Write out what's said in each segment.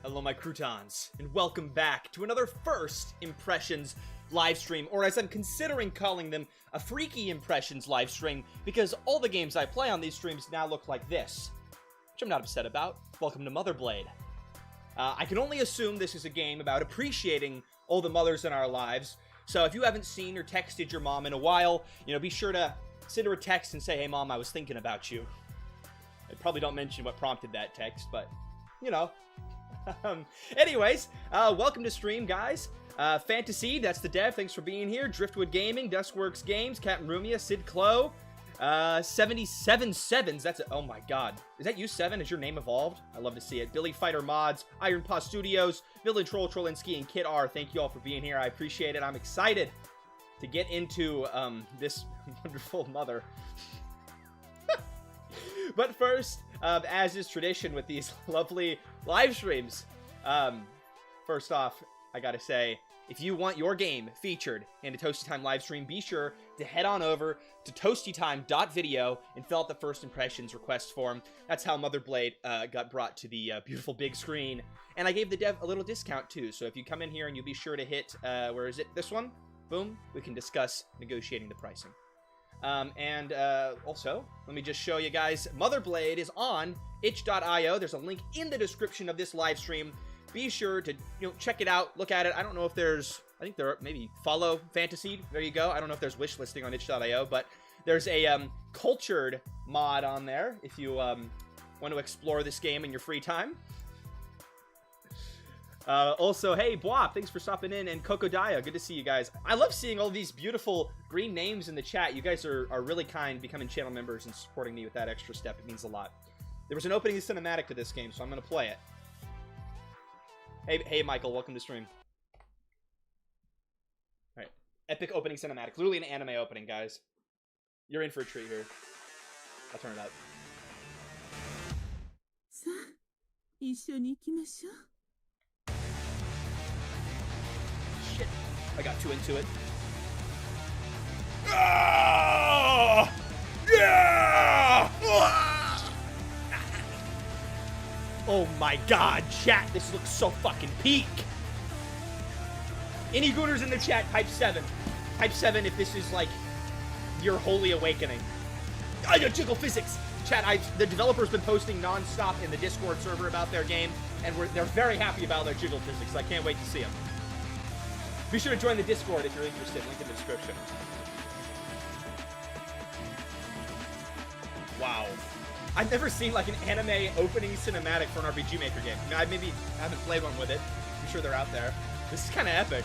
Hello my croutons, and welcome back to another First Impressions livestream, or as I'm considering calling them, a Freaky Impressions livestream, because all the games I play on these streams now look like this, which I'm not upset about. Welcome to MotherBlade. I can only assume this is a game about appreciating all the mothers in our lives, so if you haven't seen or texted your mom in a while, be sure to send her a text and say, hey mom, I was thinking about you. I probably don't mention what prompted that text, but, anyways, welcome to stream, guys. Fantasy, that's the dev, thanks for being here. Driftwood Gaming, Duskworks Games, Captain Rumia, Sid Clo, 77 Sevens, that's it. Oh my god. Is that you, Seven? Is your name evolved? I love to see it. Billy Fighter Mods, Iron Paw Studios, Village Troll Trollinski, and Kid R, thank you all for being here. I appreciate it. I'm excited to get into, this wonderful mother. But first, as is tradition with these lovely live streams, first off, I gotta say, if you want your game featured in a ToastyTime live stream, be sure to head on over to toastytime.video and fill out the First Impressions request form. That's how MotherBlade got brought to the beautiful big screen. And I gave the dev a little discount too, so if you come in here and you'll be sure to hit, where is it? This one? Boom. We can discuss negotiating the pricing. Also, let me just show you guys, MotherBlade is on itch.io. There's a link in the description of this live stream. Be sure to, check it out, look at it. I don't know if there's, I think there are, maybe follow Fantasy. There you go. I don't know if there's wish listing on itch.io, but there's a cultured mod on there if you want to explore this game in your free time. Also, hey, Bwop, thanks for stopping in, and Kokodaya, good to see you guys. I love seeing all these beautiful green names in the chat. You guys are really kind, becoming channel members and supporting me with that extra step. It means a lot. There was an opening cinematic to this game, so I'm going to play it. Hey, Michael, welcome to stream. Alright, epic opening cinematic. Literally an anime opening, guys. You're in for a treat here. I'll turn it up. Shit, I got too into it. Ah! Yeah! Oh my god, chat, this looks so fucking peak. Any gooners in the chat, type 7. Type 7 if this is like your holy awakening. I know jiggle physics. Chat, the developer's been posting non-stop in the Discord server about their game, and they're very happy about their jiggle physics. I can't wait to see them. Be sure to join the Discord if you're interested. Link in the description. Wow. I've never seen like an anime opening cinematic for an RPG Maker game. I maybe haven't played one with it. I'm sure they're out there. This is kind of epic.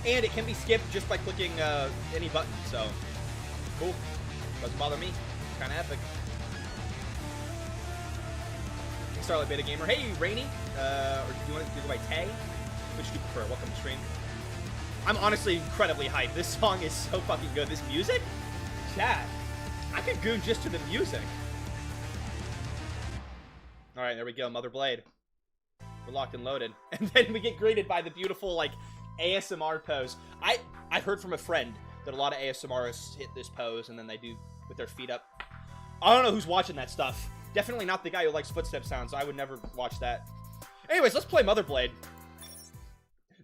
And it can be skipped just by clicking any button, so cool. Doesn't bother me. Kind of epic. Starlight Beta Gamer. Hey, Rainy. Or do you want to go by Tay? Which do you prefer? Welcome to stream. I'm honestly incredibly hyped. This song is so fucking good. This music? Chat. I could goon just to the music. Alright, there we go. MotherBlade. We're locked and loaded. And then we get greeted by the beautiful, like, ASMR pose. I've heard from a friend that a lot of ASMRists hit this pose and then they do with their feet up. I don't know who's watching that stuff. Definitely not the guy who likes footstep sounds. I would never watch that. Anyways, let's play MotherBlade.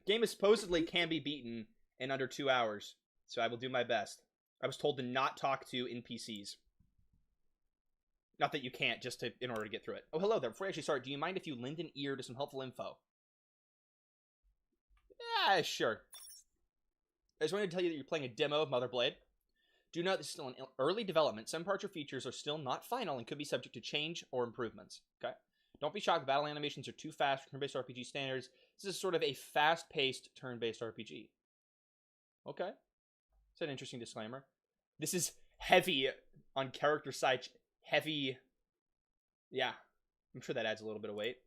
Game supposedly can be beaten in under 2 hours, so I will do my best. I was told to not talk to NPCs. Not that you can't, just in order to get through it. Oh, hello there. Before I actually start, do you mind if you lend an ear to some helpful info? Yeah, sure. I just wanted to tell you that you're playing a demo of MotherBlade. Do note this is still in early development. Some parts or features are still not final and could be subject to change or improvements. Okay? Don't be shocked. Battle animations are too fast for turn-based RPG standards. This is sort of a fast-paced turn-based RPG. Okay. It's an interesting disclaimer. This is heavy on character side. Heavy. Yeah. I'm sure that adds a little bit of weight.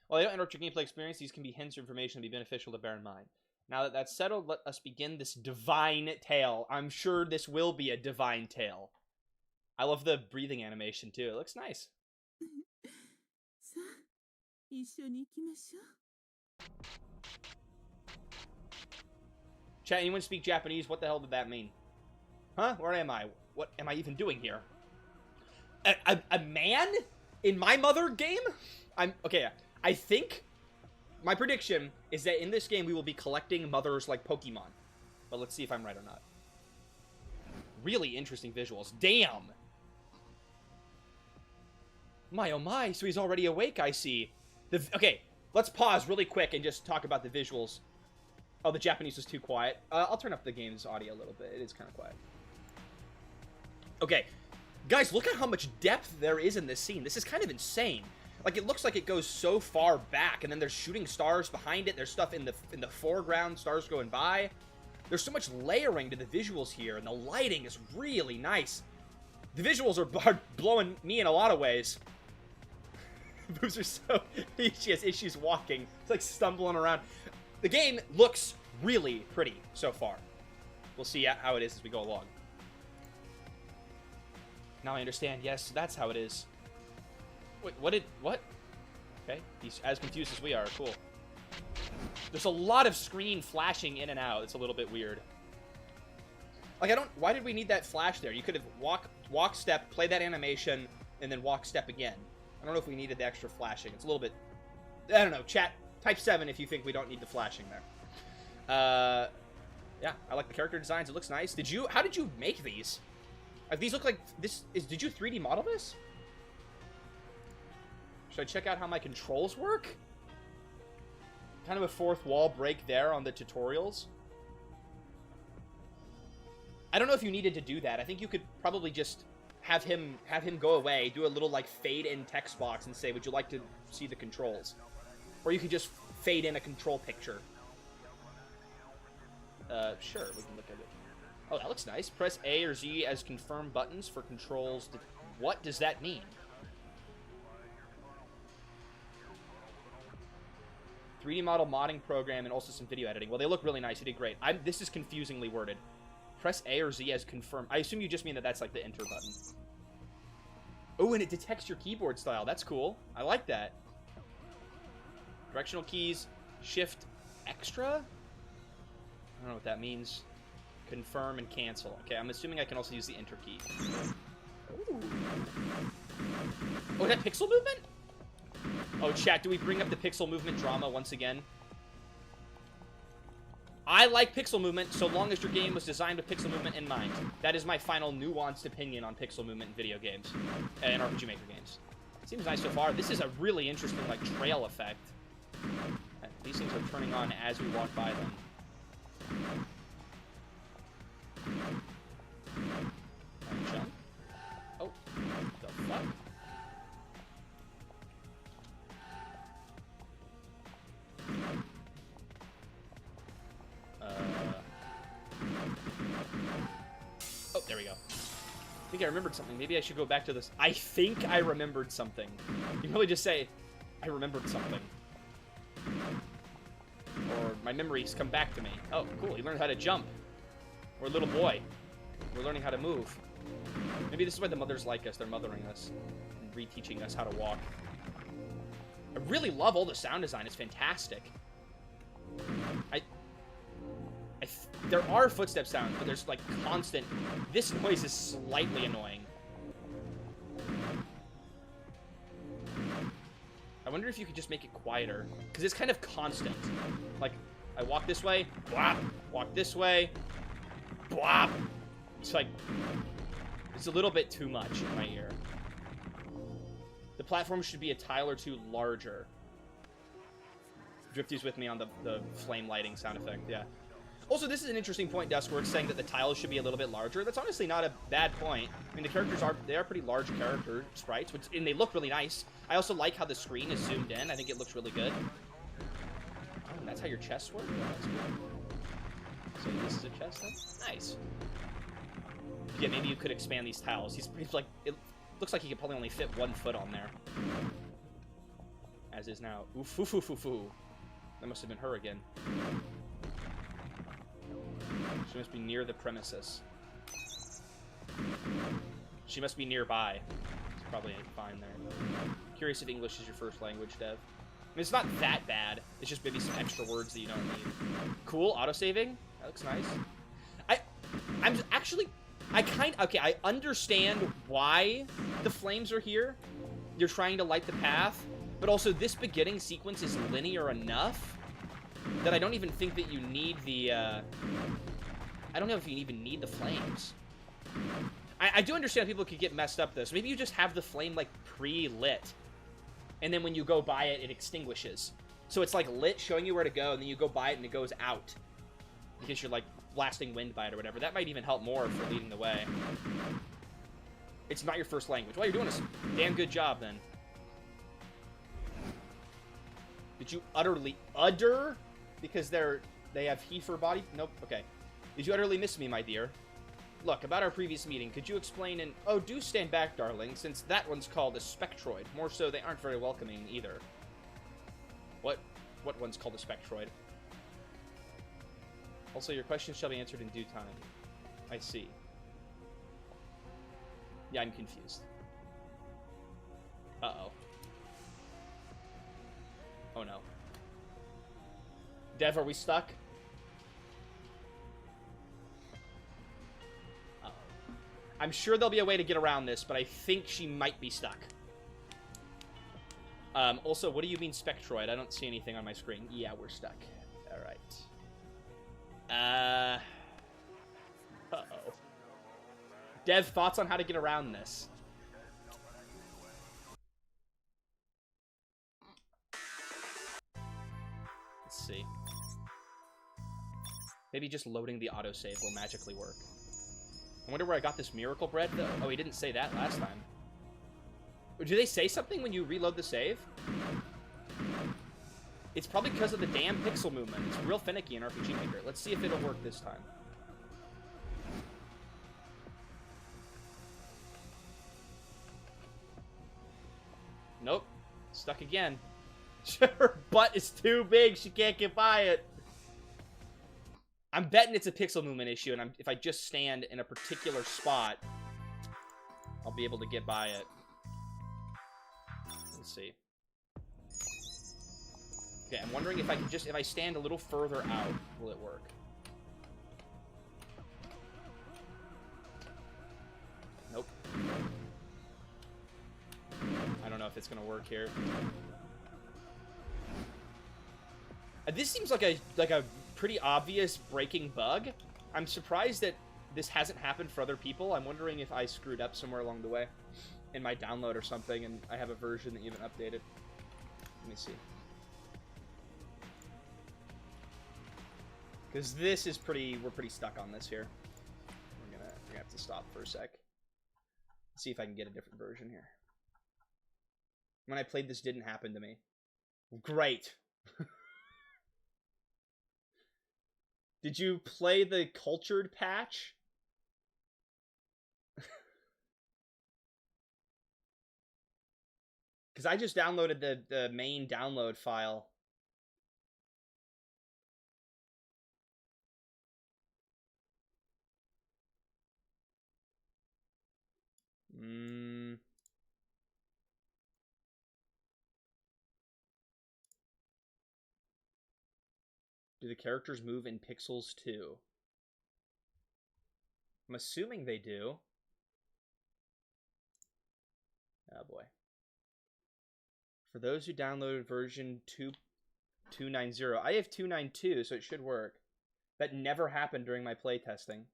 While they don't interrupt your gameplay experience, these can be hints or information that be beneficial to bear in mind. Now that that's settled, let us begin this divine tale. I'm sure this will be a divine tale. I love the breathing animation too. It looks nice. Chat, anyone speak Japanese? What the hell did that mean? Huh? Where am I? What am I even doing here? A man? In my mother game? Okay, I think my prediction is that in this game we will be collecting mothers like Pokemon. But let's see if I'm right or not. Really interesting visuals. Damn! My, oh my, so he's already awake, I see. Okay, let's pause really quick and just talk about the visuals. Oh, the Japanese was too quiet. I'll turn up the game's audio a little bit. It is kind of quiet. Okay, guys, look at how much depth there is in this scene. This is kind of insane. Like, it looks like it goes so far back, and then there's shooting stars behind it. There's stuff in the foreground, stars going by. There's so much layering to the visuals here, and the lighting is really nice. The visuals are blowing me in a lot of ways. Boobs are so... She has issues walking. It's like stumbling around. The game looks really pretty so far. We'll see how it is as we go along. Now I understand. Yes, that's how it is. Wait, what? Okay, he's as confused as we are. Cool. There's a lot of screen flashing in and out. It's a little bit weird. Like, why did we need that flash there? You could have walk, step, play that animation, and then walk, step again. I don't know if we needed the extra flashing. It's a little bit... I don't know. Chat, type 7 if you think we don't need the flashing there. Yeah, I like the character designs. It looks nice. How did you make these? These look like... Did you 3D model this? Should I check out how my controls work? Kind of a fourth wall break there on the tutorials. I don't know if you needed to do that. I think you could probably just have him go away, do a little like fade in text box and say, would you like to see the controls? Or you could just fade in a control picture. Sure, we can look at it. Oh, that looks nice. Press A or Z as confirm buttons for controls. What does that mean? 3D model modding program and also some video editing. Well, they look really nice. You did great. This is confusingly worded. Press A or Z as confirm. I assume you just mean that that's like the enter button. Oh, and it detects your keyboard style. That's cool. I like that. Directional keys. Shift extra? I don't know what that means. Confirm and cancel. Okay, I'm assuming I can also use the enter key. Ooh. Oh, is that pixel movement? Oh, chat, do we bring up the pixel movement drama once again? I like pixel movement so long as your game was designed with pixel movement in mind. That is my final nuanced opinion on pixel movement in video games and RPG Maker games. Seems nice so far. This is a really interesting, like, trail effect. These things are turning on as we walk by them. Jump. Oh, what the fuck? Oh, there we go. I think I remembered something. Maybe I should go back to this. I think I remembered something. You can really just say, I remembered something. Or my memories come back to me. Oh, cool. You learned how to jump. We're a little boy. We're learning how to move. Maybe this is why the mothers like us. They're mothering us and reteaching us how to walk. I really love all the sound design. It's fantastic. There are footstep sounds, but there's like constant... This noise is slightly annoying. I wonder if you could just make it quieter, because it's kind of constant. Like, I walk this way, bwap, walk this way, bwap. It's like, it's a little bit too much in my ear. The platform should be a tile or two larger. Drifty's with me on the flame lighting sound effect, yeah. Also, this is an interesting point, Duskworks, saying that the tiles should be a little bit larger. That's honestly not a bad point. I mean, the characters are pretty large character sprites, and they look really nice. I also like how the screen is zoomed in. I think it looks really good. Oh, and that's how your chests work? Oh, that's cool. So this is a chest then? Nice. Yeah, maybe you could expand these tiles. He's like, it looks like he could probably only fit 1 foot on there. As is now. Oof, oof, oof, oof, oof. That must have been her again. She must be near the premises. She must be nearby. It's probably fine there. Curious if English is your first language, Dev. I mean, it's not that bad. It's just maybe some extra words that you don't need. Cool, autosaving. That looks nice. I'm actually... Okay, I understand why the flames are here. You're trying to light the path. But also, this beginning sequence is linear enough that I don't even think that you need the, I don't know if you even need the flames. I do understand people could get messed up, though. So maybe you just have the flame, like, pre-lit. And then when you go by it, it extinguishes. So it's, like, lit, showing you where to go, and then you go by it, and it goes out. Because you're, like, blasting wind by it or whatever. That might even help more for leading the way. It's not your first language. Well, you're doing a damn good job, then. Did you utterly udder? Because they have heifer body? Nope. Okay. Did you utterly miss me, my dear? Look, about our previous meeting, could you explain in... Oh, do stand back, darling, since that one's called a spectroid. More so, they aren't very welcoming, either. What one's called a spectroid? Also, your questions shall be answered in due time. I see. Yeah, I'm confused. Uh-oh. Oh, no. Dev, are we stuck? Uh-oh. I'm sure there'll be a way to get around this, but I think she might be stuck. Also, what do you mean spectroid? I don't see anything on my screen. Yeah, we're stuck. All right. Uh-oh. Dev, thoughts on how to get around this? Let's see. Maybe just loading the autosave will magically work. I wonder where I got this miracle bread, though. Oh, he didn't say that last time. Do they say something when you reload the save? It's probably because of the damn pixel movement. It's real finicky in RPG Maker. Let's see if it'll work this time. Nope. Stuck again. Her butt is too big. She can't get by it. I'm betting it's a pixel movement issue, and if I just stand in a particular spot, I'll be able to get by it. Let's see. Okay, I'm wondering if I can just, if I stand a little further out, will it work? Nope. I don't know if it's gonna work here. This seems like a pretty obvious breaking bug. I'm surprised that this hasn't happened for other people. I'm wondering if I screwed up somewhere along the way in my download or something, and I have a version that you haven't updated. Let me see. Because this is we're pretty stuck on this here. We're gonna have to stop for a sec. See if I can get a different version here. When I played this, didn't happen to me. Great. Did you play the cultured patch? Because I just downloaded the main download file. Do the characters move in pixels too? I'm assuming they do. Oh boy. For those who downloaded version 2.290, I have 2.92, so it should work. That never happened during my playtesting.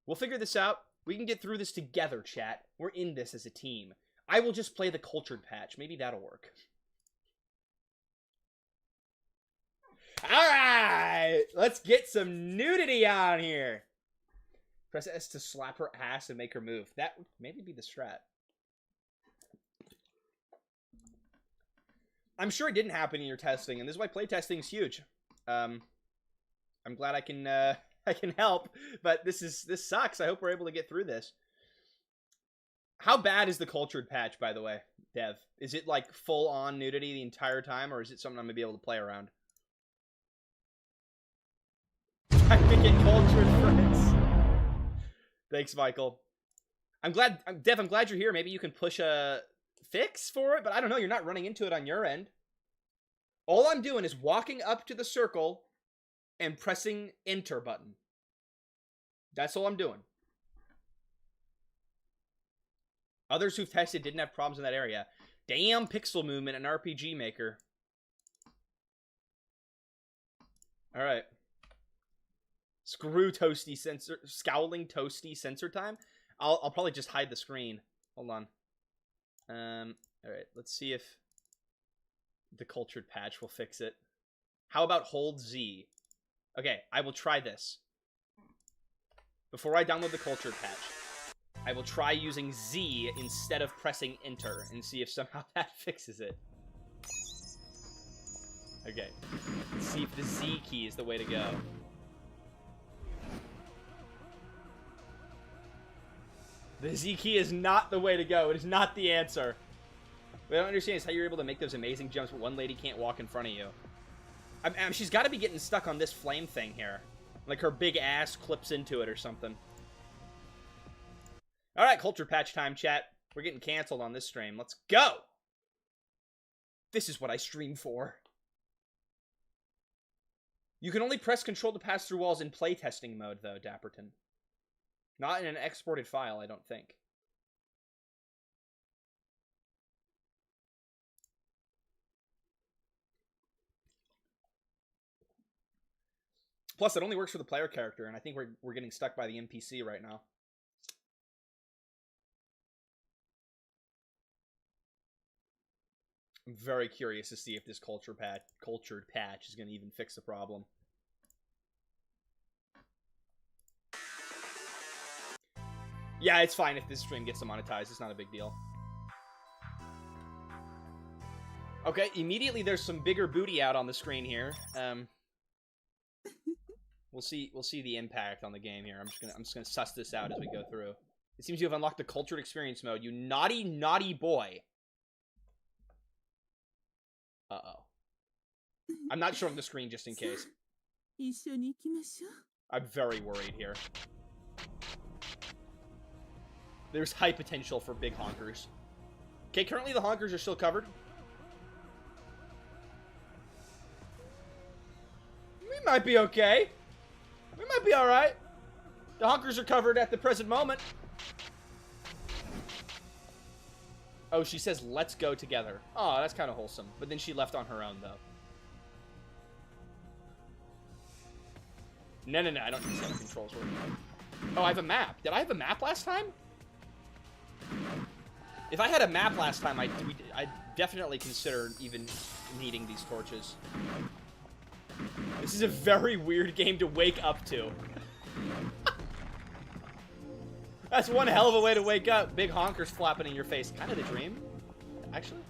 We'll figure this out. We can get through this together, chat. We're in this as a team. I will just play the cultured patch. Maybe that'll work. Alright! Let's get some nudity on here. Press S to slap her ass and make her move. That would maybe be the strat. I'm sure it didn't happen in your testing, and this is why playtesting is huge. I'm glad I can help, but this sucks. I hope we're able to get through this. How bad is the cultured patch, by the way, Dev? Is it like full on nudity the entire time, or is it something I'm gonna be able to play around? Time to get cultured, friends. Thanks, Michael. Dev, I'm glad you're here. Maybe you can push a fix for it, but I don't know. You're not running into it on your end. All I'm doing is walking up to the circle and pressing enter button. That's all I'm doing. Others who've tested didn't have problems in that area. Damn pixel movement and RPG Maker. Alright. Screw Toasty Censor... Scowling Toasty Censor Time? I'll probably just hide the screen. Hold on. Alright, let's see if the cultured patch will fix it. How about hold Z? Okay, I will try this. Before I download the cultured patch, I will try using Z instead of pressing enter and see if somehow that fixes it. Okay, let's see if the Z key is the way to go. The Z key is not the way to go. It is not the answer. What I don't understand is how you're able to make those amazing jumps, but one lady can't walk in front of you. She's got to be getting stuck on this flame thing here. Like her big ass clips into it or something. Alright, culture patch time, chat. We're getting canceled on this stream. Let's go! This is what I stream for. You can only press control to pass through walls in playtesting mode, though, Dapperton. Not in an exported file, I don't think. Plus, it only works for the player character, and I think we're getting stuck by the NPC right now. I'm very curious to see if this cultured patch is going to even fix the problem. Yeah, it's fine if this stream gets demonetized. It's not a big deal. Okay, immediately there's some bigger booty out on the screen here. We'll see the impact on the game here. I'm just gonna suss this out as we go through. It seems you have unlocked the cultured experience mode. You naughty, naughty boy. Uh-oh. I'm not showing the screen just in case. I'm very worried here. There's high potential for big honkers. Okay, currently the honkers are still covered. We might be okay. We might be alright. The honkers are covered at the present moment. Oh, she says, let's go together. Oh, that's kind of wholesome. But then she left on her own, though. No, I don't understand the controls work. Oh, I have a map. Did I have a map last time? If I had a map last time, I'd definitely consider even needing these torches. This is a very weird game to wake up to. That's one hell of a way to wake up. Big honkers flapping in your face. Kind of the dream. Actually.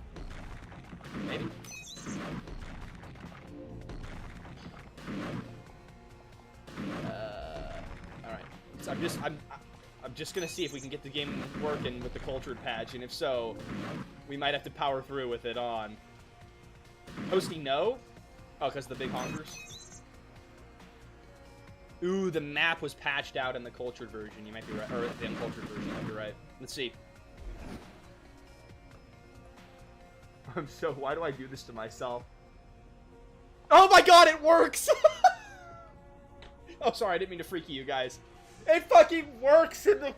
Maybe. Alright. So I'm just gonna see if we can get the game working with the cultured patch, and if so, we might have to power through with it on. Toasty, no? Oh, because of the big honkers? Ooh, the map was patched out in the cultured version. You might be right. Or the uncultured version, you might be right. Let's see. Why do I do this to myself? Oh my god, it works! Oh, sorry, I didn't mean to freaky you guys. It fucking works in the...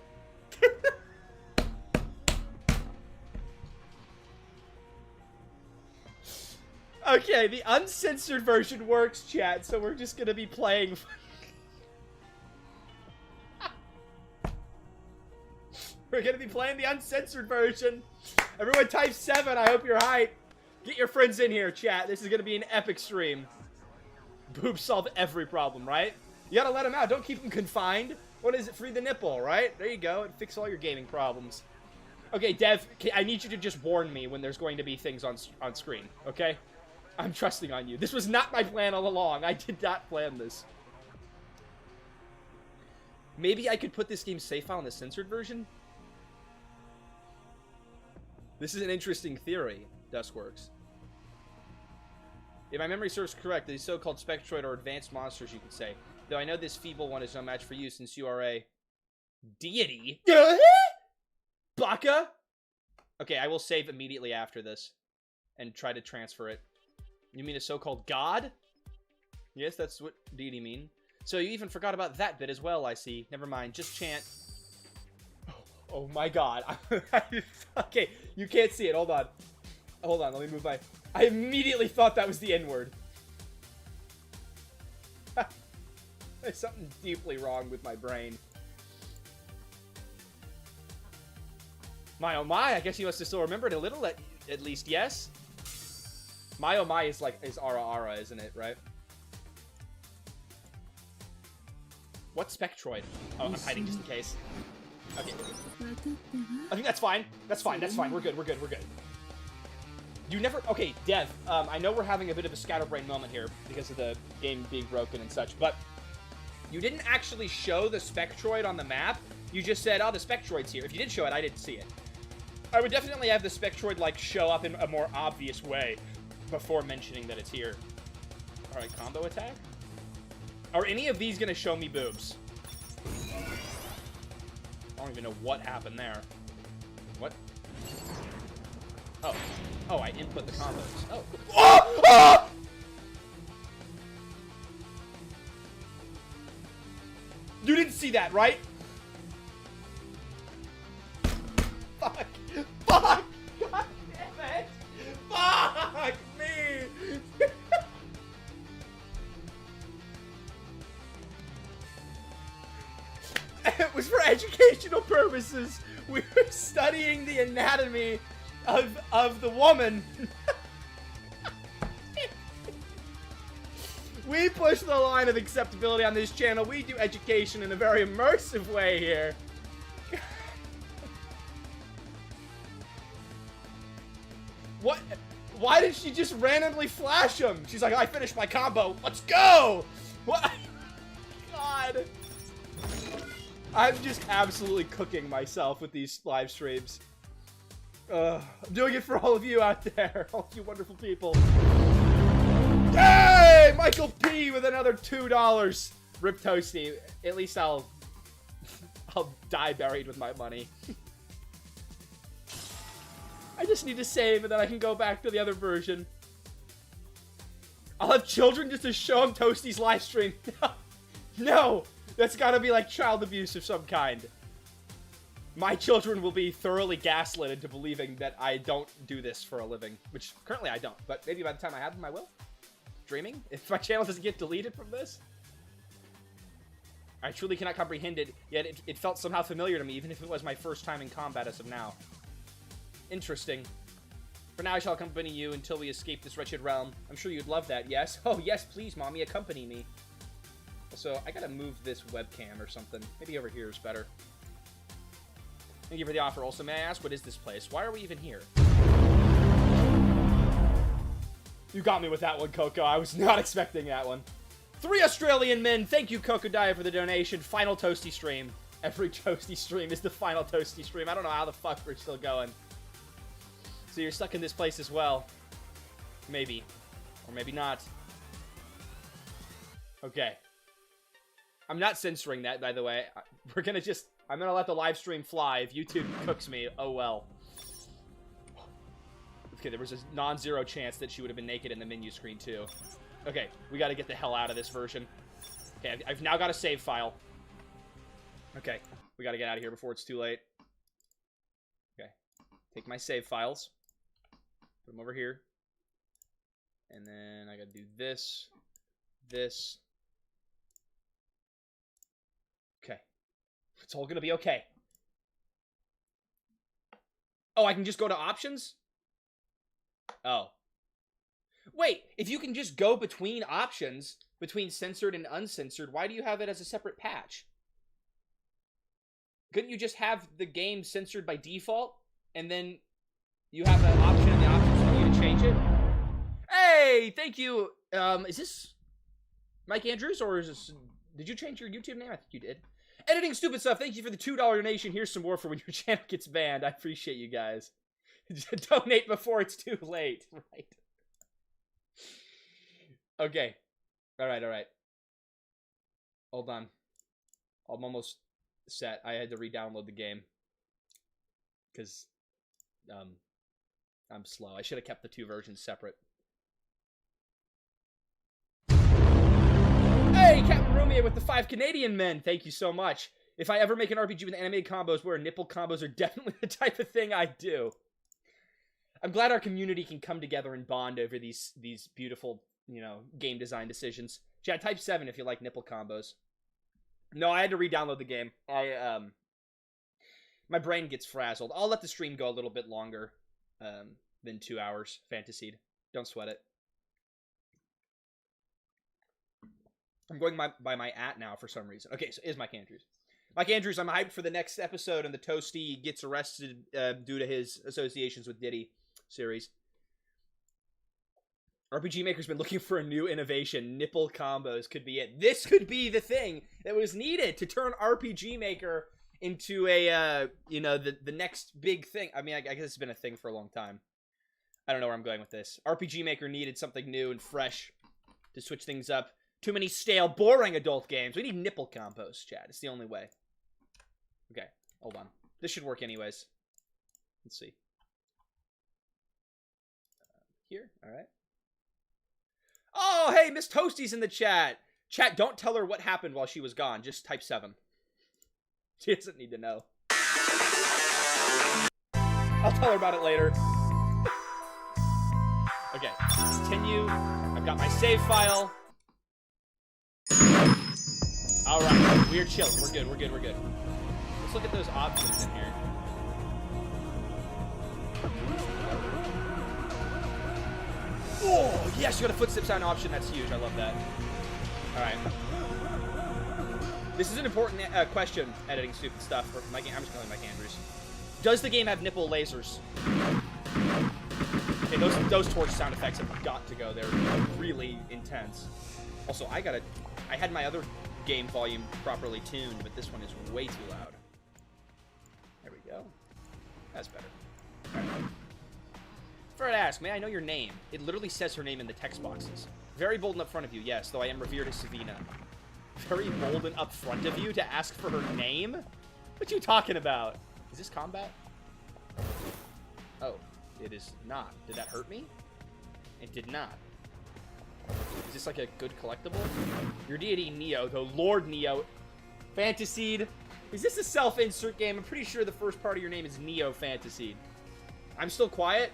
Okay, the uncensored version works, chat, so we're just gonna be playing... We're gonna be playing the uncensored version. Everyone type 7, I hope you're hyped. Get your friends in here, chat. This is gonna be an epic stream. Boobs solve every problem, right? You gotta let them out. Don't keep them confined. What is it? Free the nipple, right? There you go. And fix all your gaming problems. Okay, Dev, I need you to just warn me when there's going to be things on screen, okay? I'm trusting on you. This was not my plan all along. I did not plan this. Maybe I could put this game's save file in the censored version? This is an interesting theory, Duskworks. If my memory serves correct, these so-called Spectroid or advanced monsters, you could say. Though I know this feeble one is no match for you since you are a... deity? Baka? Okay, I will save immediately after this. And try to transfer it. You mean a so-called god? Yes, that's what deity mean. So you even forgot about that bit as well, I see. Never mind, just chant... Oh my god. Okay, you can't see it. Hold on. Hold on, let me move my... I immediately thought that was the N-word. There's something deeply wrong with my brain. My oh my, I guess you must have still remembered a little, at least, yes? My oh my is like, is Ara Ara, isn't it, right? What Spectroid? Oh, I'm hiding just in case. Okay. I think that's fine. That's fine, that's fine. We're good, we're good, we're good. You never... Okay, Dev, I know we're having a bit of a scatterbrain moment here because of the game being broken and such, but you didn't actually show the Spectroid on the map. You just said, oh, the Spectroid's here. If you did show it, I didn't see it. I would definitely have the Spectroid, like, show up in a more obvious way before mentioning that it's here. Alright, combo attack? Are any of these gonna show me boobs? I don't even know what happened there. What? Oh. Oh, I input the combos. Oh. Oh! Oh! You didn't see that, right? Fuck. Fuck! God damn it! Fuck me! It was for educational purposes. We were studying the anatomy of the woman. We push the line of acceptability on this channel. We do education in a very immersive way here. What? Why did she just randomly flash him? She's like, I finished my combo. Let's go! What? God. I'm just absolutely cooking myself with these live streams. I'm doing it for all of you out there. All you wonderful people. Yay! Michael P. with another $2. Rip Toasty. At least I'll die buried with my money. I just need to save and then I can go back to the other version. I'll have children just to show them Toasty's live stream. No! That's gotta be like child abuse of some kind. My children will be thoroughly gaslit into believing that I don't do this for a living. Which, currently I don't. But maybe by the time I have them, I will. Dreaming? If my channel doesn't get deleted from this? I truly cannot comprehend it, yet it felt somehow familiar to me, even if it was my first time in combat as of now. Interesting. For now, I shall accompany you until we escape this wretched realm. I'm sure you'd love that, yes? Oh, yes, please, Mommy, accompany me. Also, I gotta move this webcam or something. Maybe over here is better. Thank you for the offer. Also, may I ask, what is this place? Why are we even here? You got me with that one, Coco. I was not expecting that one. 3 Australian men. Thank you, Cocodile, for the donation. Final Toasty stream. Every Toasty stream is the final Toasty stream. I don't know how the fuck we're still going. So you're stuck in this place as well. Maybe. Or maybe not. Okay. I'm not censoring that, by the way. We're gonna just... I'm gonna let the live stream fly. If YouTube cooks me, oh well. Okay, there was a non-zero chance that she would have been naked in the menu screen, too. Okay, we gotta get the hell out of this version. Okay, I've now got a save file. Okay, we gotta get out of here before it's too late. Okay, take my save files. Put them over here. And then I gotta do this. This. Okay. It's all gonna be okay. Oh, I can just go to options? Oh. Wait, if you can just go between options, between censored and uncensored, why do you have it as a separate patch? Couldn't you just have the game censored by default, and then you have an option in the options for you to change it? Hey, thank you. Is this Mike Andrews, or is this... Did you change your YouTube name? I think you did. Editing Stupid Stuff, thank you for the $2 donation. Here's some more for when your channel gets banned. I appreciate you guys. Donate before it's too late. Right. Okay. Alright. Hold on. I'm almost set. I had to re-download the game. Because, I'm slow. I should have kept the two versions separate. Hey, Captain Romeo with the 5 Canadian men. Thank you so much. If I ever make an RPG with animated combos where nipple combos are definitely the type of thing I do. I'm glad our community can come together and bond over these beautiful, game design decisions. Chat, type 7 if you like nipple combos. No, I had to re-download the game. My brain gets frazzled. I'll let the stream go a little bit longer than 2 hours, Fantasyed. Don't sweat it. I'm going by my now for some reason. Okay, so is Mike Andrews. Mike Andrews, I'm hyped for the next episode and the Toasty gets arrested due to his associations with Diddy series. RPG Maker's been looking for a new innovation. Nipple combos could be it. This could be the thing that was needed to turn RPG Maker into a, the next big thing. I mean, I guess it's been a thing for a long time. I don't know where I'm going with this. RPG Maker needed something new and fresh to switch things up. Too many stale, boring adult games. We need nipple combos, Chad. It's the only way. Okay, hold on. This should work anyways. Let's see. Here, all right. Oh, hey, Miss Toasty's in the chat. Chat, don't tell her what happened while she was gone. Just type 7. She doesn't need to know. I'll tell her about it later. Okay, continue. I've got my save file. Alright, we're chilling. We're good. Let's look at those options in here. Oh, yes, you got a footstep sound option. That's huge. I love that. Alright. This is an important question, editing stupid stuff. For I'm just calling Mike Andrews. Does the game have nipple lasers? Okay, those torch sound effects have got to go. They're really intense. Also, I had my other game volume properly tuned, but this one is way too loud. There we go. That's better. All right. Fred asks, may I know your name? It literally says her name in the text boxes. Very bold and up front of you, yes, though I am revered as Savina. Very bold and up front of you to ask for her name? What you talking about? Is this combat? Oh, it is not. Did that hurt me? It did not. Is this like a good collectible? Your deity Neo, though Lord Neo. Fantasyed. Is this a self-insert game? I'm pretty sure the first part of your name is Neo Fantasyed. I'm still quiet?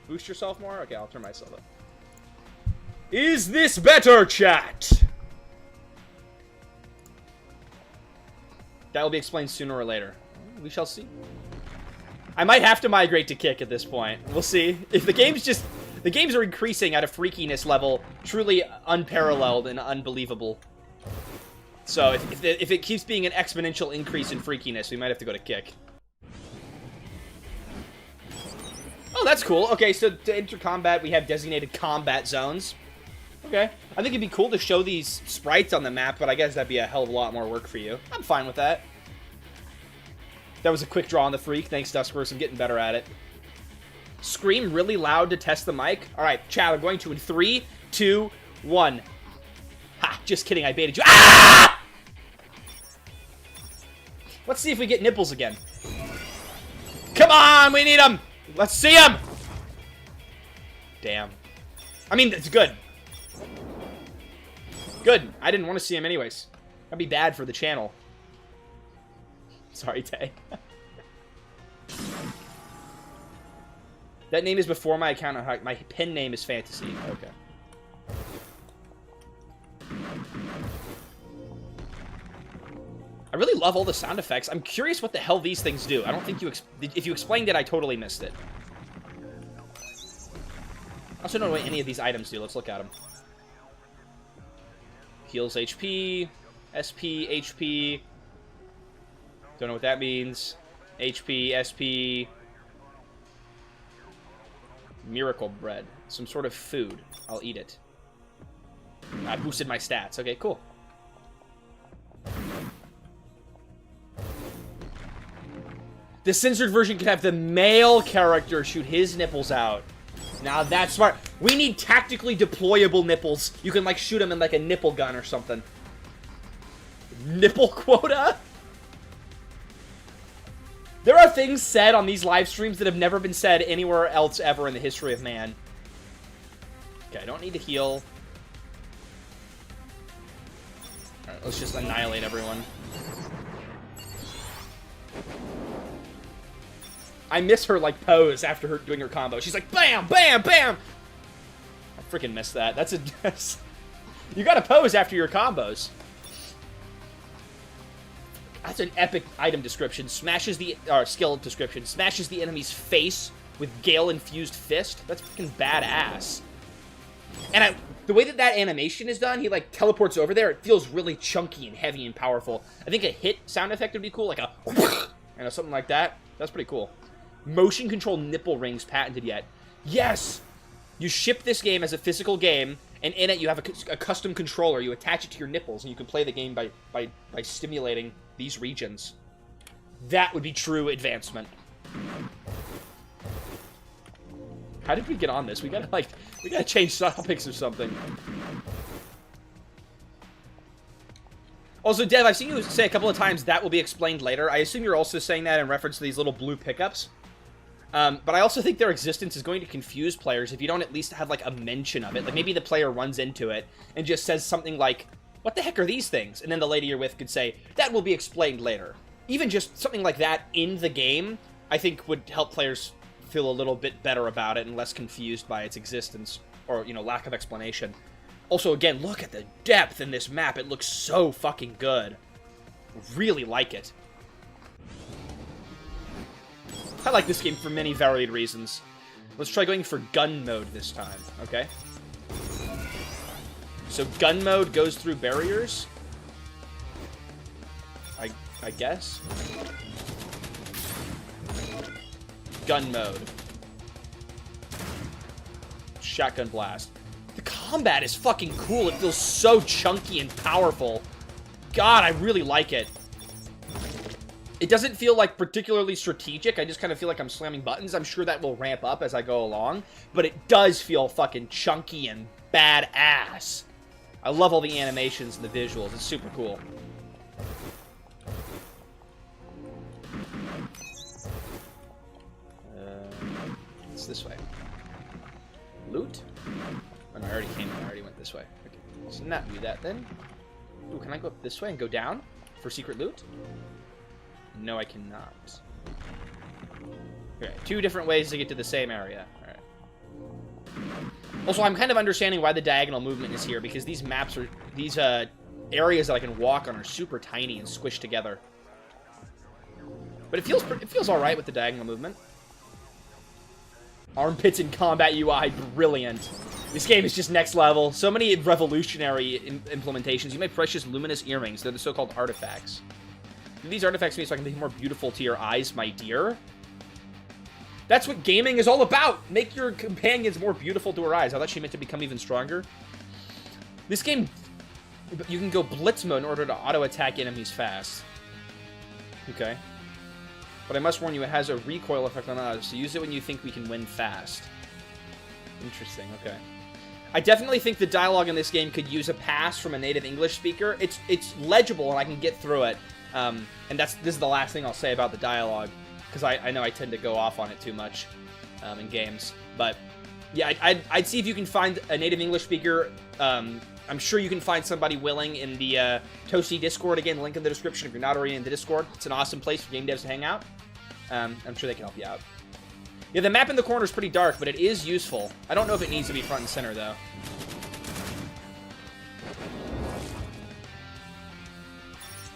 Boost yourself more? Okay, I'll turn myself up. Is this better, chat? That will be explained sooner or later. We shall see. I might have to migrate to Kick at this point. We'll see. If the games are increasing at a freakiness level truly unparalleled and unbelievable. So if it keeps being an exponential increase in freakiness, we might have to go to Kick. Oh, that's cool. Okay, so to enter combat, we have designated combat zones. Okay. I think it'd be cool to show these sprites on the map, but I guess that'd be a hell of a lot more work for you. I'm fine with that. That was a quick draw on the freak. Thanks, Duskburst. I'm getting better at it. Scream really loud to test the mic. All right, chat, I'm going to in 3, 2, 1. Ha, just kidding. I baited you. Ah! Let's see if we get nipples again. Come on, we need them. Let's see them. Damn. I mean, it's good. Good. I didn't want to see him anyways. That'd be bad for the channel. Sorry, Tay. That name is before my account. My pen name is Fantasy. Okay. I really love all the sound effects. I'm curious what the hell these things do. I don't think you... if you explained it, I totally missed it. I also don't know what any of these items do. Let's look at them. Heals HP. SP, HP. Don't know what that means. HP, SP. Miracle bread. Some sort of food. I'll eat it. I boosted my stats. Okay, cool. The censored version could have the male character shoot his nipples out. Now that's smart. We need tactically deployable nipples. You can like shoot them in like a nipple gun or something. Nipple quota? There are things said on these live streams that have never been said anywhere else ever in the history of man. Okay, I don't need to heal. Alright, let's just annihilate everyone. I miss her, like, pose after her doing her combo. She's like, bam, bam, bam! I freaking miss that. That's a... you gotta pose after your combos. That's an epic item description. Smashes the... skill description. Smashes the enemy's face with Gale-infused fist. That's freaking badass. And the way that animation is done, he, like, teleports over there. It feels really chunky and heavy and powerful. I think a hit sound effect would be cool, like a... you know, something like that. That's pretty cool. Motion control nipple rings patented yet. Yes! You ship this game as a physical game, and in it you have a custom controller. You attach it to your nipples, and you can play the game by stimulating these regions. That would be true advancement. How did we get on this? We gotta change topics or something. Also, Dev, I've seen you say a couple of times that will be explained later. I assume you're also saying that in reference to these little blue pickups. But I also think their existence is going to confuse players if you don't at least have, like, a mention of it. Like, maybe the player runs into it and just says something like, what the heck are these things? And then the lady you're with could say, that will be explained later. Even just something like that in the game, I think would help players feel a little bit better about it and less confused by its existence or, you know, lack of explanation. Also, again, look at the depth in this map. It looks so fucking good. Really like it. I like this game for many varied reasons. Let's try going for gun mode this time, okay? So gun mode goes through barriers. I guess. Gun mode. Shotgun blast. The combat is fucking cool. It feels so chunky and powerful. God, I really like it. It doesn't feel, like, particularly strategic. I just kind of feel like I'm slamming buttons. I'm sure that will ramp up as I go along. But it does feel fucking chunky and badass. I love all the animations and the visuals. It's super cool. It's this way. Loot? Oh, no, I already came. I already went this way. Okay, let's not do that then. Ooh, can I go up this way and go down for secret loot? No, I cannot. Okay, 2 different ways to get to the same area. Alright. Also, I'm kind of understanding why the diagonal movement is here, because these maps are... these, areas that I can walk on are super tiny and squished together. But it feels alright with the diagonal movement. Armpits in combat UI, brilliant. This game is just next level. So many revolutionary implementations. You make precious luminous earrings. They're the so-called artifacts. These artifacts mean so I can be more beautiful to your eyes, my dear. That's what gaming is all about. Make your companions more beautiful to her eyes. I thought she meant to become even stronger. This game, you can go blitz mode in order to auto-attack enemies fast. Okay. But I must warn you, it has a recoil effect on us, so use it when you think we can win fast. Interesting, okay. I definitely think the dialogue in this game could use a pass from a native English speaker. It's legible and I can get through it. And this is the last thing I'll say about the dialogue, because I know I tend to go off on it too much in games. But yeah, I'd see if you can find a native English speaker. I'm sure you can find somebody willing in the Toasty Discord. Again, link in the description if you're not already in the Discord. It's an awesome place for game devs to hang out. I'm sure they can help you out. Yeah, the map in the corner is pretty dark, but it is useful. I don't know if it needs to be front and center, though.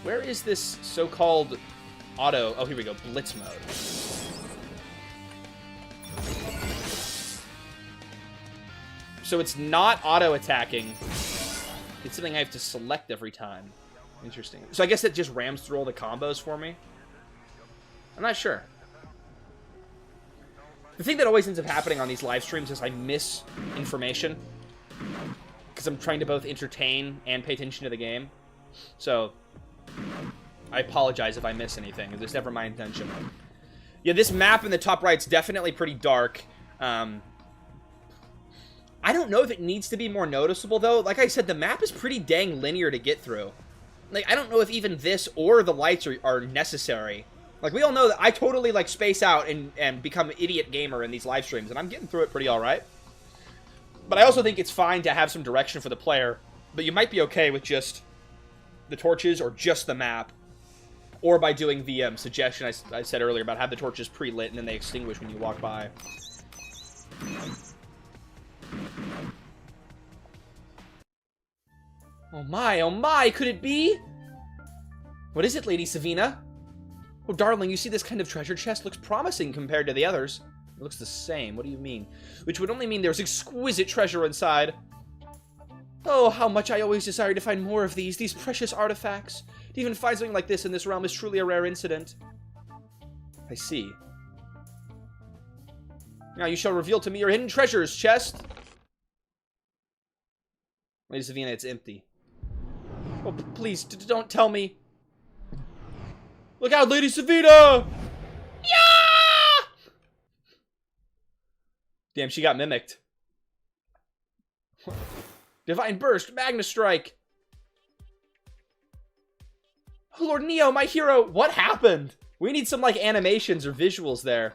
Where is this so-called auto... oh, here we go. Blitz mode. So it's not auto-attacking. It's something I have to select every time. Interesting. So I guess it just rams through all the combos for me? I'm not sure. The thing that always ends up happening on these live streams is I miss information. Because I'm trying to both entertain and pay attention to the game. So... I apologize if I miss anything. It's never my intention. Yeah, this map in the top right's definitely pretty dark. I don't know if it needs to be more noticeable, though. Like I said, the map is pretty dang linear to get through. Like, I don't know if even this or the lights are necessary. Like, we all know that I totally, like, space out and become an idiot gamer in these live streams, and I'm getting through it pretty alright. But I also think it's fine to have some direction for the player, but you might be okay with just the torches or just the map. Or by doing the suggestion I said earlier about have the torches pre-lit and then they extinguish when you walk by. Oh my, could it be? What is it, Lady Savina? Oh, darling, you see this kind of treasure chest looks promising compared to the others. It looks the same. What do you mean? Which would only mean there's exquisite treasure inside. Oh, how much I always desired to find more of these precious artifacts. To even find something like this in this realm is truly a rare incident. I see. Now you shall reveal to me your hidden treasures, chest. Lady Savina, it's empty. Oh, please, don't tell me. Look out, Lady Savina! Yeah! Damn, she got mimicked. Divine Burst, Magna Strike. Oh, Lord Neo, my hero. What happened? We need some, like, animations or visuals there.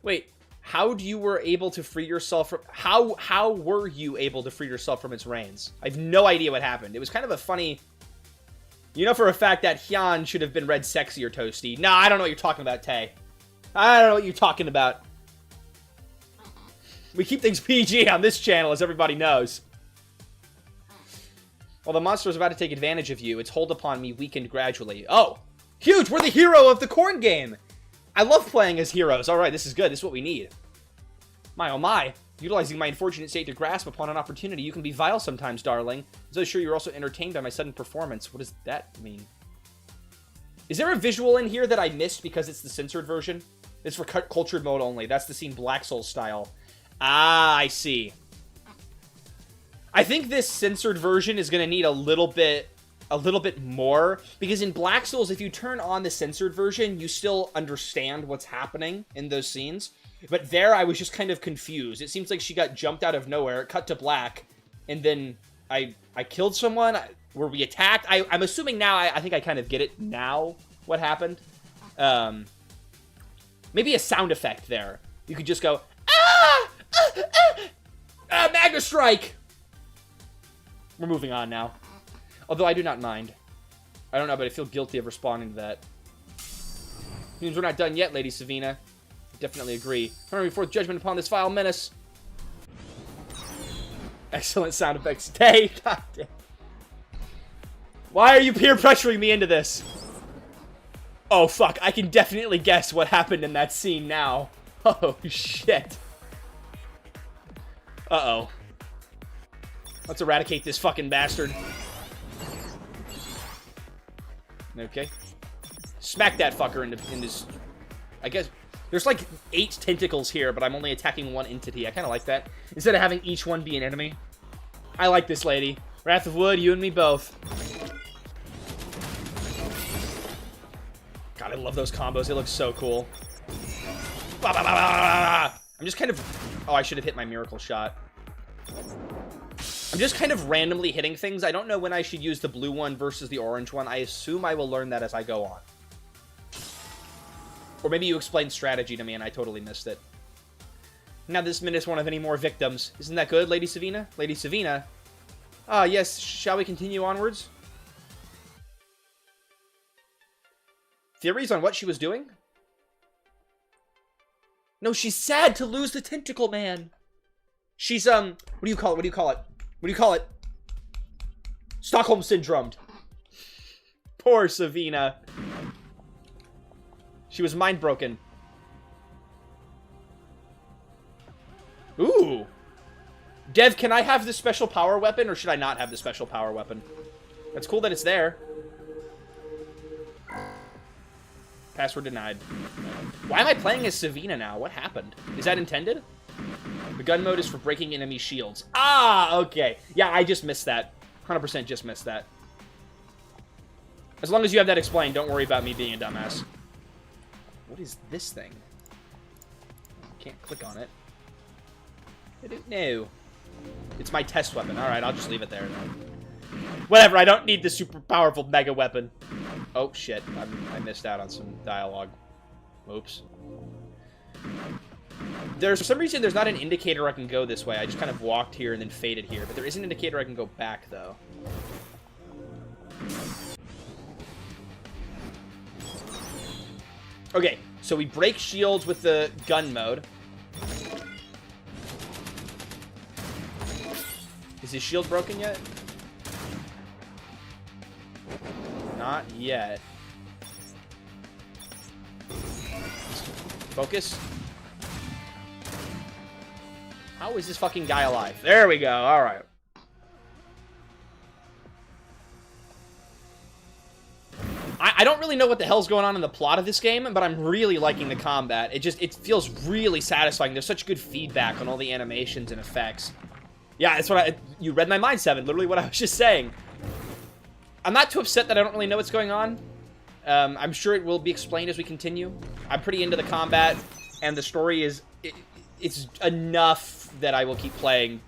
Wait, how you were able to free yourself from... How were you able to free yourself from its reins? I have no idea what happened. It was kind of a funny... You know for a fact that Hyun should have been read sexier, Toasty. Nah, I don't know what you're talking about, Tay. I don't know what you're talking about. We keep things PG on this channel, as everybody knows. While the monster was about to take advantage of you, its hold upon me weakened gradually. Oh! Huge! We're the hero of the corn game! I love playing as heroes. Alright, this is good. This is what we need. My oh my. Utilizing my unfortunate state to grasp upon an opportunity, you can be vile sometimes, darling. So sure you're also entertained by my sudden performance. What does that mean? Is there a visual in here that I missed because it's the censored version? It's for cultured mode only. That's the scene Black Soul style. Ah, I see. I think this censored version is going to need a little bit more, because in Black Souls, if you turn on the censored version, you still understand what's happening in those scenes. But there, I was just kind of confused. It seems like she got jumped out of nowhere, cut to black, and then I killed someone. Were we attacked? I'm assuming now, I think I kind of get it now, what happened. Maybe a sound effect there. You could just go, Magna Strike! We're moving on now. Although I do not mind. I don't know, but I feel guilty of responding to that. Means we're not done yet, Lady Savina. Definitely agree. Remember before judgment upon this vile menace. Excellent sound effects. Stay. God damn. Why are you peer pressuring me into this? Oh, fuck. I can definitely guess what happened in that scene now. Oh, shit. Uh-oh. Let's eradicate this fucking bastard. Okay. Smack that fucker into his... I guess... There's like 8 tentacles here, but I'm only attacking one entity. I kind of like that. Instead of having each one be an enemy. I like this lady. Wrath of Wood, you and me both. God, I love those combos. They look so cool. I'm just kind of... Oh, I should have hit my miracle shot. I'm just kind of randomly hitting things. I don't know when I should use the blue one versus the orange one. I assume I will learn that as I go on. Or maybe you explained strategy to me and I totally missed it. Now this minute won't have any more victims. Isn't that good, Lady Savina? Lady Savina? Ah, yes. Shall we continue onwards? Theories on what she was doing? No, she's sad to lose the tentacle man. She's, what do you call it? What do you call it? What do you call it? Stockholm Syndromed. Poor Savina. She was mind broken. Ooh. Dev, can I have this special power weapon, or should I not have the special power weapon? That's cool that it's there. Password denied. Why am I playing as Savina now? What happened? Is that intended? The gun mode is for breaking enemy shields. Ah, okay. Yeah, I just missed that. 100% just missed that. As long as you have that explained, don't worry about me being a dumbass. What is this thing? Can't click on it. I don't know. It's my test weapon. Alright, I'll just leave it there then. Whatever, I don't need the super powerful mega weapon. Oh, shit. I missed out on some dialogue. Oops. For some reason, there's not an indicator I can go this way. I just kind of walked here and then faded here. But there is an indicator I can go back, though. Okay, so we break shields with the gun mode. Is his shield broken yet? Not yet. Focus. How is this fucking guy alive? There we go. All right. I don't really know what the hell's going on in the plot of this game, but I'm really liking the combat. It feels really satisfying. There's such good feedback on all the animations and effects. Yeah, that's what you read my mind, Seven. Literally what I was just saying. I'm not too upset that I don't really know what's going on. I'm sure it will be explained as we continue. I'm pretty into the combat, and the story is... It's enough that I will keep playing,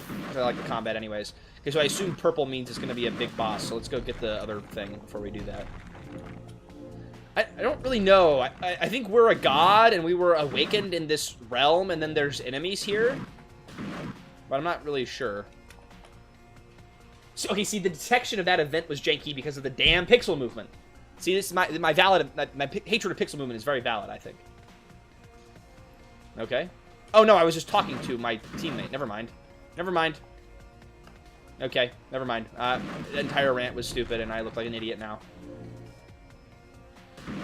because I like the combat anyways. Okay, so I assume purple means it's going to be a big boss, so let's go get the other thing before we do that. I don't really know. I think we're a god, and we were awakened in this realm, and then there's enemies here. But I'm not really sure. So, okay, see, the detection of that event was janky because of the damn pixel movement. See, this is my hatred of pixel movement is very valid, I think. Okay. Oh, no, I was just talking to my teammate. Never mind. Never mind. Okay, never mind. The entire rant was stupid, and I look like an idiot now.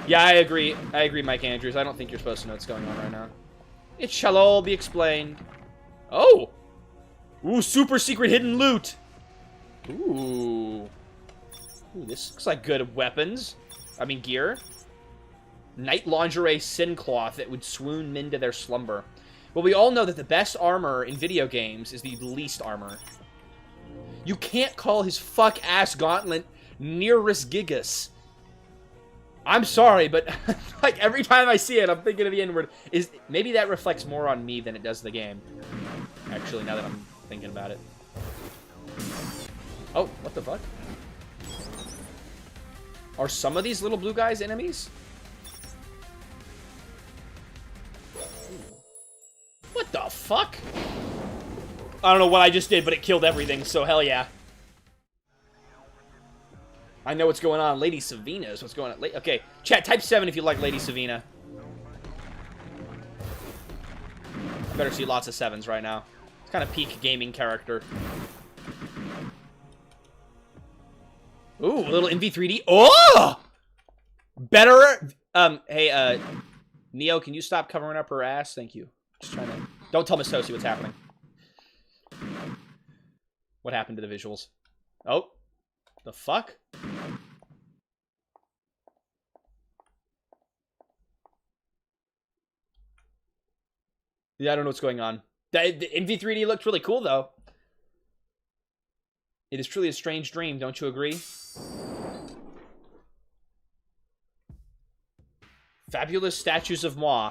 Yeah, I agree. I agree, Mike Andrews. I don't think you're supposed to know what's going on right now. It shall all be explained. Oh! Ooh, super secret hidden loot! Ooh. Ooh, this looks like good weapons. I mean, gear. Night lingerie sin cloth that would swoon men to their slumber. Well, we all know that the best armor in video games is the least armor. You can't call his fuck-ass gauntlet Nearest Gigas. I'm sorry, but like every time I see it, I'm thinking of the N-word. Maybe that reflects more on me than it does the game. Actually, now that I'm thinking about it. Oh, what the fuck? Are some of these little blue guys enemies? What the fuck? I don't know what I just did, but it killed everything, so hell yeah. I know what's going on. Lady Savina is what's going on. Okay, chat, type 7 if you like Lady Savina. I better see lots of 7s right now. It's kind of peak gaming character. Ooh, a little NV3D. Oh! Better. Hey, Neo, can you stop covering up her ass? Thank you. Just trying to... Don't tell Miss Toasty what's happening. What happened to the visuals? Oh. The fuck? Yeah, I don't know what's going on. The NV3D looked really cool, though. It is truly a strange dream, don't you agree? Fabulous statues of Moi.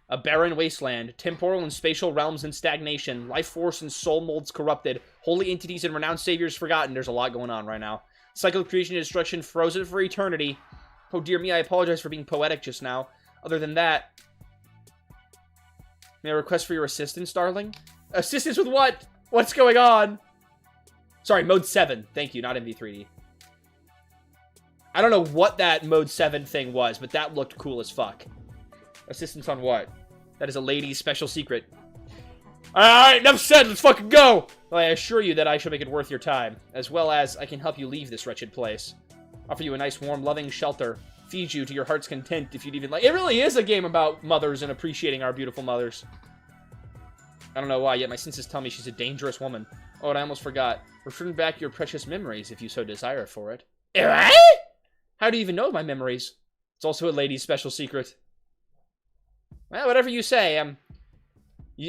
A barren wasteland. Temporal and spatial realms in stagnation. Life force and soul molds corrupted. Holy entities and renowned saviors forgotten. There's a lot going on right now. Cycle of creation and destruction frozen for eternity. Oh dear me, I apologize for being poetic just now. Other than that... May I request for your assistance, darling? Assistance with what? What's going on? Sorry, mode 7. Thank you, not MV3D. I don't know what that mode 7 thing was, but that looked cool as fuck. Assistance on what? That is a lady's special secret. Alright, enough said, let's fucking go! Well, I assure you that I shall make it worth your time, as well as I can help you leave this wretched place. Offer you a nice, warm, loving shelter. Feed you to your heart's content if you'd even like... It really is a game about mothers and appreciating our beautiful mothers. I don't know why, yet my senses tell me she's a dangerous woman. Oh, and I almost forgot. Return back your precious memories if you so desire for it. How do you even know my memories? It's also a lady's special secret. Well, whatever you say,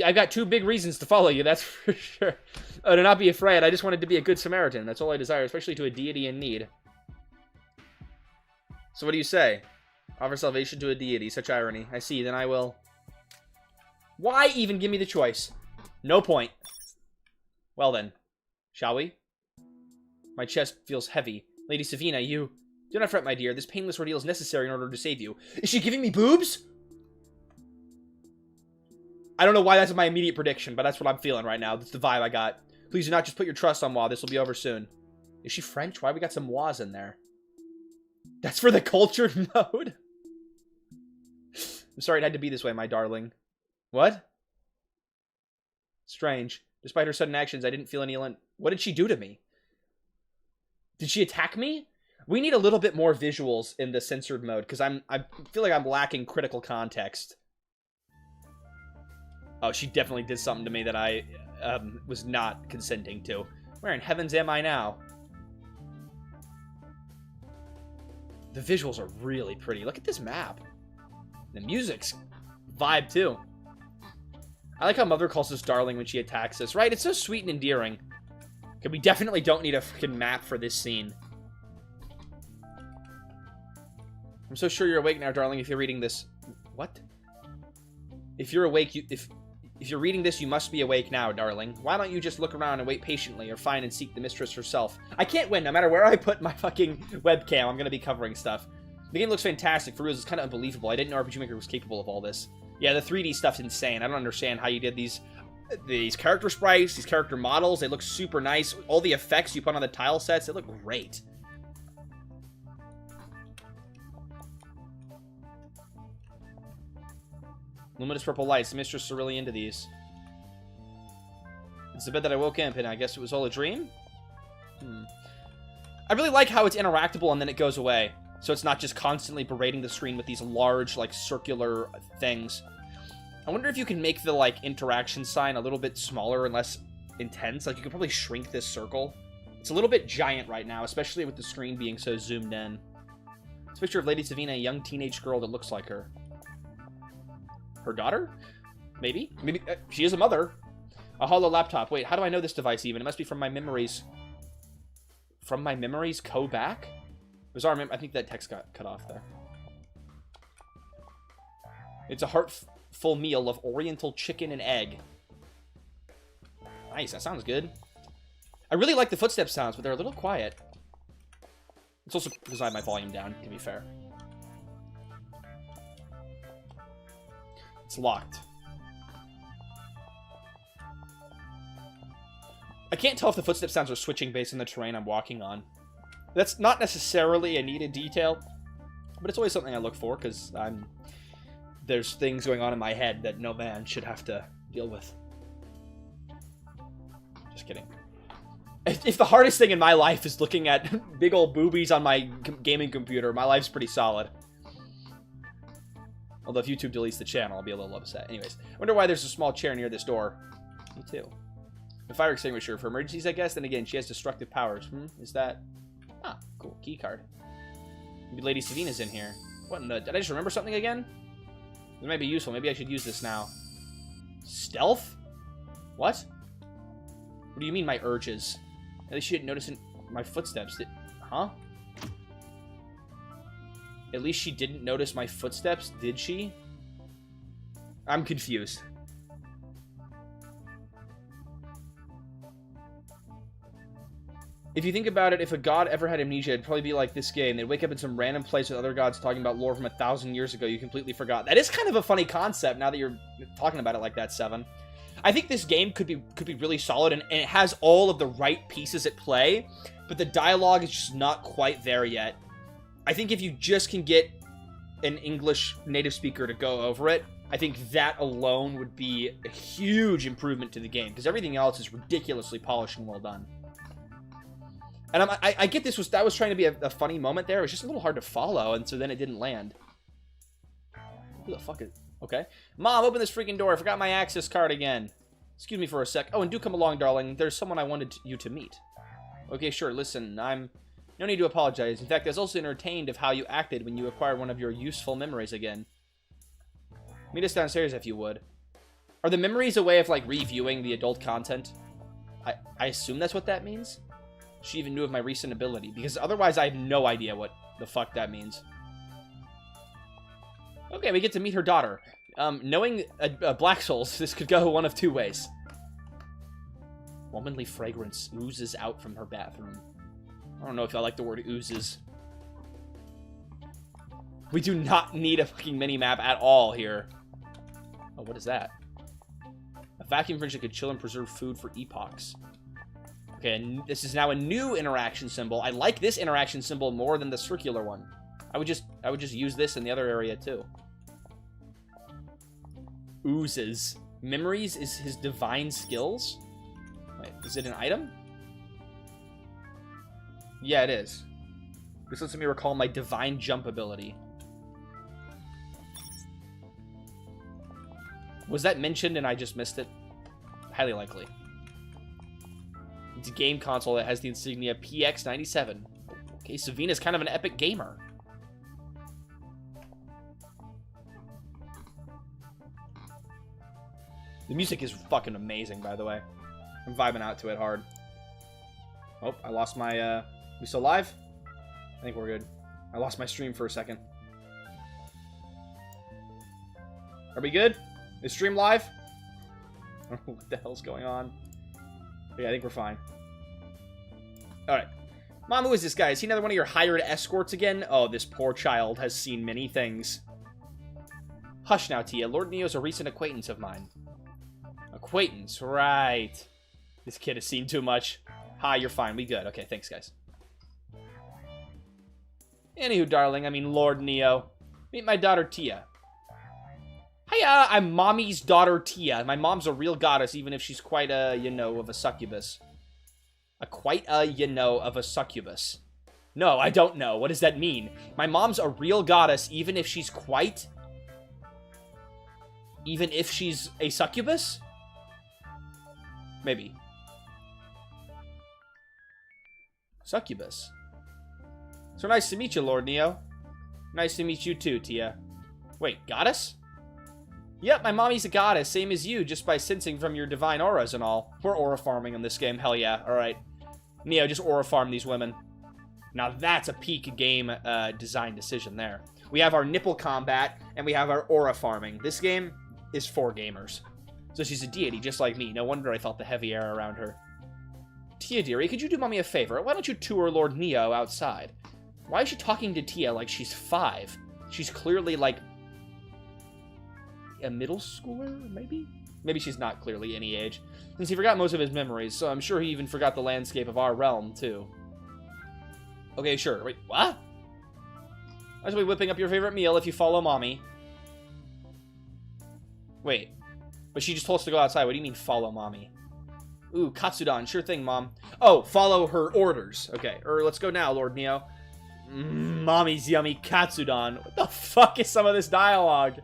I've got 2 big reasons to follow you, that's for sure. Oh, do not be afraid, I just wanted to be a good Samaritan. That's all I desire, especially to a deity in need. So what do you say? Offer salvation to a deity, such irony. I see, then I will... Why even give me the choice? No point. Well then, shall we? My chest feels heavy. Lady Savina, you... Do not fret, my dear. This painless ordeal is necessary in order to save you. Is she giving me boobs? I don't know why that's my immediate prediction, but that's what I'm feeling right now. That's the vibe I got. Please do not just put your trust on Moi. This will be over soon. Is she French? Why we got some Mois in there? That's for the cultured mode? I'm sorry it had to be this way, my darling. What? Strange. Despite her sudden actions, I didn't feel any... What did she do to me? Did she attack me? We need a little bit more visuals in the censored mode, because I feel like I'm lacking critical context. Oh, she definitely did something to me that I was not consenting to. Where in heavens am I now? The visuals are really pretty. Look at this map. The music's vibe, too. I like how Mother calls us darling when she attacks us, right? It's so sweet and endearing. Okay, we definitely don't need a freaking map for this scene. I'm so sure you're awake now, darling, if you're reading this. What? If you're awake, if you're reading this, you must be awake now, darling. Why don't you just look around and wait patiently, or find and seek the mistress herself? I can't win. No matter where I put my fucking webcam, I'm going to be covering stuff. The game looks fantastic. For real, it's kind of unbelievable. I didn't know RPG Maker was capable of all this. Yeah, the 3D stuff's insane. I don't understand how you did these character sprites, these character models. They look super nice. All the effects you put on the tile sets, they look great. Luminous purple lights. The mistress are really into these. It's the bed that I woke up in. I guess it was all a dream? I really like how it's interactable and then it goes away. So it's not just constantly berating the screen with these large, like, circular things. I wonder if you can make the, like, interaction sign a little bit smaller and less intense. Like, you could probably shrink this circle. It's a little bit giant right now, especially with the screen being so zoomed in. It's a picture of Lady Savina, a young teenage girl that looks like her. Her daughter? Maybe. Maybe she is a mother. A hollow laptop. Wait, how do I know this device even? It must be from my memories. From my memories? Back? Bizarre I think that text got cut off there. It's a heartful meal of oriental chicken and egg. Nice, that sounds good. I really like the footstep sounds, but they're a little quiet. It's also because I have my volume down, to be fair. It's locked. I can't tell if the footstep sounds are switching based on the terrain I'm walking on. That's not necessarily a needed detail, but it's always something I look for, because there's things going on in my head that no man should have to deal with. Just kidding. If the hardest thing in my life is looking at big old boobies on my gaming computer, my life's pretty solid. Although if YouTube deletes the channel, I'll be a little upset. Anyways, I wonder why there's a small chair near this door. Me too. A fire extinguisher for emergencies, I guess. Then again, she has destructive powers. Is that... Ah, cool. Key card. Maybe Lady Savina's in here. What in the... Did I just remember something again? This might be useful. Maybe I should use this now. Stealth? What? What do you mean, my urges? At least she didn't notice my footsteps. Huh? At least she didn't notice my footsteps, did she? I'm confused. If you think about it, if a god ever had amnesia, it'd probably be like this game. They'd wake up in some random place with other gods talking about lore from 1,000 years ago you completely forgot. That is kind of a funny concept now that you're talking about it like that, Seven. I think this game could be really solid, and it has all of the right pieces at play, but the dialogue is just not quite there yet. I think if you just can get an English native speaker to go over it, I think that alone would be a huge improvement to the game, because everything else is ridiculously polished and well done. And I get that was trying to be a funny moment there. It was just a little hard to follow, and so then it didn't land. Who the fuck is... Okay. Mom, open this freaking door. I forgot my access card again. Excuse me for a sec. Oh, and do come along, darling. There's someone I wanted you to meet. Okay, sure. Listen, no need to apologize. In fact, I was also entertained of how you acted when you acquired one of your useful memories again. Meet us downstairs if you would. Are the memories a way of, like, reviewing the adult content? I assume that's what that means? She even knew of my recent ability, because otherwise I have no idea what the fuck that means. Okay, we get to meet her daughter. Knowing Black Souls, this could go one of two ways. Womanly fragrance oozes out from her bathroom. I don't know if I like the word oozes. We do not need a fucking mini-map at all here. Oh, what is that? A vacuum fridge that could chill and preserve food for epochs. Okay, and this is now a new interaction symbol. I like this interaction symbol more than the circular one. I would just use this in the other area too. oozes. Memories is his divine skills? Wait, is it an item? Yeah, it is. This lets me recall my divine jump ability. Was that mentioned and I just missed it? Highly likely. It's a game console that has the insignia PX97. Okay, Savina's kind of an epic gamer. The music is fucking amazing, by the way. I'm vibing out to it hard. Oh, I lost my, we still live? I think we're good. I lost my stream for a second. Are we good? Is stream live? I don't know what the hell's going on. Yeah, I think we're fine. Alright. Mom, who is this guy? Is he another one of your hired escorts again? Oh, this poor child has seen many things. Hush now, Tia. Lord Neo's a recent acquaintance of mine. Acquaintance, right. This kid has seen too much. Hi, you're fine. We good. Okay, thanks, guys. Anywho, darling, I mean Lord Neo. Meet my daughter, Tia. Hiya, I'm Mommy's daughter, Tia. My mom's a real goddess, even if she's quite a, you know, of a succubus. Quite a, you know, of a succubus. No, I don't know. What does that mean? My mom's a real goddess, even if she's quite... Even if she's a succubus? Maybe. Succubus. So nice to meet you, Lord Neo. Nice to meet you too, Tia. Wait, goddess? Yep, my mommy's a goddess, same as you, just by sensing from your divine auras and all. We're aura farming in this game, hell yeah. Alright. Neo, just aura farm these women. Now that's a peak game design decision there. We have our nipple combat, and we have our aura farming. This game is for gamers. So she's a deity, just like me. No wonder I felt the heavy air around her. Tia, dearie, could you do mommy a favor? Why don't you tour Lord Neo outside? Why is she talking to Tia like she's 5? She's clearly, like, a middle schooler, maybe? Maybe she's not clearly any age. Since he forgot most of his memories, so I'm sure he even forgot the landscape of our realm, too. Okay, sure. Wait, what? I shall be whipping up your favorite meal if you follow mommy. Wait. But she just told us to go outside. What do you mean, follow mommy? Ooh, Katsudan. Sure thing, Mom. Oh, follow her orders. Okay. Let's go now, Lord Neo. Mommy's yummy Katsudan. What the fuck is some of this dialogue?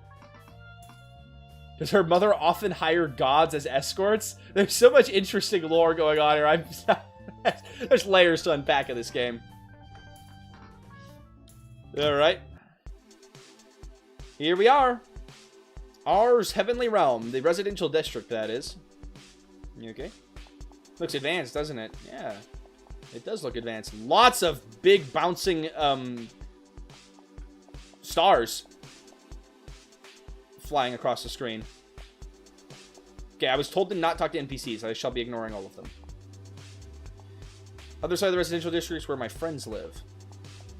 Does her mother often hire gods as escorts? There's so much interesting lore going on here. There's layers to unpack in this game. Alright. Here we are. Ours Heavenly Realm. The residential district, that is. You okay? Looks advanced, doesn't it? Yeah. It does look advanced. Lots of big bouncing, stars flying across the screen. Okay, I was told to not talk to NPCs. I shall be ignoring all of them. Other side of the residential district is where my friends live.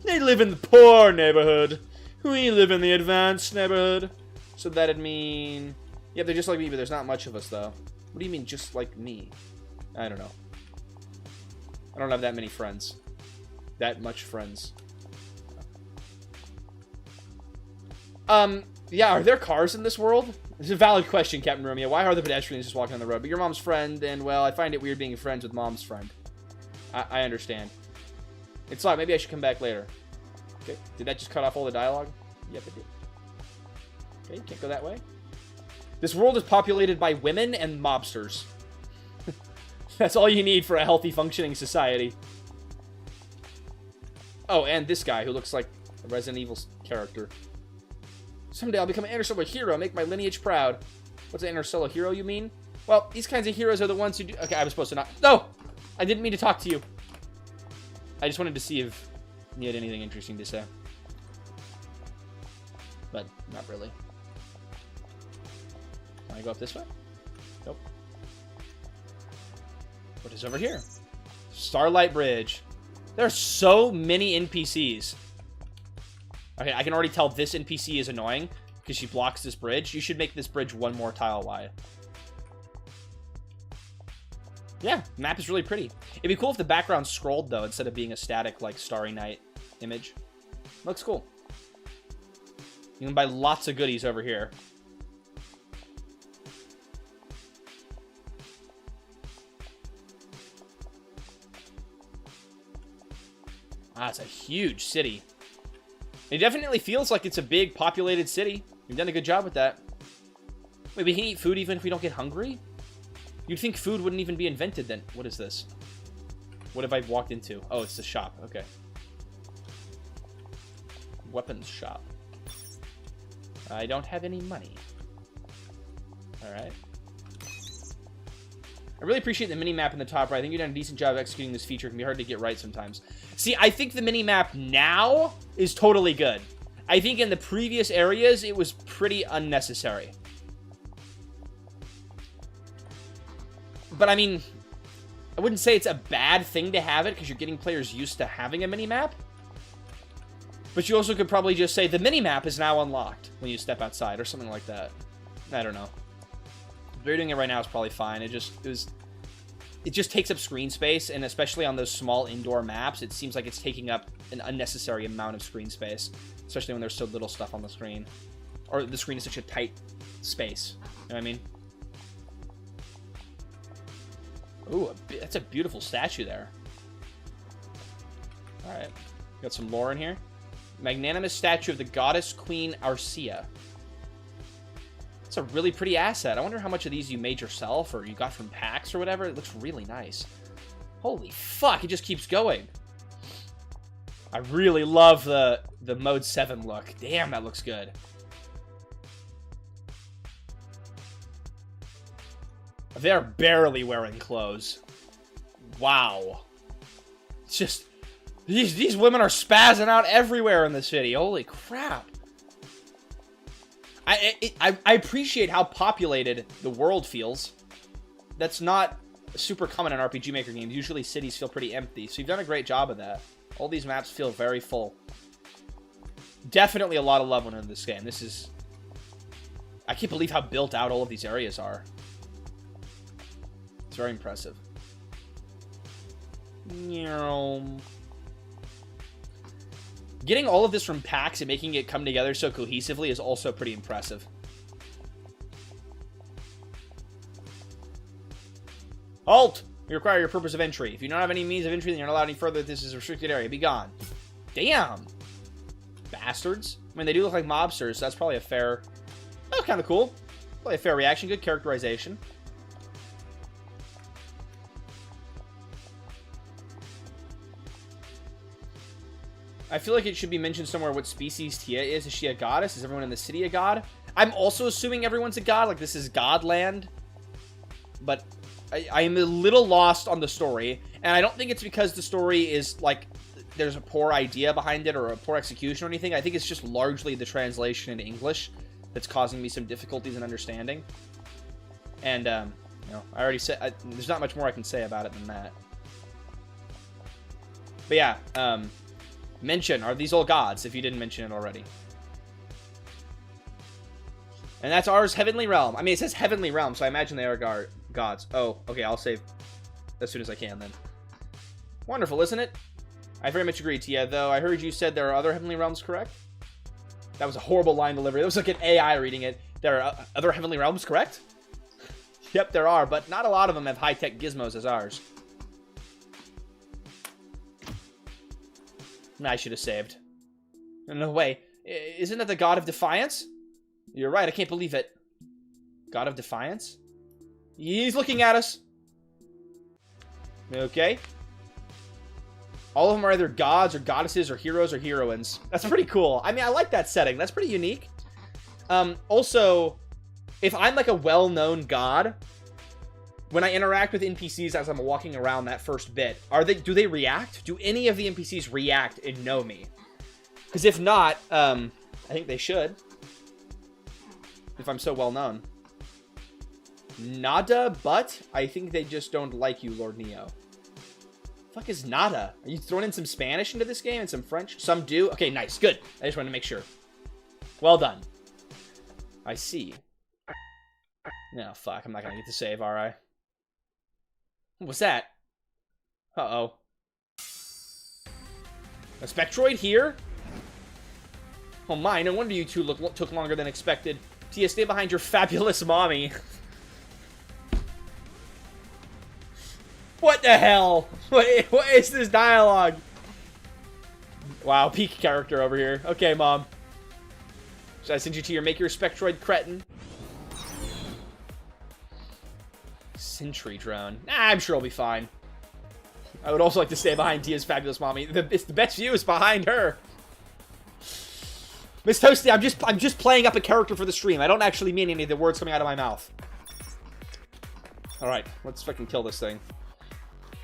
They live in the poor neighborhood. We live in the advanced neighborhood. So that'd mean... Yeah, they're just like me, but there's not much of us, though. What do you mean, just like me? I don't know. I don't have that many friends. That much friends. Yeah, are there cars in this world? It's a valid question, Captain Romeo. Why are the pedestrians just walking on the road? But your mom's friend, and, well, I find it weird being friends with mom's friend. I understand. It's like, maybe I should come back later. Okay, did that just cut off all the dialogue? Yep, it did. Okay, can't go that way. This world is populated by women and mobsters. That's all you need for a healthy, functioning society. Oh, and this guy who looks like a Resident Evil character. Someday I'll become an Interstellar hero, make my lineage proud. What's an Interstellar hero, you mean? Well, these kinds of heroes are the ones who do... Okay, I was supposed to not... No! I didn't mean to talk to you. I just wanted to see if you had anything interesting to say. But, not really. Can I go up this way? Nope. What is over here? Starlight Bridge. There are so many NPCs. Okay, I can already tell this NPC is annoying because she blocks this bridge. You should make this bridge one more tile wide. Yeah, map is really pretty. It'd be cool if the background scrolled, though, instead of being a static, like, Starry Night image. Looks cool. You can buy lots of goodies over here. Ah, it's a huge city. It definitely feels like it's a big populated city. You've done a good job with that. Wait, we can eat food even if we don't get hungry? You'd think food wouldn't even be invented then. What is this? What have I walked into? Oh, it's the shop. Okay. Weapons shop. I don't have any money. Alright. I really appreciate the mini-map in the top right. I think you've done a decent job executing this feature. It can be hard to get right sometimes. See, I think the mini-map now is totally good. I think in the previous areas, it was pretty unnecessary. But, I mean, I wouldn't say it's a bad thing to have it because you're getting players used to having a mini-map. But you also could probably just say the mini-map is now unlocked when you step outside or something like that. I don't know. If you're doing it right now, it's probably fine. It just takes up screen space, and especially on those small indoor maps, it seems like it's taking up an unnecessary amount of screen space, especially when there's so little stuff on the screen. Or the screen is such a tight space. You know what I mean? Ooh, that's a beautiful statue there. Alright. Got some lore in here. Magnanimous statue of the goddess Queen Arcia. It's a really pretty asset. I wonder how much of these you made yourself or you got from packs or whatever. It looks really nice. Holy fuck, it just keeps going. I really love the Mode 7 look. Damn, that looks good. They're barely wearing clothes. Wow. It's just... These women are spazzing out everywhere in the city. Holy crap. I appreciate how populated the world feels. That's not super common in RPG Maker games. Usually cities feel pretty empty. So you've done a great job of that. All these maps feel very full. Definitely a lot of love went into this game. This is... I can't believe how built out all of these areas are. It's very impressive. Getting all of this from packs and making it come together so cohesively is also pretty impressive. Halt! We require your purpose of entry. If you don't have any means of entry, then you're not allowed any further. This is a restricted area. Be gone. Damn! Bastards. I mean, they do look like mobsters, so that's probably a fair... Oh, kind of cool. Probably a fair reaction. Good characterization. I feel like it should be mentioned somewhere what species Tia is. Is she a goddess? Is everyone in the city a god? I'm also assuming everyone's a god. Like, this is Godland. But I am a little lost on the story. And I don't think it's because the story is, like, there's a poor idea behind it or a poor execution or anything. I think it's just largely the translation into English that's causing me some difficulties in understanding. And, you know, I already said... there's not much more I can say about it than that. But yeah, mention, are these all gods, if you didn't mention it already. And that's ours, Heavenly Realm. I mean, it says Heavenly Realm, so I imagine they are gods. Oh, okay, I'll save as soon as I can, then. Wonderful, isn't it? I very much agree, Tia, though I heard you said there are other Heavenly Realms, correct? That was a horrible line delivery. That was like an AI reading it. There are other Heavenly Realms, correct? Yep, there are, but not a lot of them have high-tech gizmos as ours. I should have saved. No way. Isn't that the God of Defiance? You're right, I can't believe it. God of Defiance? He's looking at us. Okay. All of them are either gods or goddesses or heroes or heroines. That's pretty cool. I mean, I like that setting. That's pretty unique. Also, if I'm like a well-known god, when I interact with NPCs as I'm walking around that first bit, do they react? Do any of the NPCs react and know me? Because if not, I think they should. If I'm so well known. Nada, but I think they just don't like you, Lord Neo. Fuck is nada? Are you throwing in some Spanish into this game and some French? Some do? Okay, nice. Good. I just wanted to make sure. Well done. I see. No, fuck. I'm not gonna get to save, are I? What's that? Uh-oh. A Spectroid here? Oh my, no wonder you two took longer than expected. Tia, stay behind your fabulous mommy. What the hell? What is this dialogue? Wow, peak character over here. Okay, Mom. Should I send you to your Make Your Spectroid cretin? Sentry drone. Nah, I'm sure I'll be fine. I would also like to stay behind Tia's fabulous mommy. The best view is behind her. Miss Toasty, I'm just playing up a character for the stream. I don't actually mean any of the words coming out of my mouth. Alright, let's fucking kill this thing.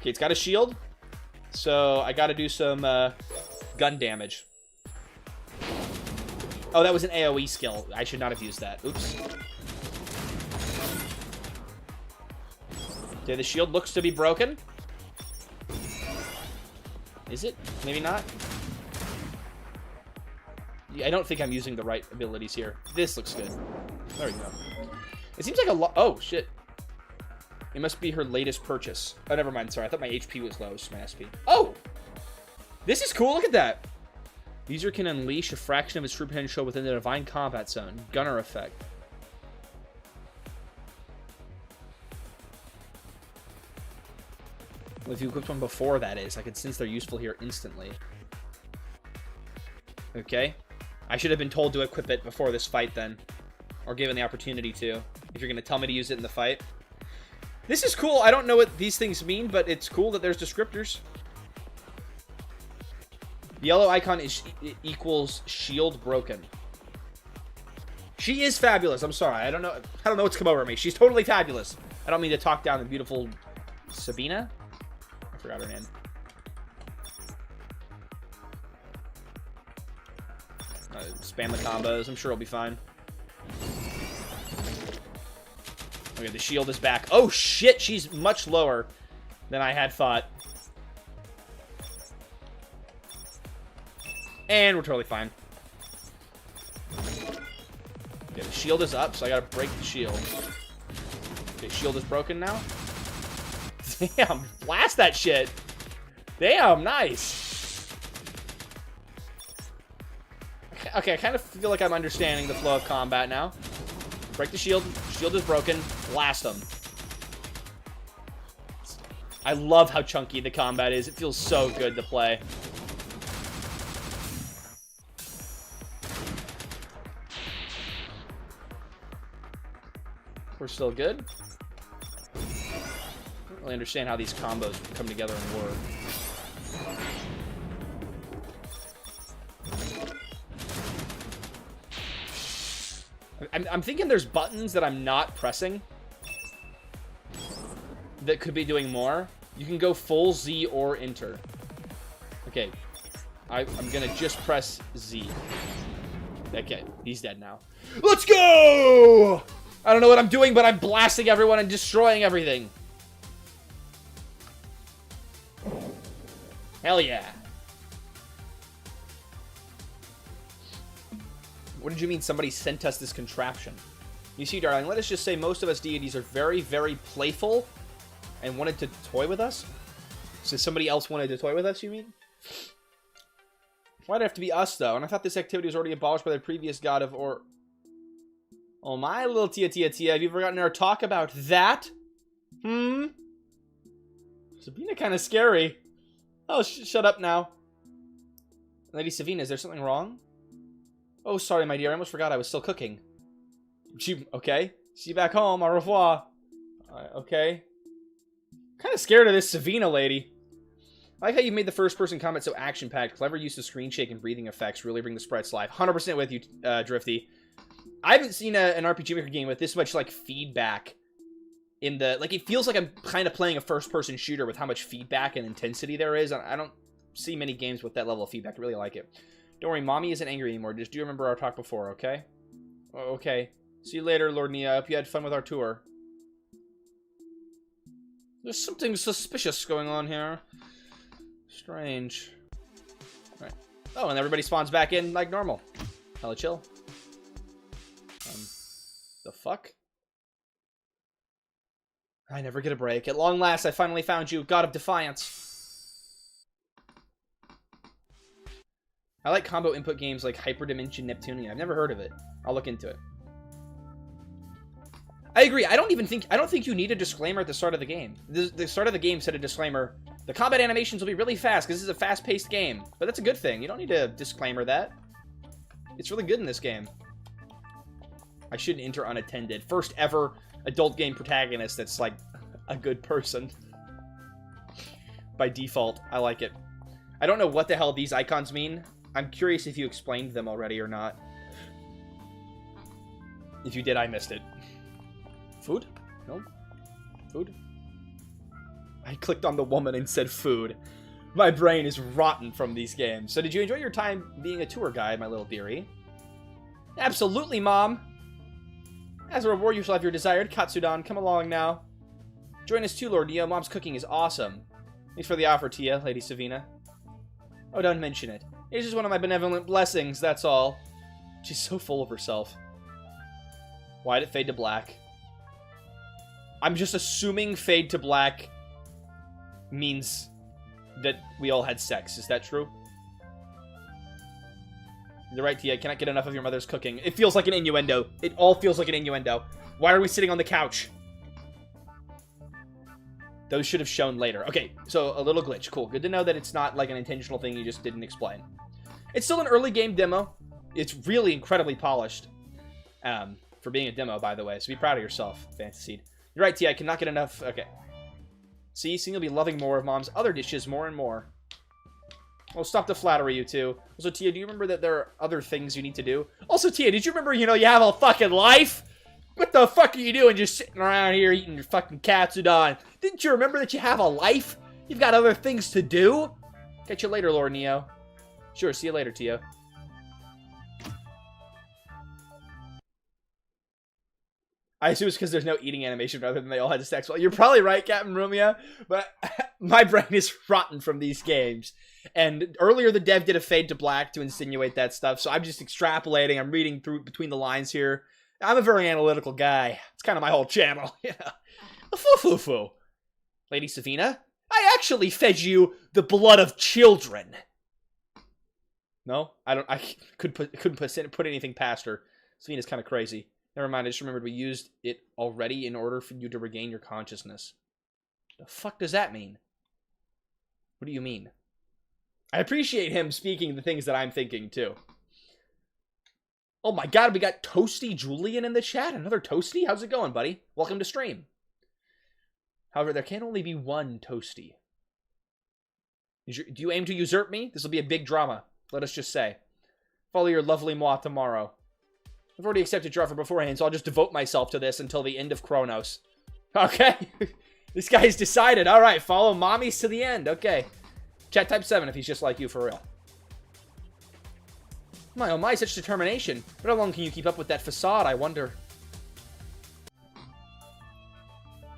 Okay, it's got a shield. So, I gotta do some gun damage. Oh, that was an AoE skill. I should not have used that. Oops. Okay, the shield looks to be broken. Is it? Maybe not. Yeah, I don't think I'm using the right abilities here. This looks good. There we go. It seems like a lot. Oh, shit. It must be her latest purchase. Oh, never mind. Sorry, I thought my HP was low. It's my SP. Oh! This is cool. Look at that. User can unleash a fraction of his true potential within the divine combat zone. Gunner effect. Well, if you equipped one before, that is. I can sense they're useful here instantly. Okay. I should have been told to equip it before this fight, then. Or given the opportunity to. If you're going to tell me to use it in the fight. This is cool. I don't know what these things mean, but it's cool that there's descriptors. The yellow icon is equals shield broken. She is fabulous. I'm sorry. I don't know what's come over me. She's totally fabulous. I don't mean to talk down the beautiful Sabina. I forgot her name. Spam the combos. I'm sure it'll be fine. Okay, the shield is back. Oh, shit. She's much lower than I had thought. And we're totally fine. Okay, the shield is up, so I gotta break the shield. Okay, shield is broken now. Damn, blast that shit. Damn, nice. Okay, I kind of feel like I'm understanding the flow of combat now. Break the shield. Shield is broken. Blast them. I love how chunky the combat is. It feels so good to play. We're still good. I don't really understand how these combos come together and work. I'm thinking there's buttons that I'm not pressing that could be doing more. You can go full Z or enter. Okay. I'm gonna just press Z. Okay, he's dead now. Let's go! I don't know what I'm doing, but I'm blasting everyone and destroying everything. Hell yeah. What did you mean somebody sent us this contraption? You see, darling, let us just say most of us deities are very, very playful and wanted to toy with us. So somebody else wanted to toy with us, you mean? Why'd it have to be us, though? And I thought this activity was already abolished by the previous god of or... Oh, my little Tia. Have you forgotten our talk about that? Sabina kind of scary. Oh, shut up now. Lady Savina, is there something wrong? Oh, sorry, my dear. I almost forgot I was still cooking. Okay. See you back home. Au revoir. Okay. Kind of scared of this Savina lady. I like how you made the first-person combat so action-packed. Clever use of screen shake and breathing effects really bring the sprites alive. 100% with you, Drifty. I haven't seen an RPG Maker game with this much, like, feedback in the... Like, it feels like I'm kind of playing a first-person shooter with how much feedback and intensity there is. I don't see many games with that level of feedback. I really like it. Don't worry, Mommy isn't angry anymore. Just do remember our talk before, okay? Oh, okay. See you later, Lord Nia. I hope you had fun with our tour. There's something suspicious going on here. Strange. Alright. Oh, and everybody spawns back in like normal. Hella chill. The fuck? I never get a break. At long last, I finally found you, God of Defiance. I like combo input games like HyperDimension Neptunia. I've never heard of it. I'll look into it. I agree. I don't think you need a disclaimer at the start of the game. The start of the game said a disclaimer. The combat animations will be really fast because this is a fast-paced game. But that's a good thing. You don't need to disclaimer that. It's really good in this game. I shouldn't enter unattended. First ever adult game protagonist that's like a good person. By default. I like it. I don't know what the hell these icons mean. I'm curious if you explained them already or not. If you did, I missed it. Food? No? Food? I clicked on the woman and said food. My brain is rotten from these games. So did you enjoy your time being a tour guide, my little dearie? Absolutely, Mom. As a reward, you shall have your desired Katsudan. Come along now. Join us too, Lord Neo. Mom's cooking is awesome. Thanks for the offer, Tia, Lady Savina. Oh, don't mention it. It's just one of my benevolent blessings, that's all. She's so full of herself. Why'd it fade to black? I'm just assuming fade to black means that we all had sex. Is that true? You're right, Tia. I cannot get enough of your mother's cooking. It feels like an innuendo. It all feels like an innuendo. Why are we sitting on the couch? Those should have shown later. Okay, so a little glitch. Cool. Good to know that it's not like an intentional thing you just didn't explain. It's still an early game demo. It's really incredibly polished. For being a demo, by the way. So be proud of yourself, Fantasy. You're right, Tia. I cannot get enough. Okay. See, soon you'll be loving more of Mom's other dishes more and more. Oh, stop the flattery, you two. Also, Tia, do you remember that there are other things you need to do? Also, Tia, did you remember, you have a fucking life? What the fuck are you doing just sitting around here eating your fucking Katsudon? Didn't you remember that you have a life? You've got other things to do? Catch you later, Lord Neo. Sure, see you later, Tia. I assume it's because there's no eating animation rather than they all had sex. Well, you're probably right, Captain Rumia, but my brain is rotten from these games. And earlier the dev did a fade to black to insinuate that stuff, so I'm just extrapolating. I'm reading through between the lines here. I'm a very analytical guy. It's kind of my whole channel. Foo-foo-foo. Lady Savina, I actually fed you the blood of children. No? I couldn't put anything past her. Savina's kind of crazy. Never mind, I just remembered we used it already in order for you to regain your consciousness. The fuck does that mean? What do you mean? I appreciate him speaking the things that I'm thinking, too. Oh my god, we got Toasty Julian in the chat. Another Toasty? How's it going, buddy? Welcome to stream. However, there can only be one Toasty. Do you aim to usurp me? This will be a big drama, let us just say. Follow your lovely moi tomorrow. I've already accepted your offer beforehand, so I'll just devote myself to this until the end of Chronos. Okay. This guy's decided. All right, follow mommies to the end. Okay. Chat type 7 if he's just like you for real. My, oh my, such determination. But how long can you keep up with that facade, I wonder?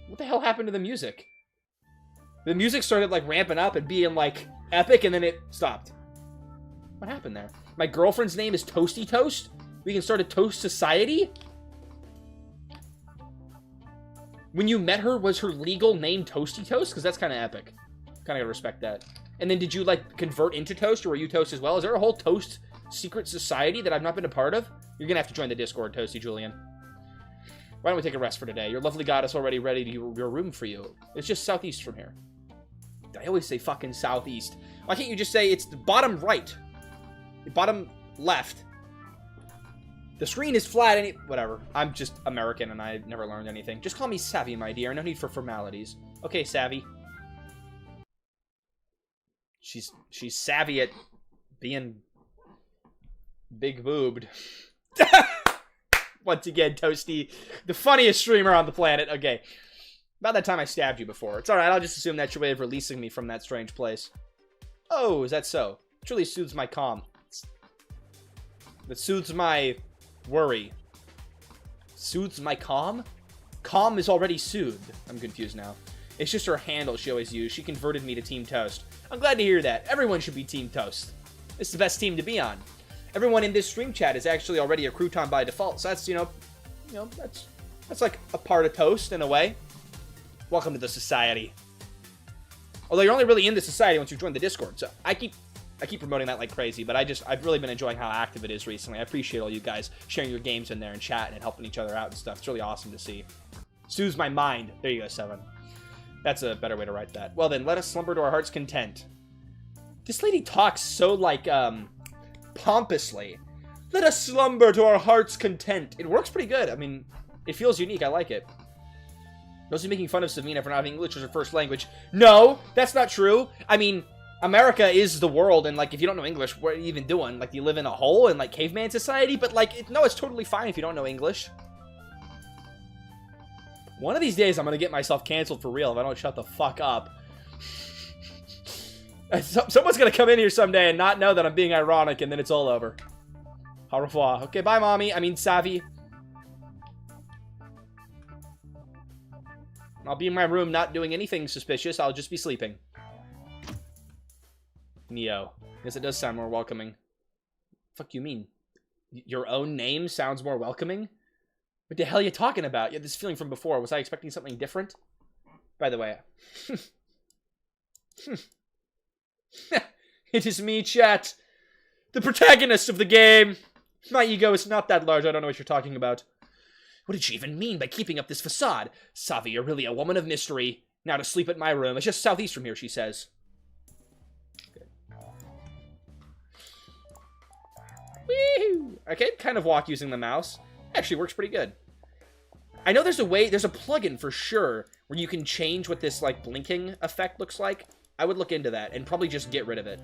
What the hell happened to the music? The music started, like, ramping up and being, like, epic, and then it stopped. What happened there? My girlfriend's name is Toasty Toast? We can start a toast society? When you met her, was her legal name Toasty Toast? Because that's kind of epic. Kind of gotta respect that. And then did you, like, convert into Toast, or were you Toast as well? Is there a whole Toast secret society that I've not been a part of? You're gonna have to join the Discord, Toasty Julian. Why don't we take a rest for today? Your lovely goddess already ready to your room for you. It's just southeast from here. I always say fucking southeast. Why can't you just say it's the bottom right? The bottom left. The screen is flat, whatever. I'm just American and I never learned anything. Just call me Savvy, my dear. No need for formalities. Okay, Savvy. She's savvy at being big-boobed. Once again, Toasty, the funniest streamer on the planet. Okay. About that time I stabbed you before. It's alright, I'll just assume that's your way of releasing me from that strange place. Oh, is that so? It truly soothes my calm. That soothes my worry. Soothes my calm? Calm is already soothed. I'm confused now. It's just her handle she always used. She converted me to Team Toast. I'm glad to hear that. Everyone should be Team Toast. It's the best team to be on. Everyone in this stream chat is actually already a crouton by default. So that's, that's like a part of Toast in a way. Welcome to the society. Although you're only really in the society once you join the Discord. So I keep I keep promoting that like crazy, but I've really been enjoying how active it is recently. I appreciate all you guys sharing your games in there and chatting and helping each other out and stuff. It's really awesome to see. Soothes my mind. There you go, 7. That's a better way to write that. Well then, let us slumber to our heart's content. This lady talks so, like, pompously. Let us slumber to our heart's content. It works pretty good. I mean, it feels unique. I like it. Those are making fun of Savina for not having English as her first language. No, that's not true. I mean, America is the world, and, like, if you don't know English, what are you even doing? Like, you live in a hole in, like, caveman society? But, like, no, it's totally fine if you don't know English. One of these days, I'm gonna get myself canceled for real if I don't shut the fuck up. Someone's gonna come in here someday and not know that I'm being ironic, and then it's all over. Au revoir. Okay, bye, mommy. I mean, Savvy. I'll be in my room not doing anything suspicious. I'll just be sleeping. Neo. Yes, it does sound more welcoming. Fuck you mean? Your own name sounds more welcoming? What the hell are you talking about? You had this feeling from before. Was I expecting something different? By the way. It is me, chat. The protagonist of the game. My ego is not that large. I don't know what you're talking about. What did she even mean by keeping up this facade? Savi, you're really a woman of mystery. Now to sleep at my room. It's just southeast from here, she says. Good. Woohoo! I can kind of walk using the mouse. Actually works pretty good. I know there's a plugin for sure where you can change what this, like, blinking effect looks like. I would look into that and probably just get rid of it.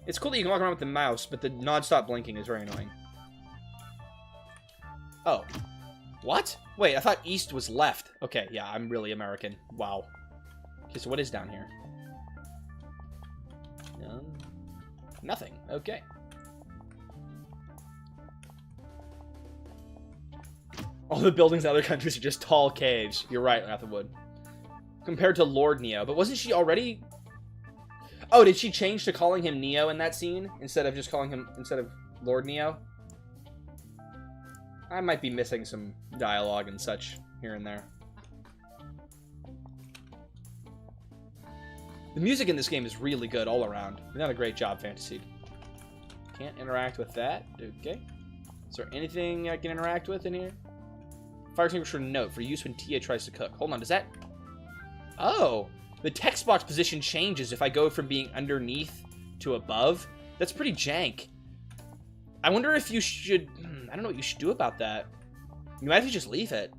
It's cool that you can walk around with the mouse, but the non-stop blinking is very annoying. Oh. What? Wait, I thought east was left. Okay, yeah, I'm really American. Wow. Okay, so what is down here? Nothing. Okay. All the buildings in other countries are just tall caves. You're right, Ratherwood. Compared to Lord Neo. But wasn't she already... Oh, did she change to calling him Neo in that scene? Instead of just calling him... Instead of Lord Neo? I might be missing some dialogue and such here and there. The music in this game is really good all around. You've done a great job, Fantasy. Can't interact with that. Okay. Is there anything I can interact with in here? Fire extinguisher note for use when Tia tries to cook. Hold on, does that... Oh! The text box position changes if I go from being underneath to above. That's pretty jank. I wonder if you should... I don't know what you should do about that. You might have to just leave it.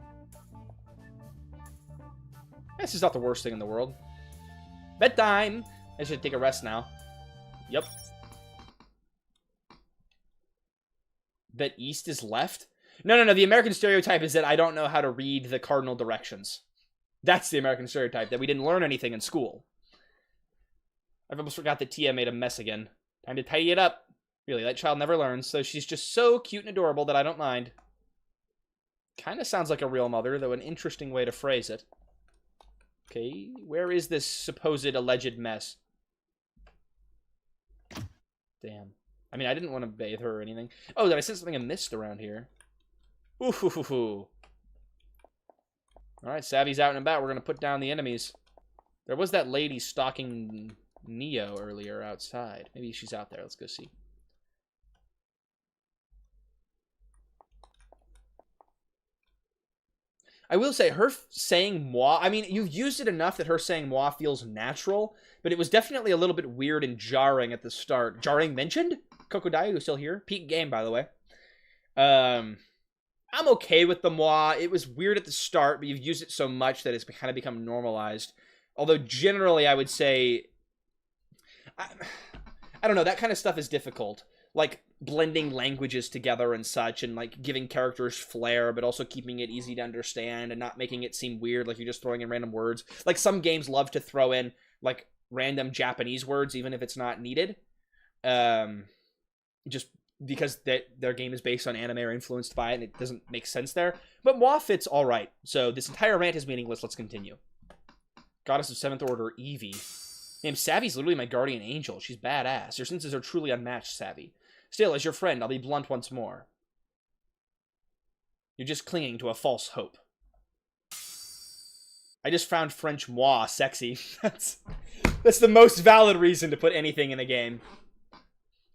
This is not the worst thing in the world. Bedtime! I should take a rest now. Yep. That east is left? No. The American stereotype is that I don't know how to read the cardinal directions. That's the American stereotype, that we didn't learn anything in school. I've almost forgot that Tia made a mess again. Time to tidy it up. Really, that child never learns, so she's just so cute and adorable that I don't mind. Kind of sounds like a real mother, though an interesting way to phrase it. Okay, where is this supposed alleged mess? Damn. I mean, I didn't want to bathe her or anything. Oh, did I sense something I missed around here? Ooh. Alright, Savvy's out and about. We're going to put down the enemies. There was that lady stalking Neo earlier outside. Maybe she's out there. Let's go see. I will say, her saying moi, I mean, you've used it enough that her saying moi feels natural, but it was definitely a little bit weird and jarring at the start. Jarring mentioned? Kokodai, who's still here. Peak game, by the way. I'm okay with the moi. It was weird at the start, but you've used it so much that it's kind of become normalized. Although, generally, I would say... I don't know, that kind of stuff is difficult. Like, blending languages together and such, and, like, giving characters flair, but also keeping it easy to understand, and not making it seem weird, like you're just throwing in random words. Like, some games love to throw in, like, random Japanese words, even if it's not needed. Just because their game is based on anime or influenced by it, and it doesn't make sense there. But moi fits alright. So, this entire rant is meaningless. Let's continue. Goddess of 7th Order, Evie. Damn, Savvy's literally my guardian angel. She's badass. Your senses are truly unmatched, Savvy. Still, as your friend, I'll be blunt once more. You're just clinging to a false hope. I just found French moi sexy. That's the most valid reason to put anything in a game.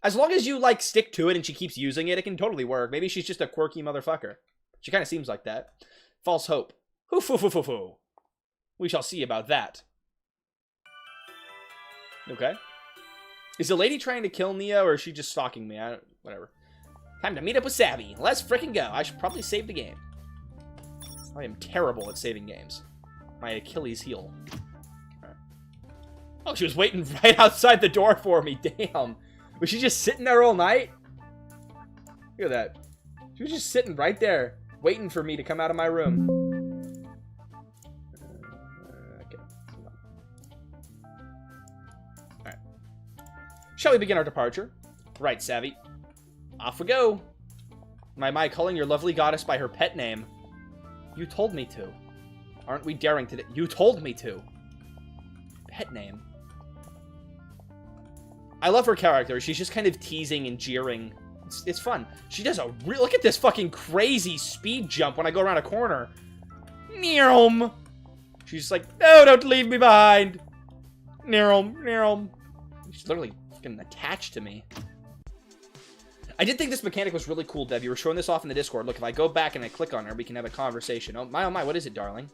As long as you, like, stick to it and she keeps using it, it can totally work. Maybe she's just a quirky motherfucker. She kind of seems like that. False hope. Hoo-foo-foo-foo-foo. We shall see about that. Okay. Is the lady trying to kill Nia, or is she just stalking me? Whatever. Time to meet up with Savvy. Let's frickin' go. I should probably save the game. I am terrible at saving games. My Achilles heel. Right. Oh, she was waiting right outside the door for me. Damn. Was she just sitting there all night? Look at that. She was just sitting right there, waiting for me to come out of my room. Okay. Alright. Shall we begin our departure? Right, Savvy. Off we go. Am I calling your lovely goddess by her pet name? You told me to. Aren't we daring to? You told me to. Pet name. I love her character. She's just kind of teasing and jeering. It's fun. She does a look at this fucking crazy speed jump when I go around a corner. Neom. She's like, no, don't leave me behind. Neom. She's literally fucking attached to me. I did think this mechanic was really cool, Dev. You were showing this off in the Discord. Look, if I go back and I click on her, we can have a conversation. Oh my, what is it, darling?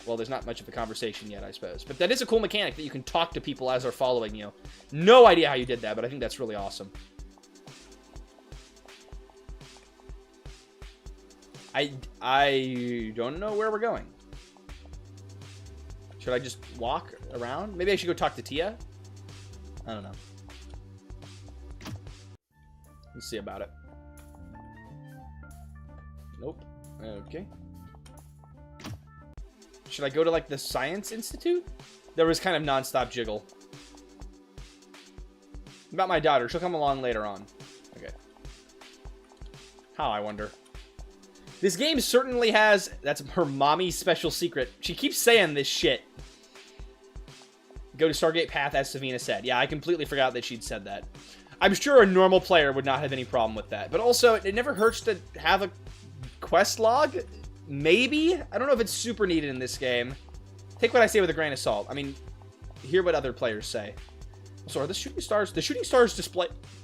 Well, there's not much of a conversation yet, I suppose. But that is a cool mechanic that you can talk to people as they're following you. No idea how you did that, but I think that's really awesome. I don't know where we're going. Should I just walk around? Maybe I should go talk to Tia? I don't know. Let's see about it. Nope. Okay. Should I go to, like, the Science Institute? There was kind of non-stop jiggle. About my daughter. She'll come along later on. Okay. How, I wonder. This game certainly has... That's her mommy's special secret. She keeps saying this shit. Go to Stargate Path, as Savina said. Yeah, I completely forgot that she'd said that. I'm sure a normal player would not have any problem with that. But also, it never hurts to have a quest log. Maybe? I don't know if it's super needed in this game. Take what I say with a grain of salt. I mean, hear what other players say. So are the shooting stars... The shooting stars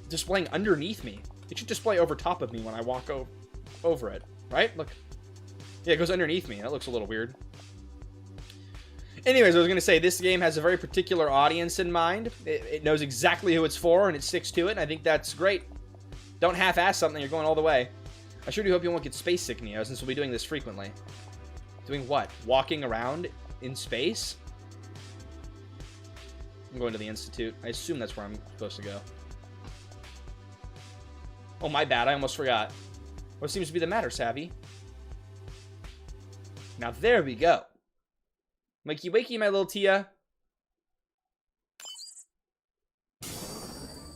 displaying underneath me. It should display over top of me when I walk over it. Right? Look. Yeah, it goes underneath me. That looks a little weird. Anyways, I was going to say, this game has a very particular audience in mind. It knows exactly who it's for, and it sticks to it, and I think that's great. Don't half-ass something, you're going all the way. I sure do hope you won't get space sick, Neo, since we'll be doing this frequently. Doing what? Walking around in space? I'm going to the Institute. I assume that's where I'm supposed to go. Oh, my bad, I almost forgot. What seems to be the matter, Savvy? Now, there we go. Wakey wakey, my little Tia.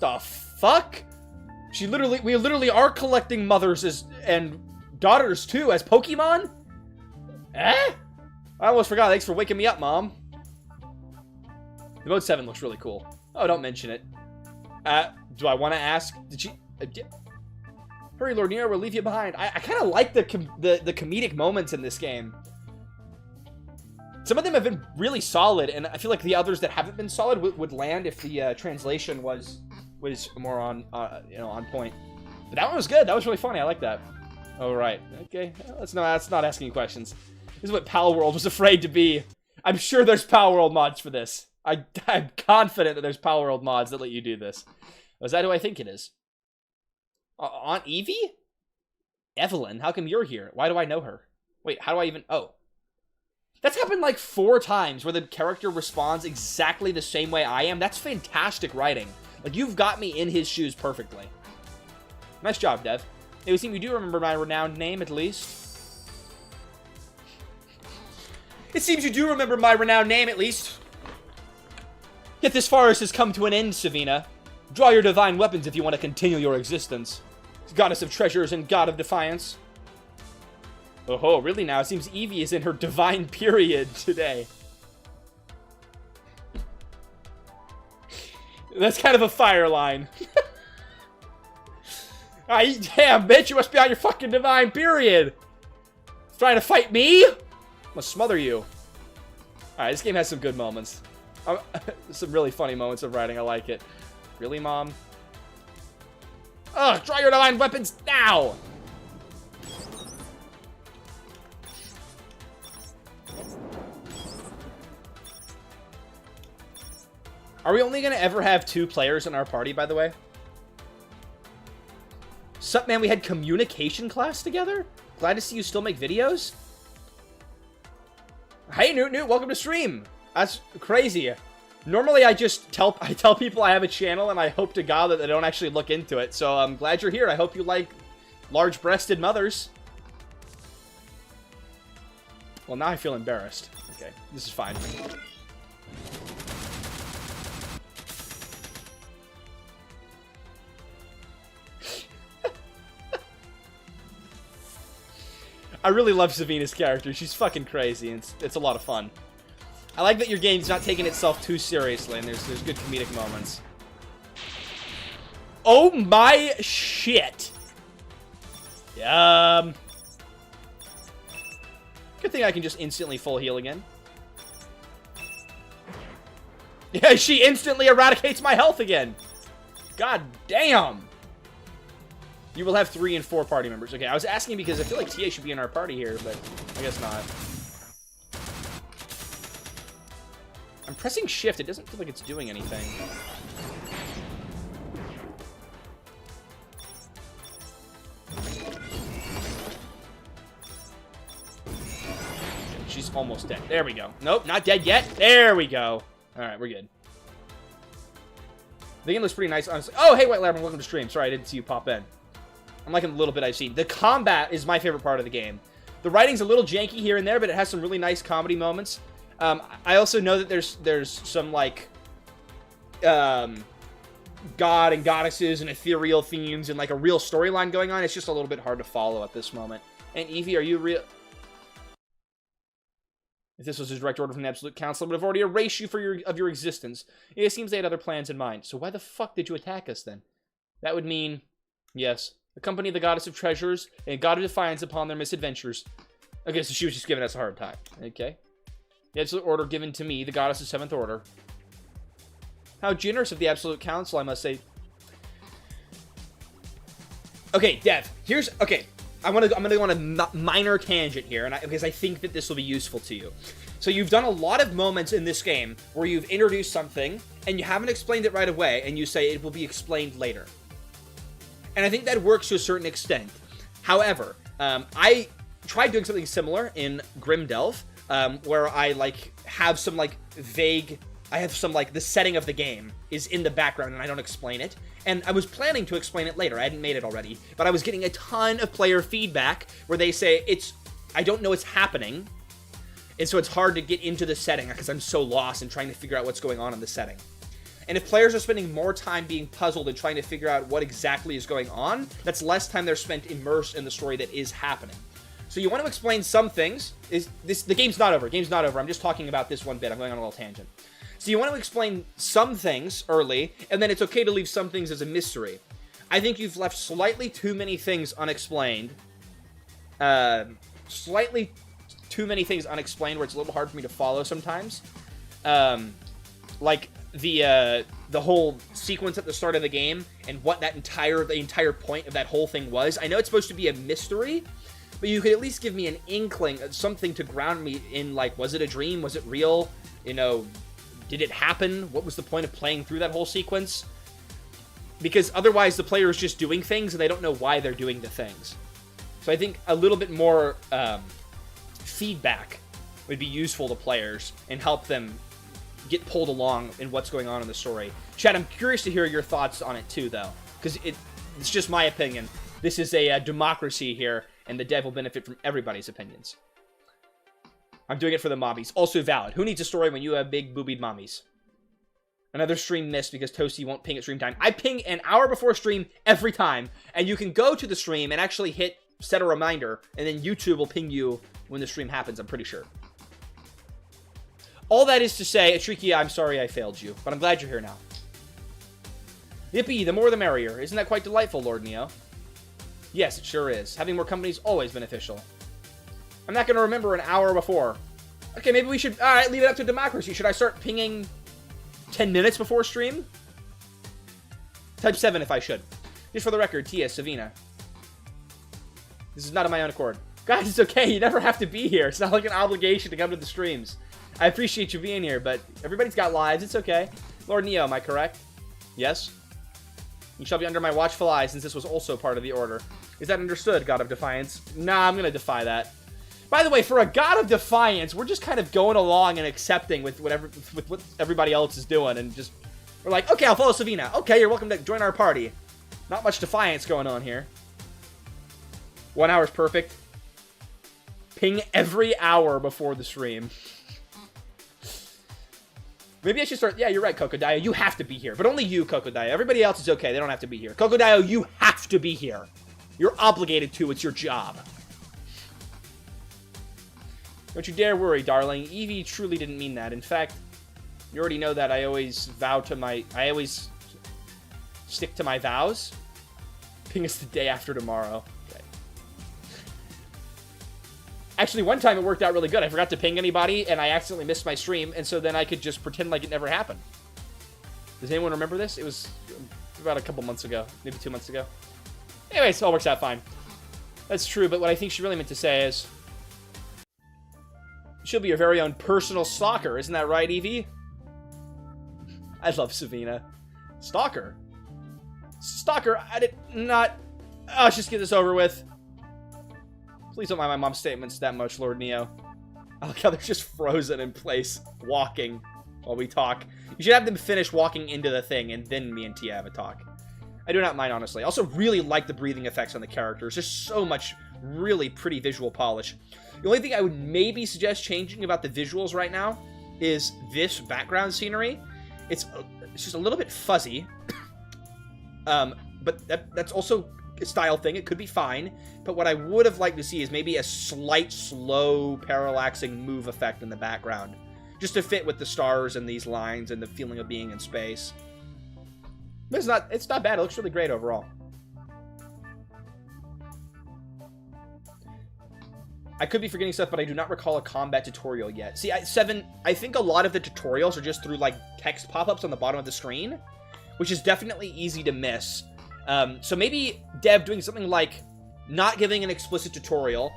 The fuck? We literally are collecting mothers and daughters too as Pokemon? Eh? I almost forgot. Thanks for waking me up, Mom. The Mode 7 looks really cool. Oh, don't mention it. Do I want to ask? Did she? Hurry, Lord Nero, we'll leave you behind. I kind of like the comedic moments in this game. Some of them have been really solid, and I feel like the others that haven't been solid would land if the translation was more on on point. But that one was good. That was really funny. I like that. All right. Okay. That's not asking questions. This is what Pal World was afraid to be. I'm sure there's Pal World mods for this. I'm confident that there's Pal World mods that let you do this. Is that who I think it is? Aunt Evie? Evelyn, how come you're here? Why do I know her? Wait, how do I even... Oh. That's happened like 4 times where the character responds exactly the same way I am. That's fantastic writing. Like, you've got me in his shoes perfectly. Nice job, Dev. It would seem you do remember my renowned name, at least. It seems you do remember my renowned name, at least. Yet this forest has come to an end, Savina. Draw your divine weapons if you want to continue your existence. Goddess of treasures and god of defiance. Oh, really now? It seems Evie is in her divine period today. That's kind of a fire line. Damn, bitch, you must be on your fucking divine period. Trying to fight me? I'm gonna smother you. Alright, this game has some good moments. Some really funny moments of writing. I like it. Really, Mom? Ugh, draw your divine weapons now! Are we only gonna ever have 2 players in our party, by the way? Sup, man, we had communication class together? Glad to see you still make videos. Hey, Newt, welcome to stream. That's crazy. Normally, I tell people I have a channel, and I hope to God that they don't actually look into it. So I'm glad you're here. I hope you like large-breasted mothers. Well, now I feel embarrassed. Okay, this is fine. I really love Savina's character. She's fucking crazy, and it's a lot of fun. I like that your game's not taking itself too seriously, and there's good comedic moments. Oh my shit! Good thing I can just instantly full heal again. Yeah, she instantly eradicates my health again! God damn! You will have 3 and 4 party members. Okay, I was asking because I feel like TA should be in our party here, but I guess not. I'm pressing shift. It doesn't feel like it's doing anything. She's almost dead. There we go. Nope, not dead yet. There we go. All right, we're good. The game looks pretty nice, honestly. Oh, hey, White Lab, welcome to stream. Sorry, I didn't see you pop in. I'm liking a little bit I've seen. The combat is my favorite part of the game. The writing's a little janky here and there, but it has some really nice comedy moments. I also know that there's some, like, god and goddesses and ethereal themes and, like, a real storyline going on. It's just a little bit hard to follow at this moment. And Evie, are you real? If this was a direct order from the Absolute Council, I would have already erased you of your existence. It seems they had other plans in mind. So why the fuck did you attack us, then? That would mean, yes, accompany the Goddess of Treasures and God of Defiance upon their misadventures. Okay, so she was just giving us a hard time. Okay. The Absolute Order given to me, the Goddess of 7th Order. How generous of the Absolute Council, I must say. Okay, Dev, here's... Okay, I'm gonna go on a minor tangent here, because I think that this will be useful to you. So you've done a lot of moments in this game where you've introduced something, and you haven't explained it right away, and you say it will be explained later. And I think that works to a certain extent. However, I tried doing something similar in Grim Delve, where I, like, have some, like, vague... I have some, like, the setting of the game is in the background, and I don't explain it. And I was planning to explain it later. I hadn't made it already. But I was getting a ton of player feedback where they say, I don't know what's happening. And so it's hard to get into the setting because I'm so lost in trying to figure out what's going on in the setting. And if players are spending more time being puzzled and trying to figure out what exactly is going on, that's less time they're spent immersed in the story that is happening. So you want to explain some things. The game's not over. Game's not over. I'm just talking about this one bit. I'm going on a little tangent. So you want to explain some things early, and then it's okay to leave some things as a mystery. I think you've left slightly too many things unexplained. Slightly too many things unexplained where it's a little hard for me to follow sometimes. Like the whole sequence at the start of the game and what the entire point of that whole thing was. I know it's supposed to be a mystery, but you could at least give me an inkling, something to ground me in, like, was it a dream? Was it real? You know, did it happen? What was the point of playing through that whole sequence? Because otherwise the player is just doing things and they don't know why they're doing the things. So I think a little bit more feedback would be useful to players and help them get pulled along in what's going on in the story. Chad, I'm curious to hear your thoughts on it too, though, because it's just my opinion. This is a democracy here, and the dev will benefit from everybody's opinions. I'm doing it for the mommies. Also valid. Who needs a story when you have big boobied mommies? Another stream missed because Toasty won't ping at stream time. I ping an hour before stream every time, and you can go to the stream and actually set a reminder, and then YouTube will ping you when the stream happens, I'm pretty sure. All that is to say, Atriki, I'm sorry I failed you, but I'm glad you're here now. Yippee, the more the merrier. Isn't that quite delightful, Lord Neo? Yes, it sure is. Having more company is always beneficial. I'm not going to remember an hour before. Okay, maybe we should... Alright, leave it up to democracy. Should I start pinging 10 minutes before stream? Type 7 if I should. Just for the record, Tia, Savina. This is not of my own accord. Guys, it's okay. You never have to be here. It's not like an obligation to come to the streams. I appreciate you being here, but everybody's got lives. It's okay. Lord Neo, am I correct? Yes? You shall be under my watchful eye, since this was also part of the order. Is that understood, God of Defiance? Nah, I'm gonna defy that. By the way, for a God of Defiance, we're just kind of going along and accepting with what everybody else is doing, and just... We're like, okay, I'll follow Savina. Okay, you're welcome to join our party. Not much defiance going on here. 1 hour's perfect. Ping every hour before the stream. Maybe I should start... Yeah, you're right, Kokodayo. You have to be here. But only you, Kokodayo. Everybody else is okay. They don't have to be here. Kokodayo, you have to be here. You're obligated to. It's your job. Don't you dare worry, darling. Evie truly didn't mean that. In fact, you already know that I always vow to my... I always stick to my vows. Ping us the day after tomorrow. Okay. Actually, one time it worked out really good. I forgot to ping anybody, and I accidentally missed my stream, and so then I could just pretend like it never happened. Does anyone remember this? It was about a couple months ago. Maybe 2 months ago. Anyways, it all works out fine. That's true, but what I think she really meant to say is... She'll be your very own personal stalker. Isn't that right, Evie? I love Savina. Stalker? Stalker, I did not... Oh, let's just get this over with. Please don't mind my mom's statements that much, Lord Neo. Oh, God, they're just frozen in place, walking while we talk. You should have them finish walking into the thing, and then me and Tia have a talk. I do not mind, honestly. I also really like the breathing effects on the characters. There's so much really pretty visual polish. The only thing I would maybe suggest changing about the visuals right now is this background scenery. It's just a little bit fuzzy. But that's also a style thing. It could be fine. But what I would have liked to see is maybe a slight, slow, parallaxing move effect in the background. Just to fit with the stars and these lines and the feeling of being in space. But it's not bad. It looks really great overall. I could be forgetting stuff, but I do not recall a combat tutorial yet. See, I think a lot of the tutorials are just through, like, text pop-ups on the bottom of the screen, which is definitely easy to miss. So maybe Dev doing something like not giving an explicit tutorial,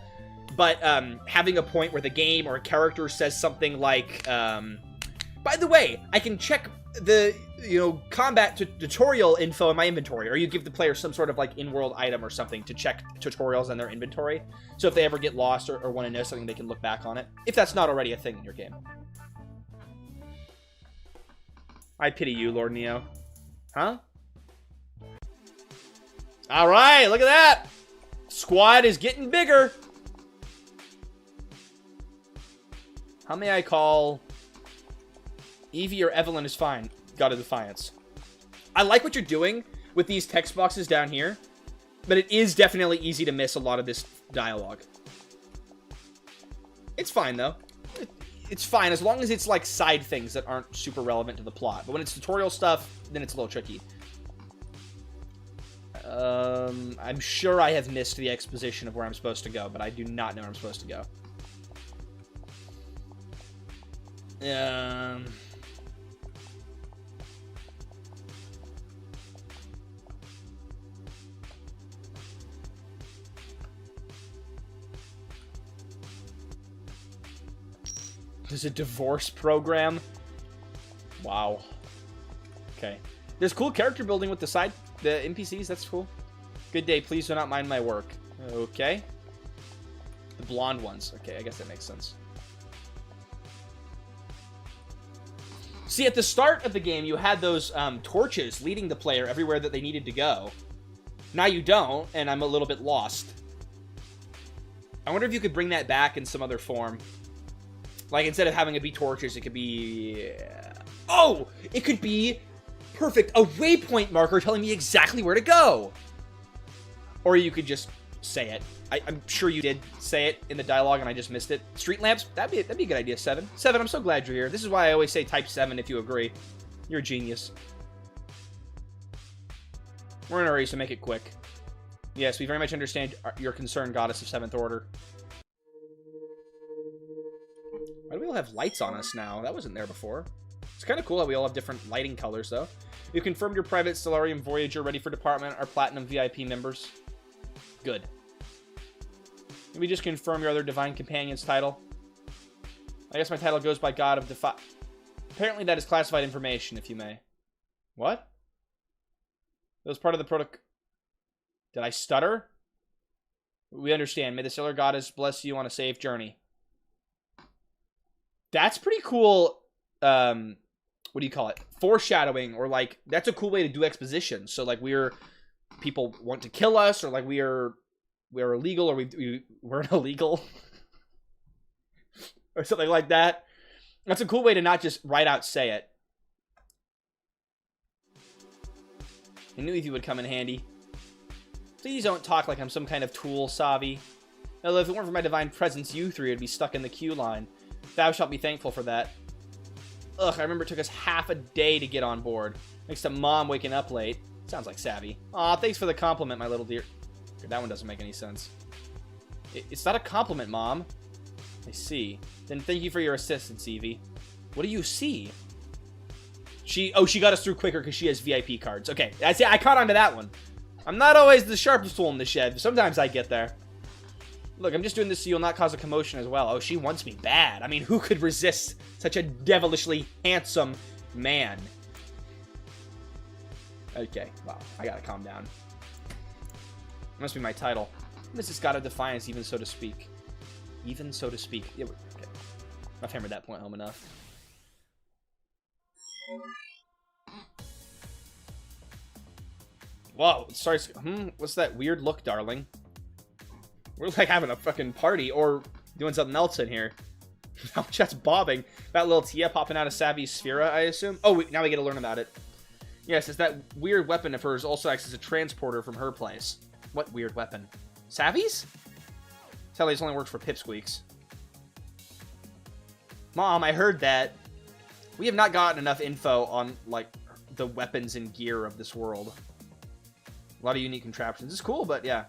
but having a point where the game or a character says something like, by the way, I can check the, combat tutorial info in my inventory, or you give the player some sort of, like, in-world item or something to check tutorials in their inventory. So if they ever get lost or want to know something, they can look back on it. If that's not already a thing in your game. I pity you, Lord Neo. Huh? Alright, look at that! Squad is getting bigger! How may I call... Evie or Evelyn is fine. God of Defiance. I like what you're doing with these text boxes down here, but it is definitely easy to miss a lot of this dialogue. It's fine, though. It's fine, as long as it's, like, side things that aren't super relevant to the plot. But when it's tutorial stuff, then it's a little tricky. I'm sure I have missed the exposition of where I'm supposed to go, but I do not know where I'm supposed to go. There's a divorce program. Wow. Okay. There's cool character building with the NPCs. That's cool. Good day. Please do not mind my work. Okay. The blonde ones. Okay, I guess that makes sense. See, at the start of the game, you had those torches leading the player everywhere that they needed to go. Now you don't, and I'm a little bit lost. I wonder if you could bring that back in some other form. Like, instead of having it be torches, it could be... Oh! It could be... Perfect. A waypoint marker telling me exactly where to go. Or you could just say it. I'm sure you did say it in the dialogue and I just missed it. Street lamps? That'd be a good idea, Seven. Seven, I'm so glad you're here. This is why I always say type 7 if you agree. You're a genius. We're in a hurry, so make it quick. Yes, we very much understand your concern, Goddess of 7th Order. Why do we all have lights on us now? That wasn't there before. It's kind of cool that we all have different lighting colors, though. You confirmed your private Stellarium Voyager ready for department. Our Platinum VIP members. Good. Can we just confirm your other Divine Companion's title? I guess my title goes by God of Defy... Apparently that is classified information, if you may. What? That was part of the protocol... Did I stutter? We understand. May the Stellar Goddess bless you on a safe journey. That's pretty cool, what do you call it? Foreshadowing, or like, that's a cool way to do exposition. So like people want to kill us, or like we're illegal, or we're illegal. Or something like that. That's a cool way to not just right out say it. I knew you would come in handy. Please don't talk like I'm some kind of tool, Savi. Although if it weren't for my divine presence, you three would be stuck in the queue line. Thou shalt be thankful for that. Ugh, I remember it took us half a day to get on board. Thanks to Mom waking up late. Sounds like savvy. Aw, thanks for the compliment, my little dear. That one doesn't make any sense. It's not a compliment, Mom. I see. Then thank you for your assistance, Evie. What do you see? She got us through quicker because she has VIP cards. Okay, I caught on to that one. I'm not always the sharpest tool in the shed. Sometimes I get there. Look, I'm just doing this so you'll not cause a commotion as well. Oh, she wants me bad. I mean, who could resist such a devilishly handsome man? Okay, wow. I gotta calm down. Must be my title. Mrs. God of Defiance, even so to speak. Even so to speak. Yeah, okay. I've hammered that point home enough. Whoa, sorry. What's that weird look, darling? We're like having a fucking party or doing something else in here. That's bobbing. That little Tia popping out of Savvy's Sphera, I assume. Oh, now we get to learn about it. Yes, it's that weird weapon of hers also acts as a transporter from her place. What weird weapon? Savvy's? Sadly, this only works for pipsqueaks. Mom, I heard that. We have not gotten enough info on, like, the weapons and gear of this world. A lot of unique contraptions. It's cool, but yeah.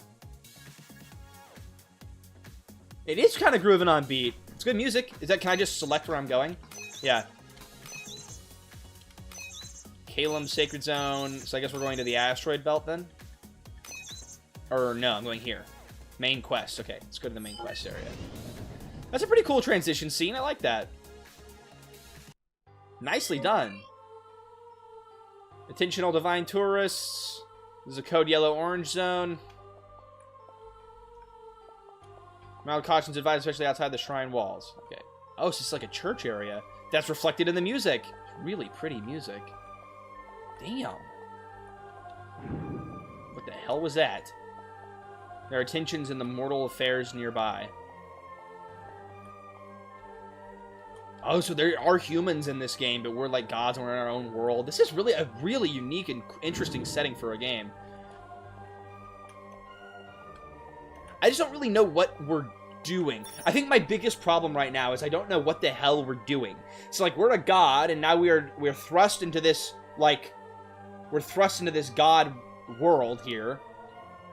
It is kind of grooving on beat. It's good music. Can I just select where I'm going? Yeah. Calum Sacred Zone. So I guess we're going to the asteroid belt then? Or no, I'm going here. Main quest. Okay, let's go to the main quest area. That's a pretty cool transition scene. I like that. Nicely done. Attention all divine tourists. This is a code yellow-orange zone. Mild cautions advised, especially outside the shrine walls. Okay. Oh, so it's like a church area. That's reflected in the music. Really pretty music. Damn. What the hell was that? There are tensions in the mortal affairs nearby. Oh, so there are humans in this game, but we're like gods and we're in our own world. This is really a really unique and interesting setting for a game. I just don't really know what we're doing. I think my biggest problem right now is I don't know what the hell we're doing. So like we're a god, and now we're thrust into this god world here,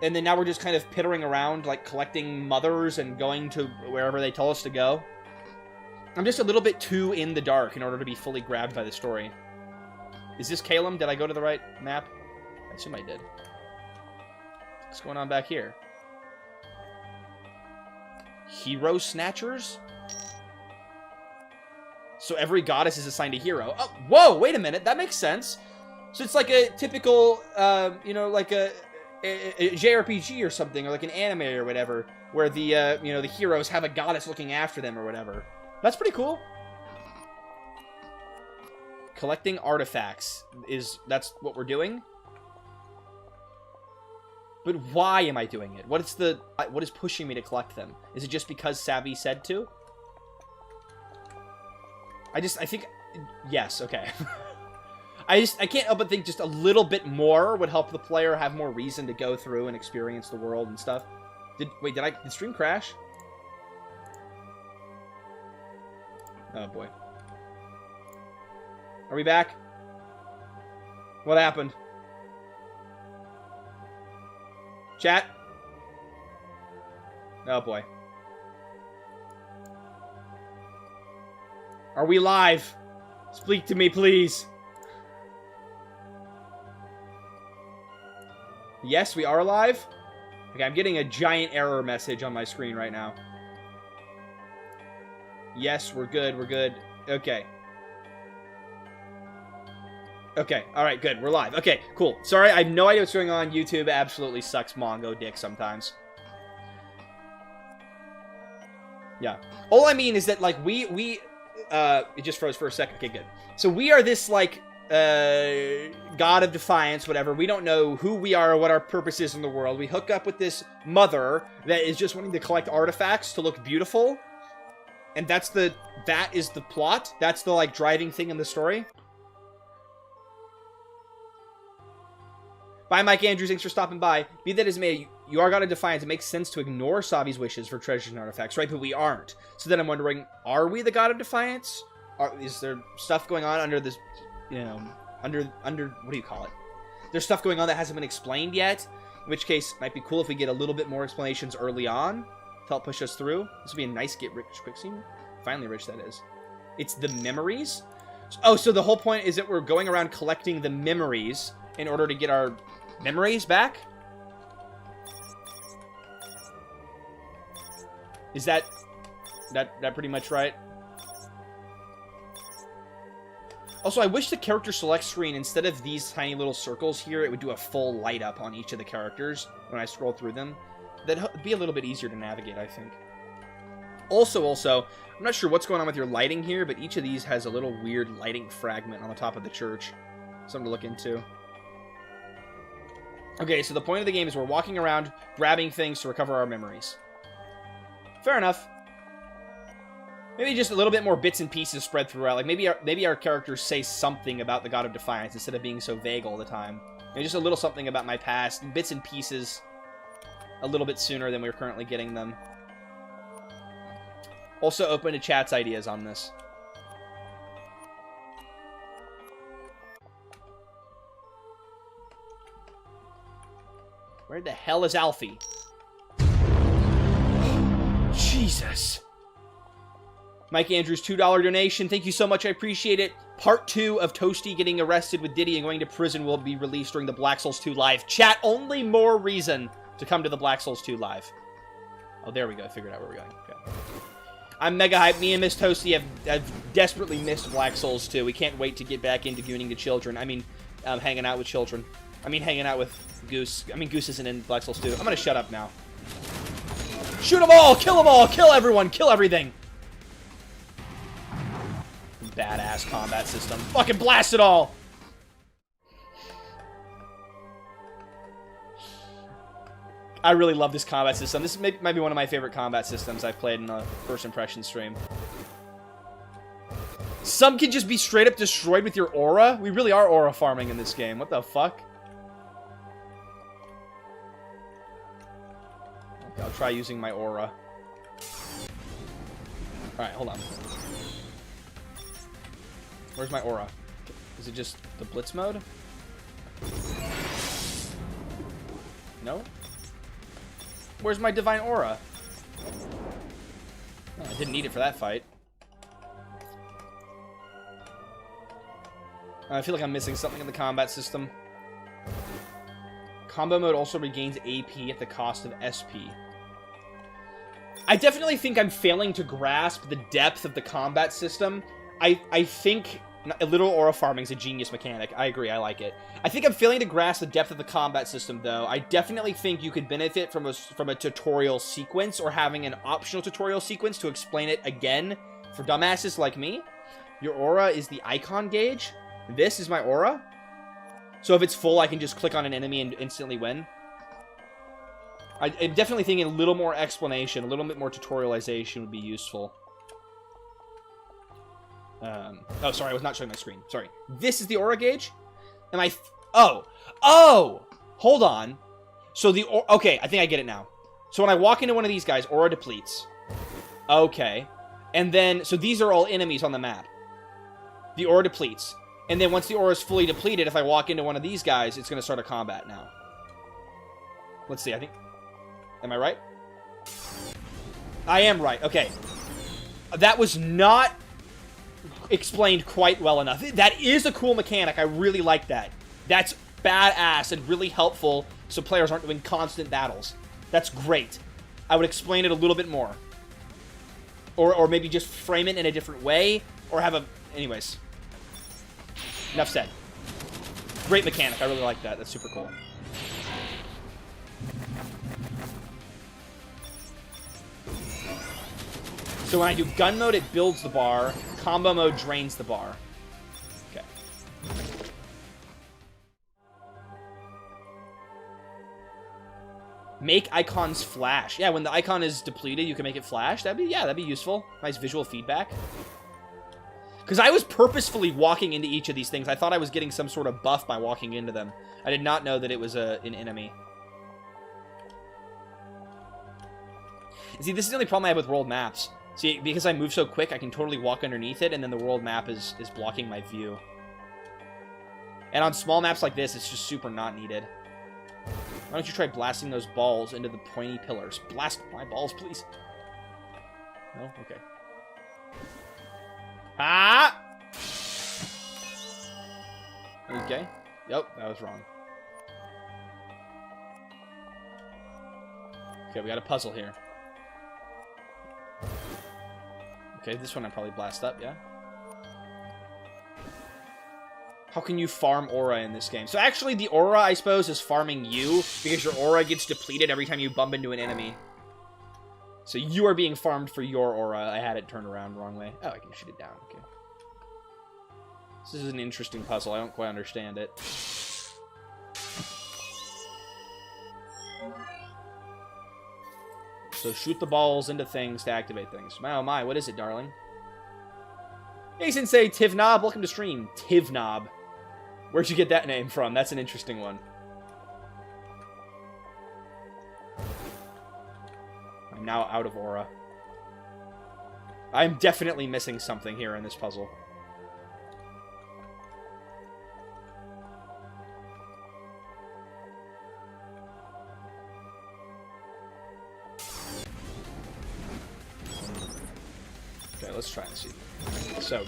and then now we're just kind of pittering around, like collecting mothers and going to wherever they tell us to go. I'm just a little bit too in the dark in order to be fully grabbed by the story. Is this Calum? Did I go to the right map? I assume I did. What's going on back here? Hero Snatchers? So every goddess is assigned a hero. Oh, whoa, wait a minute. That makes sense. So it's like a typical, you know, like a JRPG or something, or like an anime or whatever, where the, you know, the heroes have a goddess looking after them or whatever. That's pretty cool. Collecting artifacts that's what we're doing? But why am I doing it? What is pushing me to collect them? Is it just because Savvy said to? I think, yes, okay. I can't help but think just a little bit more would help the player have more reason to go through and experience the world and stuff. Did stream crash? Oh boy. Are we back? What happened? Chat? Oh boy. Are we live? Speak to me, please. Yes, we are live. Okay, I'm getting a giant error message on my screen right now. Yes, we're good, we're good. Okay. Okay, alright, good, we're live. Okay, cool. Sorry, I have no idea what's going on. YouTube absolutely sucks Mongo dick sometimes. Yeah. All I mean is that, like, it just froze for a second. Okay, good. So we are this, like, god of defiance, whatever. We don't know who we are or what our purpose is in the world. We hook up with this mother that is just wanting to collect artifacts to look beautiful. And that is the plot. That's the, like, driving thing in the story. Bye, Mike Andrews. Thanks for stopping by. Be that as may, you are God of Defiance. It makes sense to ignore Savi's wishes for treasures and artifacts, right? But we aren't. So then I'm wondering, are we the God of Defiance? Is there stuff going on under this, you know, under, what do you call it? There's stuff going on that hasn't been explained yet. In which case, it might be cool if we get a little bit more explanations early on to help push us through. This would be a nice get rich quick scene. Finally rich, that is. It's the memories. Oh, so the whole point is that we're going around collecting the memories in order to get our memories back? Is that pretty much right? Also, I wish the character select screen, instead of these tiny little circles here, it would do a full light up on each of the characters when I scroll through them. That'd be a little bit easier to navigate, I think. Also, I'm not sure what's going on with your lighting here, but each of these has a little weird lighting fragment on the top of the church. Something to look into. Okay, so the point of the game is we're walking around, grabbing things to recover our memories. Fair enough. Maybe just a little bit more bits and pieces spread throughout. Like, maybe our characters say something about the God of Defiance instead of being so vague all the time. Maybe just a little something about my past, bits and pieces, a little bit sooner than we're currently getting them. Also open to chat's ideas on this. Where the hell is Alfie? Jesus. Mike Andrews, $2 donation. Thank you so much. I appreciate it. Part 2 of Toasty getting arrested with Diddy and going to prison will be released during the Black Souls 2 live. Chat, only more reason to come to the Black Souls 2 live. Oh, there we go. I figured out where we're going. Okay. I'm mega hyped. Me and Miss Toasty have desperately missed Black Souls 2. We can't wait to get back into gooning to children. I mean, hanging out with children. I mean, hanging out with Goose. I mean, Goose isn't in Black Souls 2. I'm gonna shut up now. Shoot them all! Kill them all! Kill everyone! Kill everything! Badass combat system. Fucking blast it all! I really love this combat system. This might be one of my favorite combat systems I've played in the first impression stream. Some can just be straight up destroyed with your aura. We really are aura farming in this game. What the fuck? Okay, I'll try using my aura. Alright, hold on. Where's my aura? Is it just the blitz mode? No? Where's my divine aura? Oh, I didn't need it for that fight. I feel like I'm missing something in the combat system. Combo mode also regains AP at the cost of SP. I definitely think I'm failing to grasp the depth of the combat system. I think literal aura farming is a genius mechanic. I agree, I like it. I think I'm failing to grasp the depth of the combat system, though. I definitely think you could benefit from a tutorial sequence or having an optional tutorial sequence to explain it again for dumbasses like me. Your aura is the icon gauge. This is my aura. So if it's full, I can just click on an enemy and instantly win. I'm definitely thinking a little more explanation, a little bit more tutorialization would be useful. Oh, sorry, I was not showing my screen. Sorry. This is the aura gauge? Am I... Oh! Hold on. So the... Okay, I think I get it now. So when I walk into one of these guys, aura depletes. Okay. And then... So these are all enemies on the map. The aura depletes. And then once the aura is fully depleted, if I walk into one of these guys, it's going to start a combat now. Let's see, I think... Am I right? I am right. Okay. That was not explained quite well enough. That is a cool mechanic. I really like that. That's badass and really helpful so players aren't doing constant battles. That's great. I would explain it a little bit more. Or maybe just frame it in a different way. Or have a... Anyways. Enough said. Great mechanic. I really like that. That's super cool. So when I do gun mode, it builds the bar. Combo mode drains the bar. Okay. Make icons flash. Yeah, when the icon is depleted, you can make it flash. That'd be useful. Nice visual feedback. Because I was purposefully walking into each of these things. I thought I was getting some sort of buff by walking into them. I did not know that it was an enemy. See, this is the only problem I have with world maps. See, because I move so quick, I can totally walk underneath it, and then the world map is blocking my view. And on small maps like this, it's just super not needed. Why don't you try blasting those balls into the pointy pillars? Blast my balls, please. No? Okay. Ah! Okay. Yep, that was wrong. Okay, we got a puzzle here. Okay, this one I probably blast up, yeah? How can you farm aura in this game? So actually, the aura, I suppose, is farming you, because your aura gets depleted every time you bump into an enemy. So you are being farmed for your aura. I had it turned around the wrong way. Oh, I can shoot it down. Okay. This is an interesting puzzle. I don't quite understand it. So shoot the balls into things to activate things. My, oh my, what is it, darling? Hey, Sensei, Tivnob, welcome to stream. Tivnob. Where'd you get that name from? That's an interesting one. I'm now out of aura. I'm definitely missing something here in this puzzle. Okay, let's try and see. So,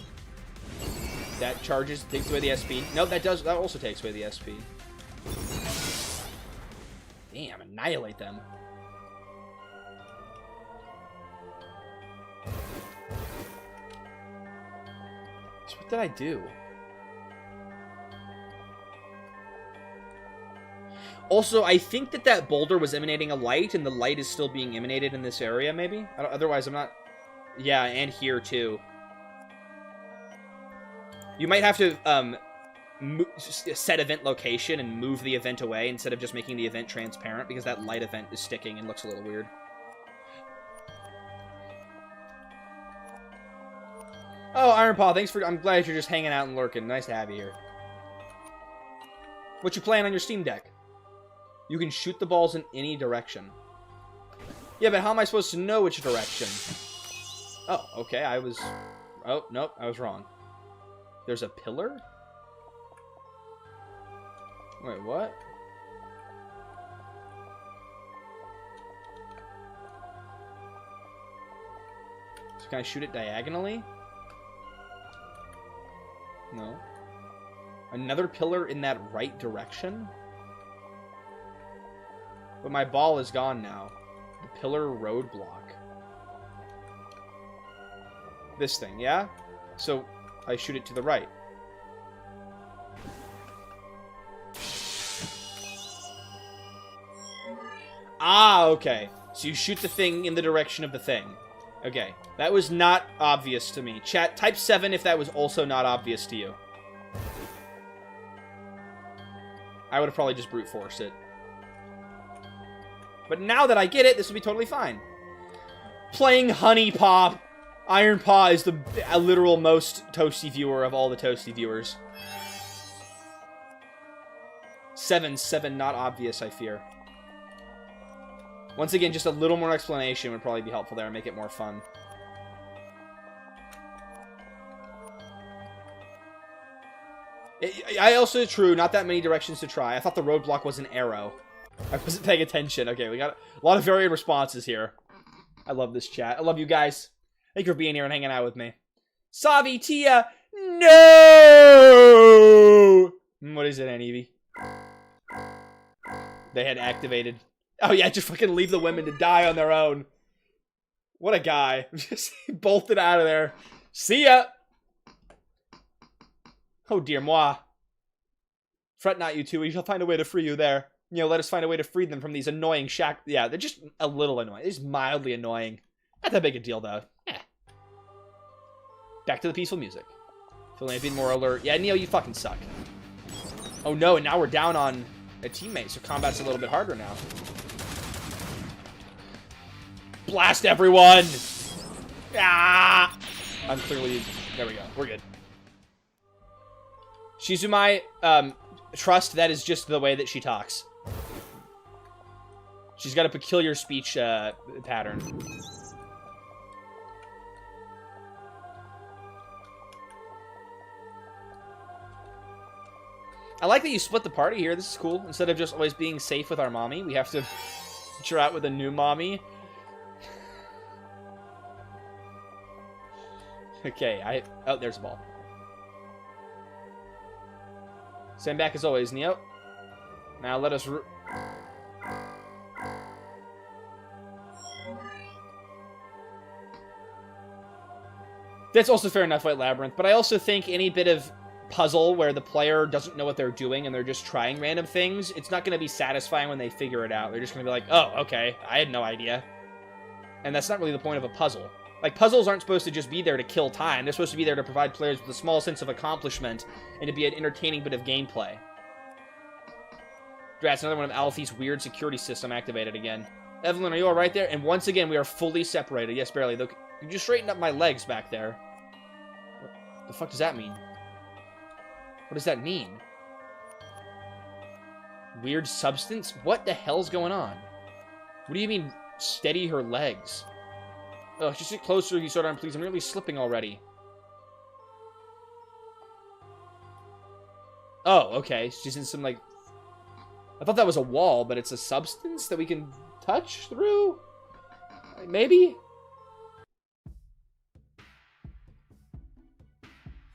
that charges, takes away the SP. No, that also takes away the SP. Damn, annihilate them. So what did I do? Also, I think that boulder was emanating a light, and the light is still being emanated in this area, maybe? Otherwise, I'm not... Yeah, and here, too. You might have to set event location and move the event away instead of just making the event transparent, because that light event is sticking and looks a little weird. Oh, Iron Paw, thanks for... I'm glad you're just hanging out and lurking. Nice to have you here. What you playing on your Steam Deck? You can shoot the balls in any direction. Yeah, but how am I supposed to know which direction? Oh, okay, I was... Oh, nope, I was wrong. There's a pillar? Wait, what? So can I shoot it diagonally? No. Another pillar in that right direction? But my ball is gone now. The pillar roadblock. This thing, yeah? So, I shoot it to the right. Ah, okay. So you shoot the thing in the direction of the thing. Okay. That was not obvious to me. Chat, type 7 if that was also not obvious to you. I would have probably just brute forced it. But now that I get it, this will be totally fine. Playing Honey Paw. Iron Paw is the literal most Toasty viewer of all the Toasty viewers. 7 not obvious, I fear. Once again, just a little more explanation would probably be helpful there and make it more fun. I also, true, not that many directions to try. I thought the roadblock was an arrow. I wasn't paying attention. Okay, we got a lot of varied responses here. I love this chat. I love you guys. Thank you for being here and hanging out with me. Savitia, no! What is it, Evie? They had activated. Oh yeah, just fucking leave the women to die on their own. What a guy. Just bolted out of there. See ya! Oh dear moi. Fret not, you two. We shall find a way to free you there. You know, let us find a way to free them from these annoying Yeah, they're just a little annoying. They're just mildly annoying. Not that big a deal, though. Back to the peaceful music. Feeling a bit more alert. Yeah, Neo, you fucking suck. Oh no, and now we're down on a teammate, so combat's a little bit harder now. Blast everyone! Ah! I'm clearly... There we go. We're good. Shizumai, trust that is just the way that she talks. She's got a peculiar speech pattern. I like that you split the party here. This is cool. Instead of just always being safe with our mommy, we have to venture out with a new mommy. Okay, oh, there's a ball. Stand back as always, Neo. Now let us... That's also fair enough, White Labyrinth, but I also think any bit of puzzle where the player doesn't know what they're doing and they're just trying random things, it's not going to be satisfying when they figure it out. They're just going to be like, oh, okay, I had no idea. And that's not really the point of a puzzle. Like, puzzles aren't supposed to just be there to kill time. They're supposed to be there to provide players with a small sense of accomplishment and to be an entertaining bit of gameplay. That's another one of Alfie's weird security system activated again. Evelyn, are you alright there? And once again, we are fully separated. Yes, barely. Look, you just straightened up my legs back there. What the fuck does that mean? What does that mean? Weird substance? What the hell's going on? What do you mean, steady her legs? Oh, just get closer, you sort on, please. I'm really slipping already. Oh, okay. She's in some, like... I thought that was a wall, but it's a substance that we can touch through? Maybe?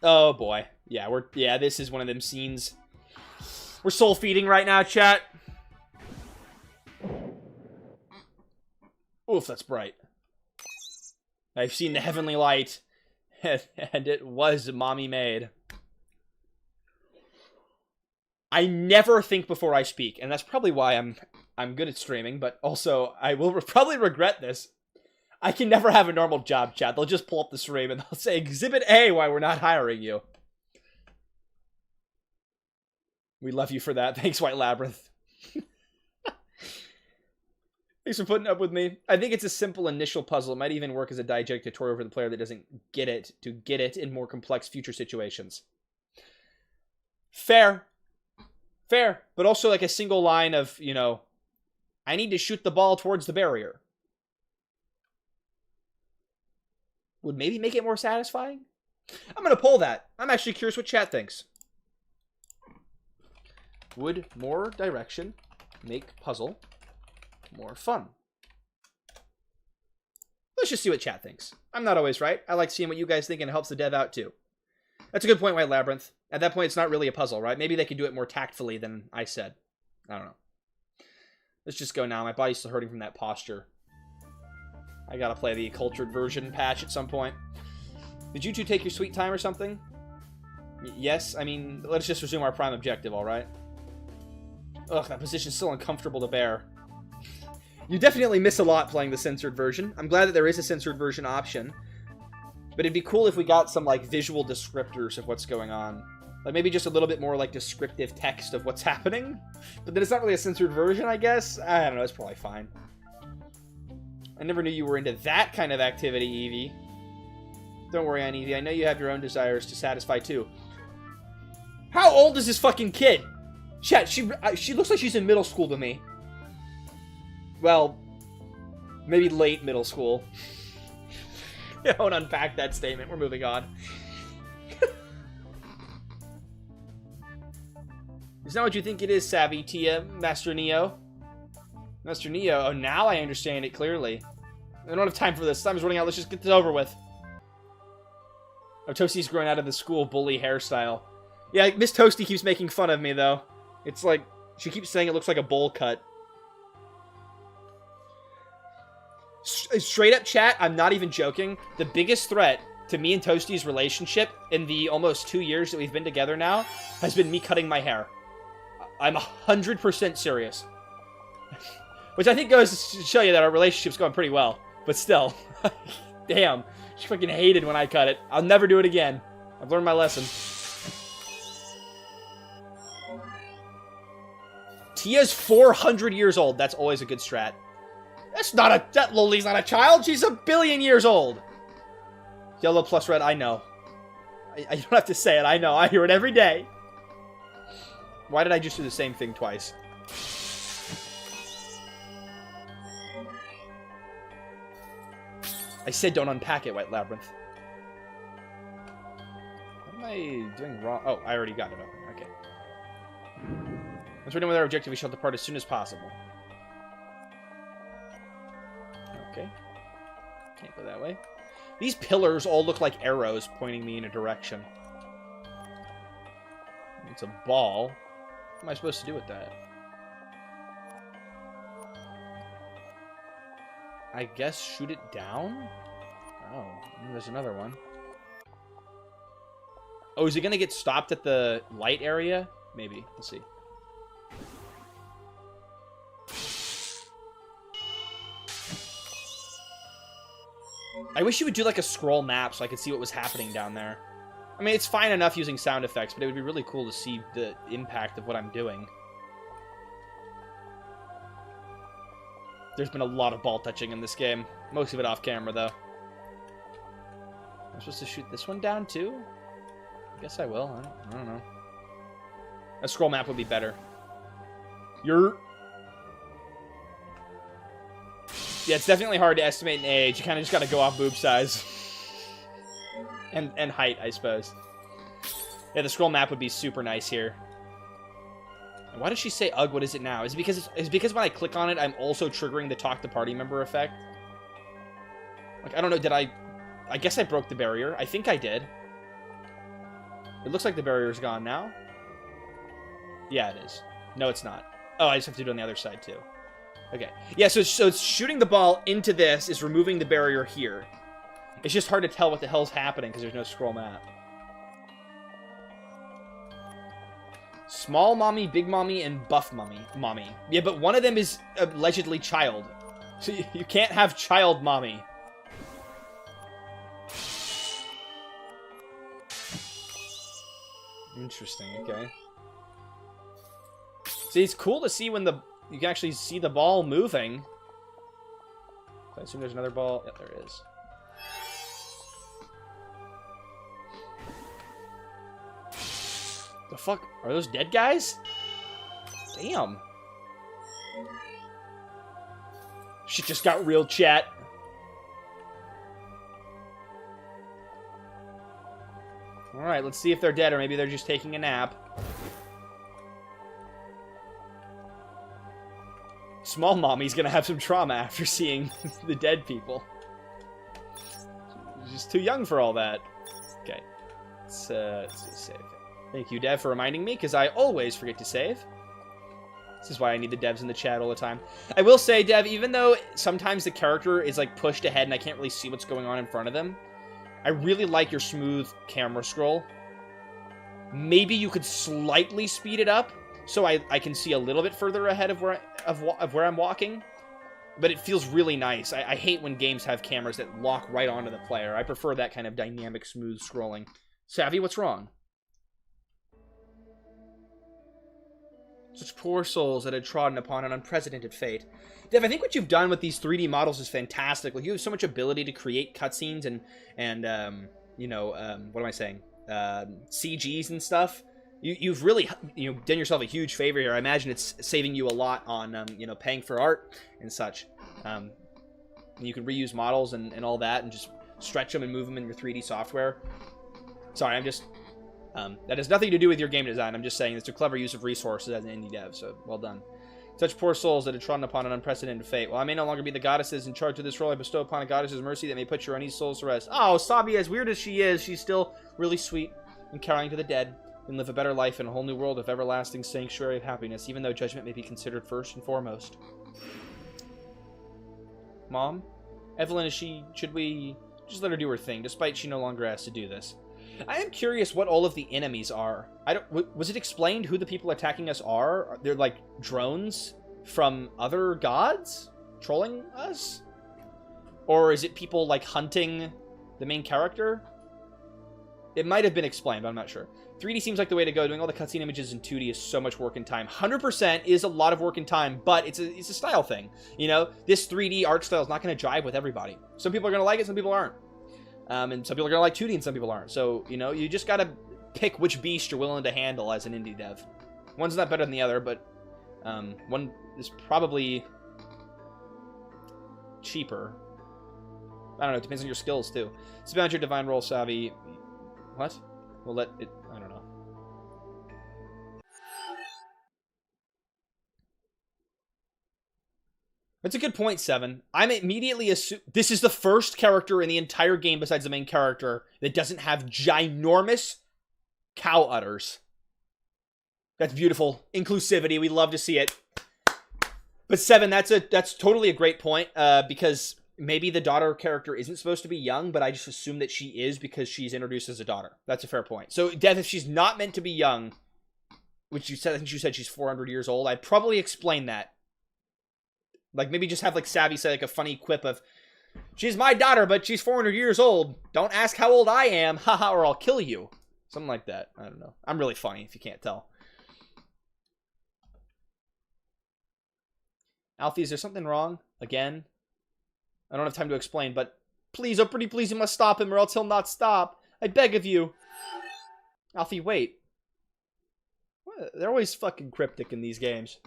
Oh, boy. Yeah, this is one of them scenes. We're soul feeding right now, chat. Oof, that's bright. I've seen the heavenly light, and it was mommy made. I never think before I speak, and that's probably why I'm good at streaming, but also I will probably regret this. I can never have a normal job, chat. They'll just pull up the stream and they'll say, Exhibit A, why we're not hiring you. We love you for that. Thanks, White Labyrinth. Thanks for putting up with me. I think it's a simple initial puzzle. It might even work as a diegetic tutorial for the player that doesn't get it, to get it in more complex future situations. Fair. Fair. But also like a single line of, you know, I need to shoot the ball towards the barrier. Would maybe make it more satisfying? I'm going to poll that. I'm actually curious what chat thinks. Would more direction make puzzle more fun? Let's just see what chat thinks. I'm not always right. I like seeing what you guys think, and it helps the dev out too. That's a good point, White Labyrinth. At that point, it's not really a puzzle, right? Maybe they could do it more tactfully than I said. I don't know. Let's just go now. My body's still hurting from that posture. I gotta play the cultured version patch at some point. Did you two take your sweet time or something? Yes? I mean, let's just resume our prime objective, alright? Ugh, that position's still uncomfortable to bear. You definitely miss a lot playing the censored version. I'm glad that there is a censored version option. But it'd be cool if we got some, like, visual descriptors of what's going on. Like, maybe just a little bit more, like, descriptive text of what's happening. But then it's not really a censored version, I guess? I don't know, it's probably fine. I never knew you were into that kind of activity, Evie. Don't worry, Aunt Evie. I know you have your own desires to satisfy, too. How old is this fucking kid? Chat, she looks like she's in middle school to me. Well, maybe late middle school. I won't unpack that statement. We're moving on. Is that what you think it is, Savvy Tia, Master Neo? Master Neo? Oh, now I understand it clearly. I don't have time for this. Time's running out. Let's just get this over with. Oh, Toasty's growing out of the school bully hairstyle. Yeah, Miss Toasty keeps making fun of me, though. It's like, she keeps saying it looks like a bowl cut. Straight up chat, I'm not even joking. The biggest threat to me and Toasty's relationship in the almost 2 years that we've been together now has been me cutting my hair. I'm 100% serious. Which I think goes to show you that our relationship's going pretty well. But still. Damn. She fucking hated when I cut it. I'll never do it again. I've learned my lesson. Tia's 400 years old. That's always a good strat. That Loli's not a child. She's 1 billion years old. Yellow plus red, I know. I don't have to say it. I know. I hear it every day. Why did I just do the same thing twice? I said don't unpack it, White Labyrinth. What am I doing wrong? Oh, I already got it open. Okay. Once we're done with our objective, we shall depart as soon as possible. Okay. Can't go that way. These pillars all look like arrows pointing me in a direction. It's a ball. What am I supposed to do with that? I guess shoot it down? Oh, there's another one. Oh, is it going to get stopped at the light area? Maybe. We'll see. I wish you would do like a scroll map so I could see what was happening down there. I mean, it's fine enough using sound effects, but it would be really cool to see the impact of what I'm doing. There's been a lot of ball touching in this game. Most of it off camera, though. I'm supposed to shoot this one down, too? I guess I will. I don't know. A scroll map would be better. Yeah, it's definitely hard to estimate an age. You kind of just got to go off boob size. and height, I suppose. Yeah, the scroll map would be super nice here. And why does she say, ugh, what is it now? Is it because when I click on it, I'm also triggering the talk to party member effect? Like, I don't know, did I guess I broke the barrier. I think I did. It looks like the barrier's gone now. Yeah, it is. No, it's not. Oh, I just have to do it on the other side, too. Okay. Yeah, so it's shooting the ball into this is removing the barrier here. It's just hard to tell what the hell's happening because there's no scroll map. Small mommy, big mommy, and buff mommy. Yeah, but one of them is allegedly child. So you can't have child mommy. Interesting, okay. See, it's cool to see when you can actually see the ball moving. I assume there's another ball. Yep, there is. The fuck? Are those dead guys? Damn. Shit just got real, chat. Alright, let's see if they're dead or maybe they're just taking a nap. Small mommy's gonna have some trauma after seeing the dead people. She's just too young for all that. Okay. Let's save. Thank you, Dev, for reminding me, because I always forget to save. This is why I need the devs in the chat all the time. I will say, Dev, even though sometimes the character is, like, pushed ahead and I can't really see what's going on in front of them, I really like your smooth camera scroll. Maybe you could slightly speed it up so I can see a little bit further ahead of where I'm walking. But it feels really nice. I hate when games have cameras that lock right onto the player. I prefer that kind of dynamic, smooth scrolling. Savvy, what's wrong? Such poor souls that had trodden upon an unprecedented fate. Dev, I think what you've done with these 3D models is fantastic. Like, you have so much ability to create cutscenes and you know, what am I saying? CGs and stuff. You've really, done yourself a huge favor here. I imagine it's saving you a lot on, paying for art and such. You can reuse models and all that and just stretch them and move them in your 3D software. Sorry, I'm just... that has nothing to do with your game design. I'm just saying it's a clever use of resources as an indie dev, so well done. Such poor souls that are trodden upon an unprecedented fate. Well, I may no longer be the goddesses in charge of this role. I bestow upon a goddess's mercy that may put your uneasy souls to rest. Oh, Sabi, as weird as she is, she's still really sweet and caring to the dead, and live a better life in a whole new world of everlasting sanctuary of happiness, even though judgment may be considered first and foremost. Mom? Evelyn, should we just let her do her thing, despite she no longer has to do this? I am curious what all of the enemies are. Was it explained who the people attacking us are? They're like drones from other gods trolling us? Or is it people like hunting the main character? It might have been explained, but I'm not sure. 3D seems like the way to go. Doing all the cutscene images in 2D is so much work and time. 100% is a lot of work and time, but it's a style thing. You know, this 3D art style is not going to jive with everybody. Some people are going to like it, some people aren't. And some people are going to like 2D and some people aren't. So, you know, you just got to pick which beast you're willing to handle as an indie dev. One's not better than the other, but one is probably cheaper. I don't know, it depends on your skills, too. It's about your divine role, Savvy. What? We'll let it... I don't know. That's a good point, Seven. I'm immediately assuming... This is the first character in the entire game besides the main character that doesn't have ginormous cow udders. That's beautiful. Inclusivity. We love to see it. But Seven, that's totally a great point, because maybe the daughter character isn't supposed to be young, but I just assume that she is because she's introduced as a daughter. That's a fair point. So, Dev, if she's not meant to be young, which you said, I think you said she's 400 years old, I'd probably explain that. Like, maybe just have, like, Savvy say, like, a funny quip of, she's my daughter, but she's 400 years old. Don't ask how old I am, haha, or I'll kill you. Something like that. I don't know. I'm really funny, if you can't tell. Alfie, is there something wrong? Again? I don't have time to explain, but please, oh pretty please, you must stop him, or else he'll not stop. I beg of you. Alfie, wait. What? They're always fucking cryptic in these games.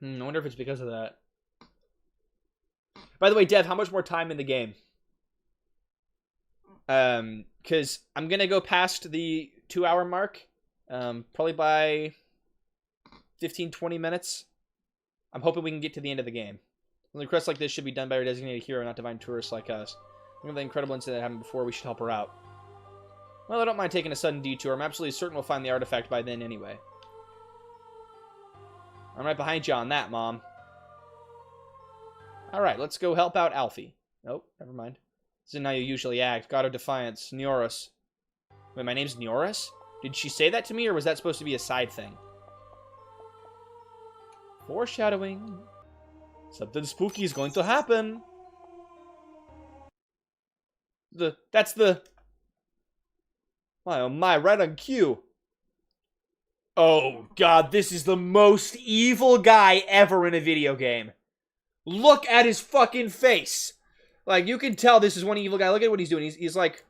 I wonder if it's because of that. By the way, Dev, how much more time in the game? Because I'm going to go past the 2-hour mark. Probably by 15-20 minutes. I'm hoping we can get to the end of the game. Requests like this should be done by our designated hero, not divine tourists like us. Look at the incredible incident that happened before. We should help her out. Well, I don't mind taking a sudden detour. I'm absolutely certain we'll find the artifact by then anyway. I'm right behind you on that, Mom. Alright, let's go help out Alfie. Nope, never mind. This isn't how you usually act. God of Defiance. Neoris. Wait, my name's Neoris? Did she say that to me, or was that supposed to be a side thing? Foreshadowing. Something spooky is going to happen. That's the... My, oh my, right on cue. Oh, God, this is the most evil guy ever in a video game. Look at his fucking face. Like, you can tell this is one evil guy. Look at what he's doing. He's like...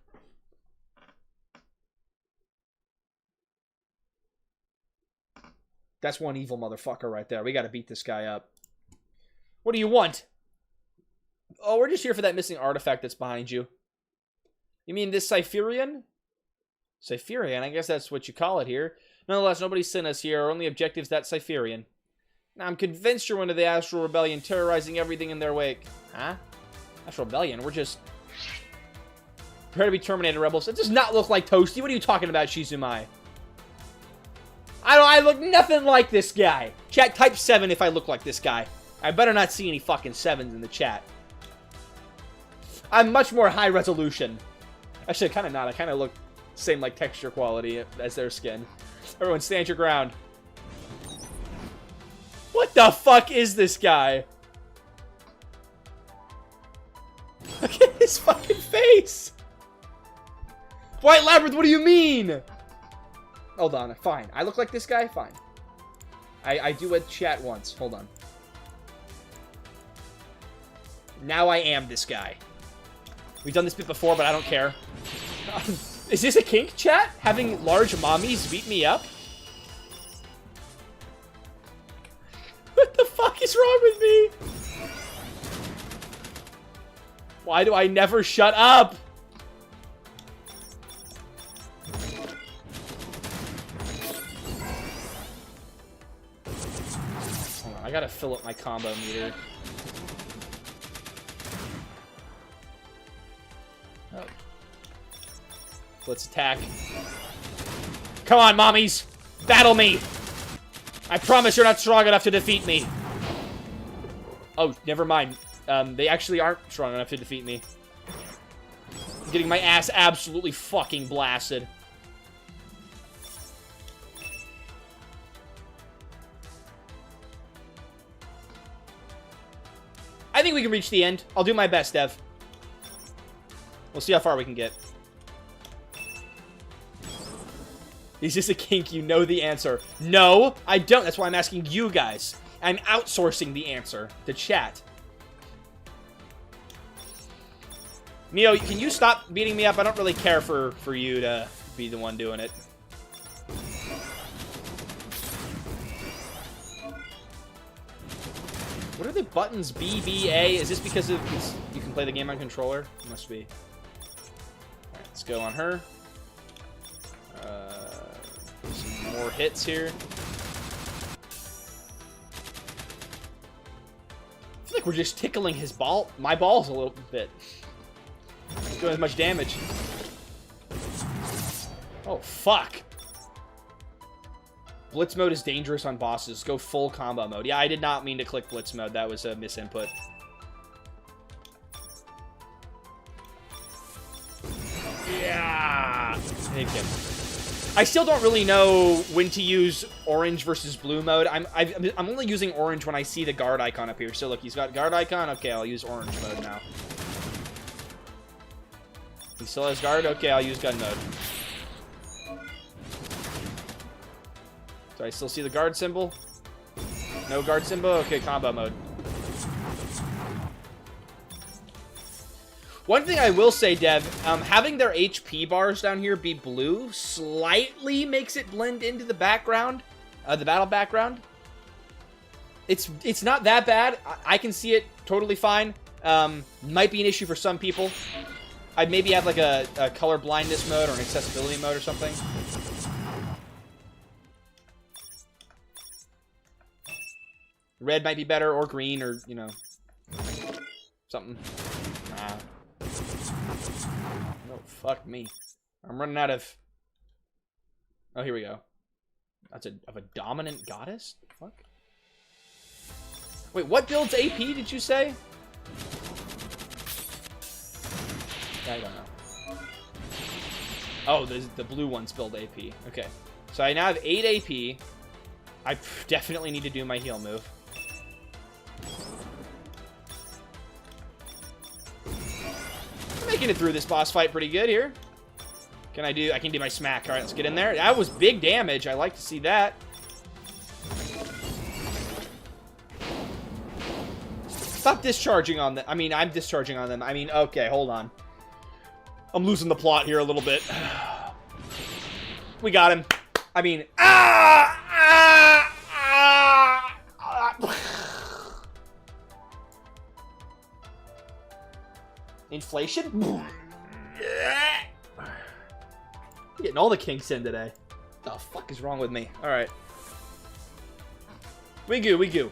That's one evil motherfucker right there. We gotta beat this guy up. What do you want? Oh, we're just here for that missing artifact that's behind you. You mean this Cypherian? Cypherian? I guess that's what you call it here. Nonetheless, nobody sent us here. Our only objective's that Cypherian. Now, I'm convinced you're one of the Astral Rebellion, terrorizing everything in their wake. Huh? Astral Rebellion? We're just... Prepare to be terminated, rebels. It does not look like Toasty. What are you talking about, Shizumai? I look nothing like this guy. Chat, type 7 if I look like this guy. I better not see any fucking 7s in the chat. I'm much more high resolution. Actually, kind of not. I kind of look same like texture quality as their skin. Everyone stand your ground. What the fuck is this guy? Look at his fucking face. White Labyrinth, what do you mean? Hold on, fine. I look like this guy? Fine. I do a chat once. Hold on. Now I am this guy. We've done this bit before, but I don't care. Is this a kink, chat? Having large mommies beat me up? What the fuck is wrong with me? Why do I never shut up? I gotta fill up my combo meter. Oh. Let's attack. Come on, mommies! Battle me! I promise you're not strong enough to defeat me. Oh, never mind. They actually aren't strong enough to defeat me. I'm getting my ass absolutely fucking blasted. I think we can reach the end. I'll do my best, Dev. We'll see how far we can get. Is this a kink? You know the answer. No, I don't. That's why I'm asking you guys. I'm outsourcing the answer to chat. Mio, can you stop beating me up? I don't really care for you to be the one doing it. What are the buttons? B, B, A? Is this because of you can play the game on controller? It must be. Alright, let's go on her. Some more hits here. I feel like we're just tickling his my balls a little bit. Not doing as much damage. Oh, fuck. Blitz mode is dangerous on bosses. Go full combo mode. Yeah, I did not mean to click blitz mode. That was a misinput. Yeah. Thank you. I still don't really know when to use orange versus blue mode. I'm only using orange when I see the guard icon up here. So look, he's got guard icon. Okay, I'll use orange mode now. He still has guard. Okay, I'll use gun mode. Do I still see the guard symbol? No guard symbol? Okay, combo mode. One thing I will say, Dev, having their HP bars down here be blue slightly makes it blend into the background, the battle background. It's not that bad. I can see it totally fine. Might be an issue for some people. I'd maybe have like a color blindness mode or an accessibility mode or something. Red might be better, or green, or, you know, something. Nah. Oh, fuck me. I'm running out of... Oh, here we go. That's of a dominant goddess? Fuck. Wait, what builds AP, did you say? I don't know. Oh, the blue ones build AP. Okay. So I now have 8 AP. I definitely need to do my heal move. I'm making it through this boss fight pretty good here. I can do my smack. All right, let's get in there. That was big damage. I like to see that. Stop discharging on them. I mean, I'm discharging on them. I mean, okay, hold on. I'm losing the plot here a little bit. We got him. I mean, inflation? I'm getting all the kinks in today. What the fuck is wrong with me? Alright. We go.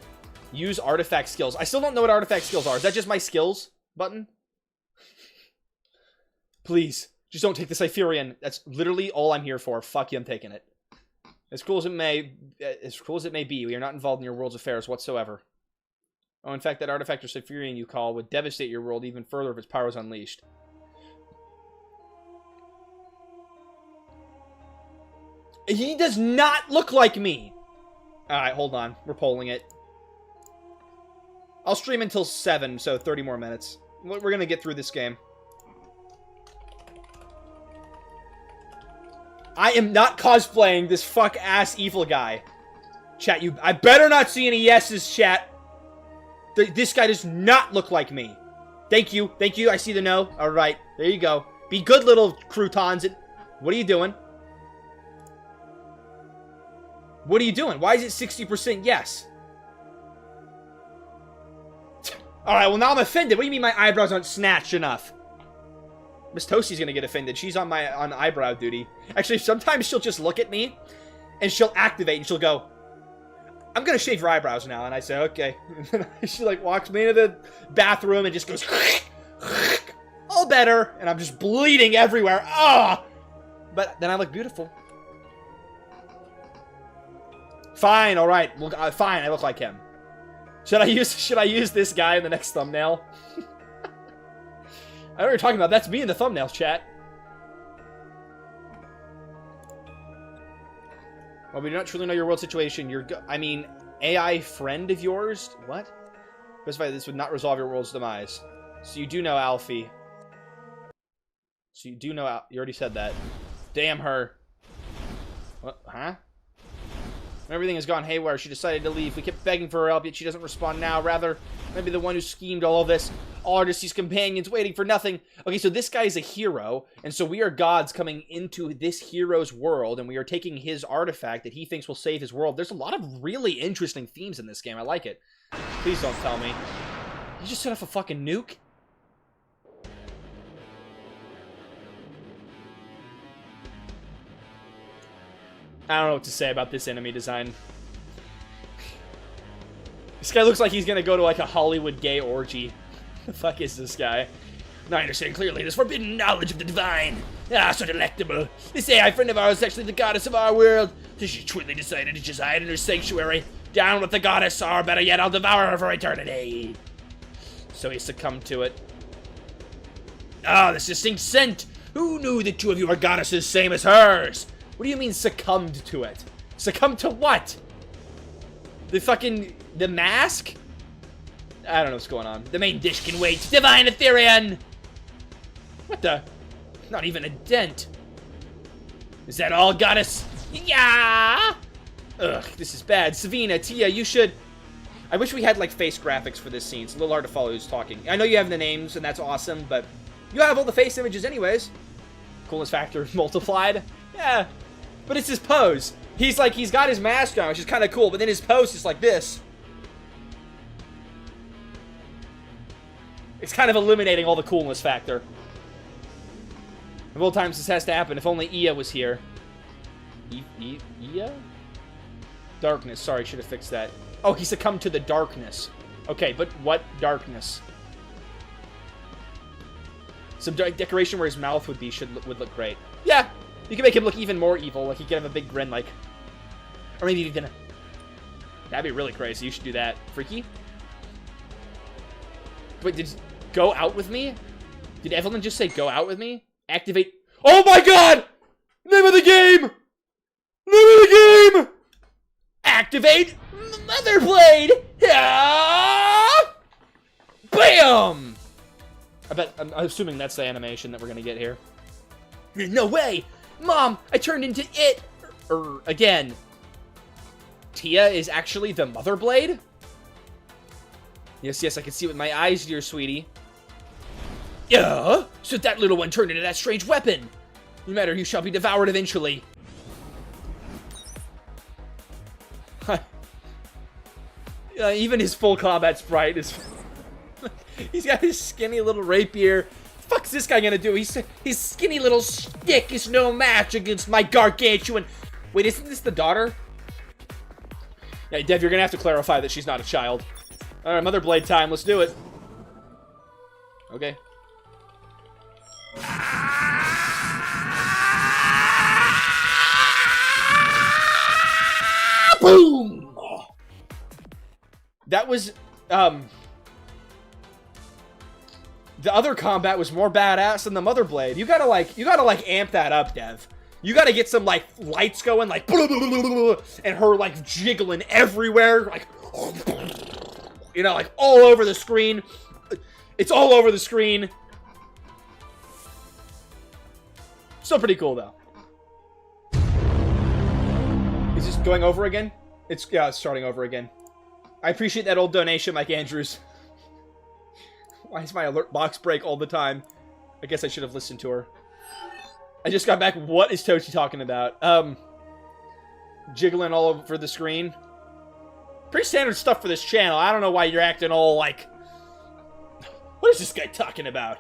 Use artifact skills. I still don't know what artifact skills are. Is that just my skills button? Please, just don't take the Cypherian. That's literally all I'm here for. Fuck you, I'm taking it. As cool as it may be, we are not involved in your world's affairs whatsoever. Oh, in fact, that artifact or Cypherian you call would devastate your world even further if its power was unleashed. He does not look like me! Alright, hold on. We're polling it. I'll stream until 7, so 30 more minutes. We're gonna get through this game. I am not cosplaying this fuck-ass evil guy. Chat, I better not see any yeses, chat. This guy does not look like me. Thank you. I see the no. Alright, there you go. Be good, little croutons. What are you doing? What are you doing? Why is it 60% yes? Alright, well now I'm offended. What do you mean my eyebrows aren't snatched enough? Miss Toasty's gonna get offended. She's on eyebrow duty. Actually, sometimes she'll just look at me, and she'll activate, and she'll go, I'm gonna shave your eyebrows now. And I say, okay. And then she like walks me into the bathroom and just goes, all better. And I'm just bleeding everywhere. Ah! But then I look beautiful. Fine, all right. Well, fine, I look like him. Should I use this guy in the next thumbnail? I know what you're talking about. That's me in the thumbnail chat. Well, we do not truly know your world situation. I mean, AI friend of yours? What? Specify this would not resolve your world's demise. So you do know Alfie. So you do know you already said that. Damn her. What? Huh? When everything has gone haywire, she decided to leave. We kept begging for her help, yet she doesn't respond now. Rather, maybe the one who schemed all of this. All our deceased companions waiting for nothing. Okay, so this guy is a hero, and so we are gods coming into this hero's world, and we are taking his artifact that he thinks will save his world. There's a lot of really interesting themes in this game. I like it. Please don't tell me. You just set off a fucking nuke? I don't know what to say about this enemy design. This guy looks like he's gonna go to like a Hollywood gay orgy. The fuck is this guy? Now I understand clearly this forbidden knowledge of the divine. Ah, so delectable. This AI friend of ours is actually the goddess of our world. So she truly decided to just hide in her sanctuary. Down with the goddess, or better yet, I'll devour her for eternity. So he succumbed to it. Ah, this distinct scent. Who knew the two of you are goddesses same as hers? What do you mean succumbed to it? Succumbed to what? The mask? I don't know what's going on. The main dish can wait. Divine Ethereum! What the? Not even a dent. Is that all, goddess? Yeah! Ugh, this is bad. Savina, Tia, you should... I wish we had, like, face graphics for this scene. It's a little hard to follow who's talking. I know you have the names, and that's awesome, but... You have all the face images anyways. Coolness factor multiplied. Yeah. But it's his pose. He's got his mask on, which is kind of cool, but then his pose is like this. It's kind of eliminating all the coolness factor. Of all times this has to happen, if only Ia was here. Ia? Darkness, sorry, should have fixed that. Oh, he succumbed to the darkness. Okay, but what darkness? Some decoration where his mouth would be would look great. Yeah! You can make him look even more evil, like he could have a big grin, like... Or maybe even... That'd be really crazy, you should do that. Freaky? Wait, did... Go out with me? Did Evelyn just say go out with me? Activate... Oh my god! Name of the game! Name of the game! Activate MotherBlade! Ah! Bam! I'm assuming that's the animation that we're gonna get here. No way! Mom, I turned into it! Again. Tia is actually the MotherBlade? Yes, I can see it with my eyes, dear sweetie. Yeah? So that little one turned into that strange weapon! No matter, you shall be devoured eventually. Even his full combat sprite is... He's got his skinny little rapier. Fuck's this guy gonna do? His skinny little stick is no match against my gargantuan... Wait, isn't this the daughter? Yeah, Dev, you're gonna have to clarify that she's not a child. Alright, MotherBlade time, let's do it. Okay. Boom! That was, the other combat was more badass than the MotherBlade. You gotta amp that up, Dev. You gotta get some, like, lights going, like, blah, blah, blah, blah, blah, and her, like, jiggling everywhere, like, you know, like, all over the screen. It's all over the screen. Still pretty cool, though. Is this going over again? Yeah, it's starting over again. I appreciate that old donation, Mike Andrews. Why does my alert box break all the time? I guess I should have listened to her. I just got back. What is Tochi talking about? Jiggling all over the screen. Pretty standard stuff for this channel. I don't know why you're acting all like... What is this guy talking about?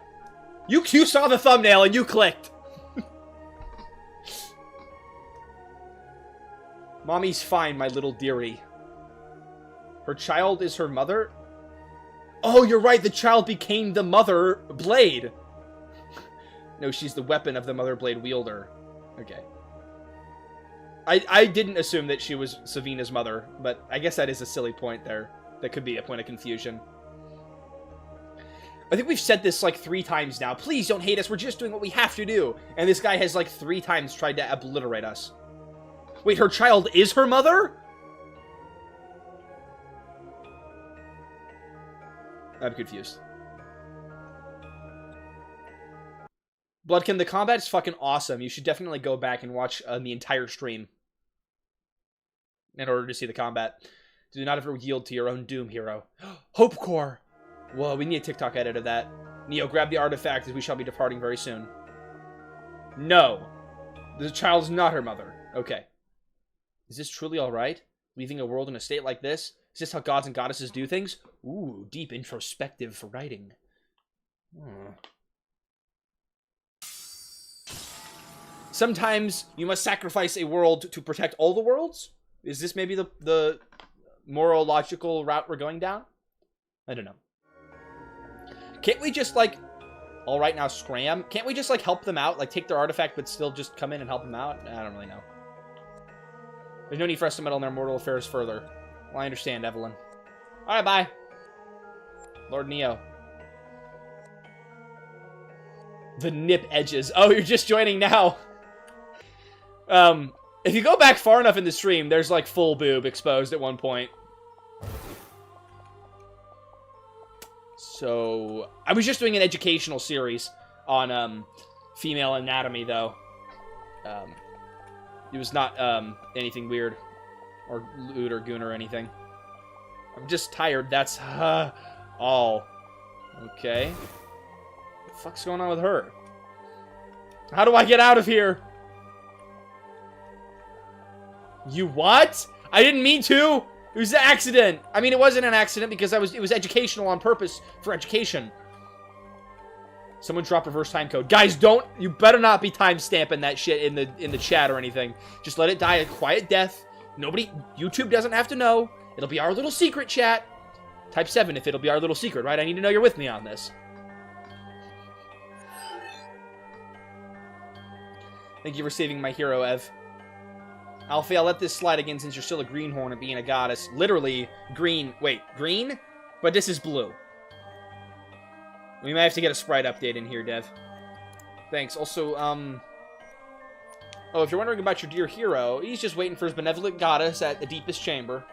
You saw the thumbnail and you clicked. Mommy's fine, my little dearie. Her child is her mother? Oh, you're right. The child became the MotherBlade. No, she's the weapon of the MotherBlade wielder. Okay. I didn't assume that she was Savina's mother, but I guess that is a silly point there. That could be a point of confusion. I think we've said this like 3 times now. Please don't hate us. We're just doing what we have to do. And this guy has like 3 times tried to obliterate us. Wait, her child is her mother? I'm confused. Bloodkin, the combat is fucking awesome. You should definitely go back and watch the entire stream in order to see the combat. Do not ever yield to your own doom, hero. Hope Core! Whoa, we need a TikTok edit of that. Neo, grab the artifact as we shall be departing very soon. No. The child's not her mother. Okay. Is this truly alright? Leaving a world in a state like this? Is this how gods and goddesses do things? Ooh, deep introspective writing. Sometimes you must sacrifice a world to protect all the worlds? Is this maybe the moral, logical route we're going down? I don't know. Can't we just, like... Alright, now scram. Can't we just, like, help them out? Like, take their artifact, but still just come in and help them out? I don't really know. There's no need for us to meddle in their mortal affairs further. Well, I understand, Evelyn. Alright, bye. Lord Neo. The nip edges. Oh, you're just joining now. If you go back far enough in the stream, there's, like, full boob exposed at one point. So, I was just doing an educational series on, female anatomy, though. It was not, anything weird. Or lewd or goon or anything. I'm just tired, that's, all. Okay. What the fuck's going on with her? How do I get out of here? You what? I didn't mean to! It was an accident! I mean, it wasn't an accident because it was educational on purpose for education. Someone drop reverse time code. Guys, you better not be time stamping that shit in the chat or anything. Just let it die a quiet death. YouTube doesn't have to know. It'll be our little secret, chat. Type 7 if it'll be our little secret, right? I need to know you're with me on this. Thank you for saving my hero, Ev. Alfie, I'll let this slide again since you're still a greenhorn and being a goddess. Literally, green. Wait, green? But this is blue. We might have to get a sprite update in here, Dev. Thanks. Also, oh, if you're wondering about your dear hero, he's just waiting for his benevolent goddess at the deepest chamber.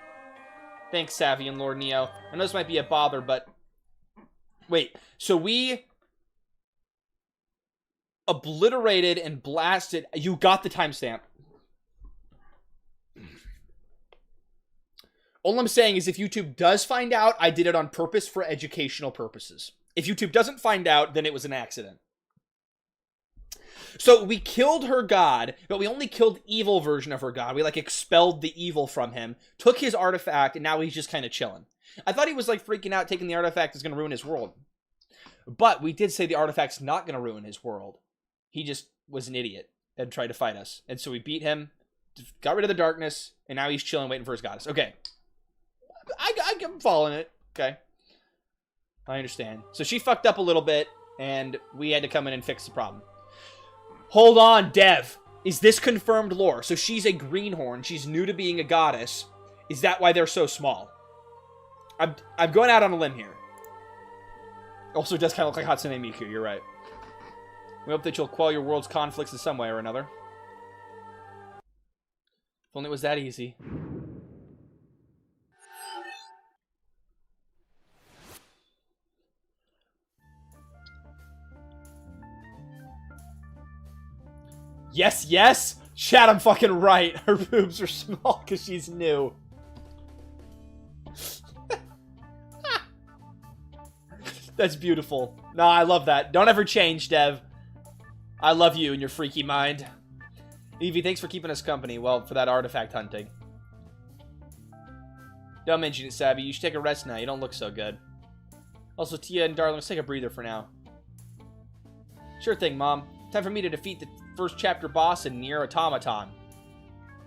Thanks, Savvy and Lord Neo. I know this might be a bother, but... Wait, so we... obliterated and blasted... You got the timestamp. All I'm saying is if YouTube does find out, I did it on purpose for educational purposes. If YouTube doesn't find out, then it was an accident. So we killed her god, but we only killed evil version of her god. We, like, expelled the evil from him, took his artifact, and now he's just kind of chilling. I thought he was, like, freaking out, taking the artifact is going to ruin his world. But we did say the artifact's not going to ruin his world. He just was an idiot and tried to fight us. And so we beat him, got rid of the darkness, and now he's chilling, waiting for his goddess. Okay. I'm following it. Okay. I understand. So she fucked up a little bit, and we had to come in and fix the problem. Hold on, Dev. Is this confirmed lore? So she's a greenhorn. She's new to being a goddess. Is that why they're so small? I'm going out on a limb here. Also, it does kind of look like Hatsune Miku. You're right. We hope that you'll quell your world's conflicts in some way or another. If only it was that easy. Yes, yes! Chat, I'm fucking right. Her boobs are small because she's new. That's beautiful. No, I love that. Don't ever change, Dev. I love you and your freaky mind. Evie, thanks for keeping us company. Well, for that artifact hunting. Don't mention it, Sabby. You should take a rest now. You don't look so good. Also, Tia and Darling, let's take a breather for now. Sure thing, Mom. Time for me to defeat the first chapter boss in Nier Automaton.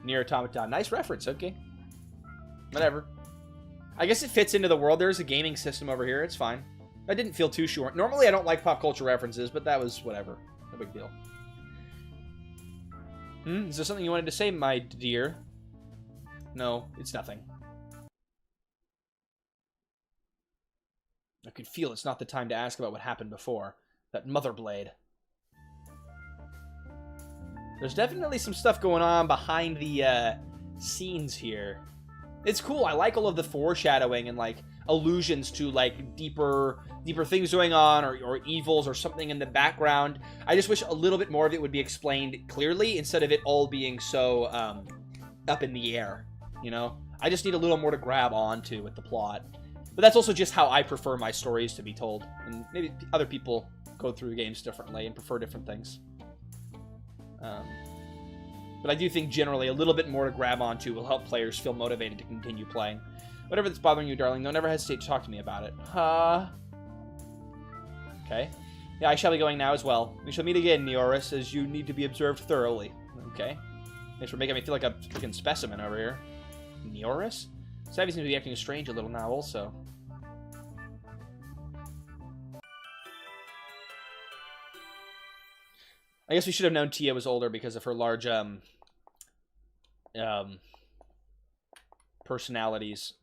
Nier Automaton. Nice reference, okay. Whatever. I guess it fits into the world. There's a gaming system over here. It's fine. I didn't feel too sure. Normally, I don't like pop culture references, but that was whatever. No big deal. Is there something you wanted to say, my dear? No, it's nothing. I could feel it's not the time to ask about what happened before. That MotherBlade. There's definitely some stuff going on behind the scenes here. It's cool. I like all of the foreshadowing and like allusions to like deeper things going on or evils or something in the background. I just wish a little bit more of it would be explained clearly instead of it all being so up in the air, you know? I just need a little more to grab onto with the plot. But that's also just how I prefer my stories to be told. And maybe other people go through games differently and prefer different things. But I do think generally a little bit more to grab onto will help players feel motivated to continue playing. Whatever that's bothering you, darling, don't ever hesitate to talk to me about it. Okay. Yeah, I shall be going now as well. We shall meet again, Neoris, as you need to be observed thoroughly. Okay. Thanks for making me feel like a freaking specimen over here. Neoris? Savvy seems to be acting strange a little now, also. I guess we should have known Tia was older because of her large, personalities.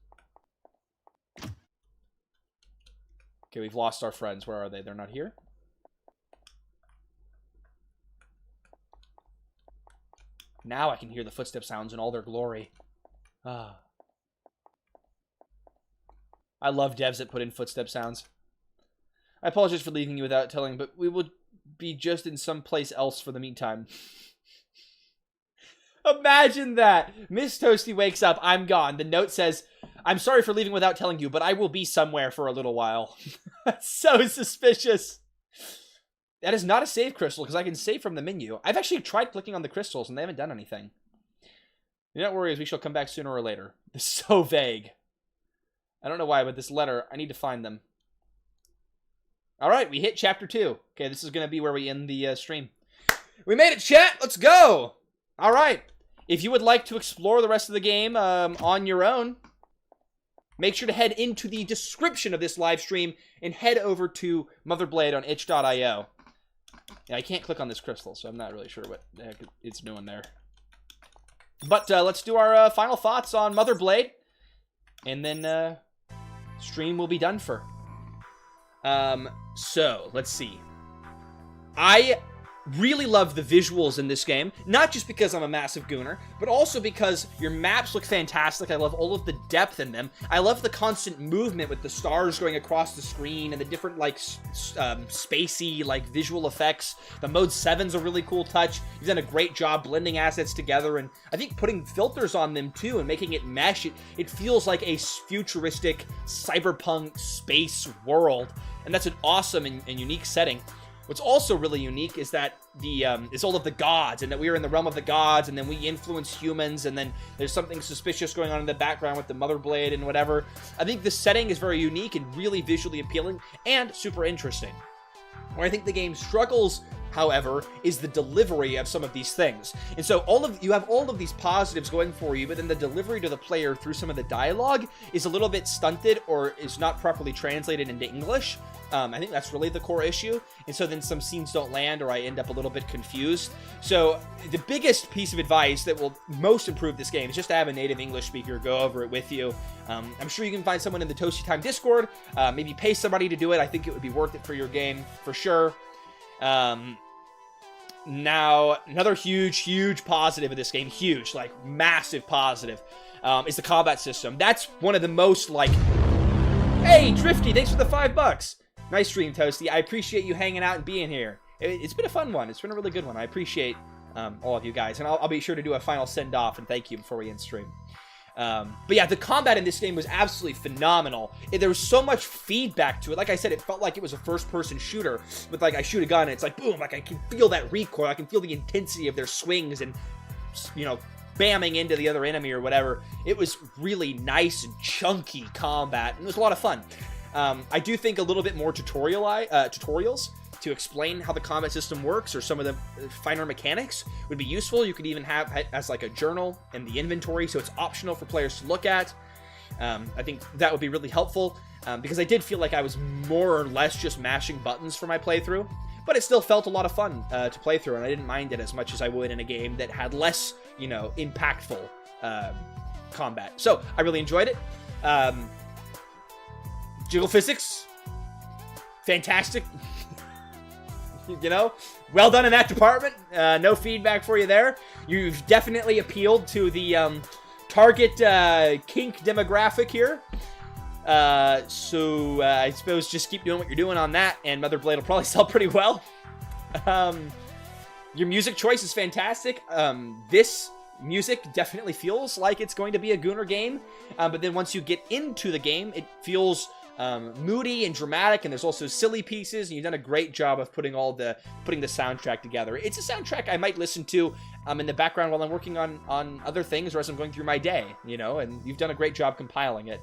Okay, we've lost our friends. Where are they? They're not here? Now I can hear the footstep sounds in all their glory. Ah. I love devs that put in footstep sounds. I apologize for leaving you without telling, but we will be just in some place else for the meantime. Imagine that! Miss Toasty wakes up, I'm gone. The note says, I'm sorry for leaving without telling you, but I will be somewhere for a little while. That's so suspicious. That is not a save crystal, because I can save from the menu. I've actually tried clicking on the crystals, and they haven't done anything. Do not worry, as we shall come back sooner or later. This is so vague. I don't know why, but this letter, I need to find them. Alright, we hit chapter 2. Okay, this is going to be where we end the stream. We made it, chat! Let's go! Alright. If you would like to explore the rest of the game on your own, make sure to head into the description of this live stream and head over to MotherBlade on itch.io. Yeah, I can't click on this crystal, so I'm not really sure what the heck it's doing there. But let's do our final thoughts on MotherBlade, and then stream will be done for. So, let's see. I really love the visuals in this game, not just because I'm a massive gooner, but also because your maps look fantastic. I love all of the depth in them. I love the constant movement with the stars going across the screen and the different, like, spacey, like, visual effects. The Mode 7's a really cool touch. You've done a great job blending assets together, and I think putting filters on them, too, and making it mesh, it feels like a futuristic cyberpunk space world, and that's an awesome and unique setting. What's also really unique is that it's all of the gods, and that we are in the realm of the gods, and then we influence humans, and then there's something suspicious going on in the background with the MotherBlade and whatever. I think the setting is very unique and really visually appealing and super interesting. Where I think the game struggles, however, is the delivery of some of these things. And so you have all of these positives going for you, but then the delivery to the player through some of the dialogue is a little bit stunted or is not properly translated into English. I think that's really the core issue. And so then some scenes don't land, or I end up a little bit confused. So the biggest piece of advice that will most improve this game is just to have a native English speaker go over it with you. I'm sure you can find someone in the ToastyTime Discord. Maybe pay somebody to do it. I think it would be worth it for your game, for sure. Now, another huge positive of this game, huge, like, massive positive, is the combat system. That's one of the most, like... Hey, Drifty, thanks for the $5. Nice stream, Toasty. I appreciate you hanging out and being here. It's been a fun one. It's been a really good one. I appreciate all of you guys. And I'll be sure to do a final send-off and thank you before we end stream. But yeah, the combat in this game was absolutely phenomenal. There was so much feedback to it. Like I said, it felt like it was a first-person shooter. With, like, I shoot a gun and it's like, boom, like I can feel that recoil. I can feel the intensity of their swings and, you know, bamming into the other enemy or whatever. It was really nice and chunky combat, and it was a lot of fun. I do think a little bit more tutorials to explain how the combat system works or some of the finer mechanics would be useful. You could even have as like a journal in the inventory, so it's optional for players to look at. I think that would be really helpful, because I did feel like I was more or less just mashing buttons for my playthrough, but it still felt a lot of fun to play through, and I didn't mind it as much as I would in a game that had less, you know, impactful combat. So I really enjoyed it. Jiggle physics, fantastic. You know, well done in that department. No feedback for you there. You've definitely appealed to the target kink demographic here. So I suppose just keep doing what you're doing on that, and MotherBlade will probably sell pretty well. Your music choice is fantastic. This music definitely feels like it's going to be a Gooner game, but then once you get into the game, it feels moody and dramatic, and there's also silly pieces, and you've done a great job of putting the soundtrack together. It's a soundtrack I might listen to in the background while I'm working on other things, or as I'm going through my day, you know, and you've done a great job compiling it.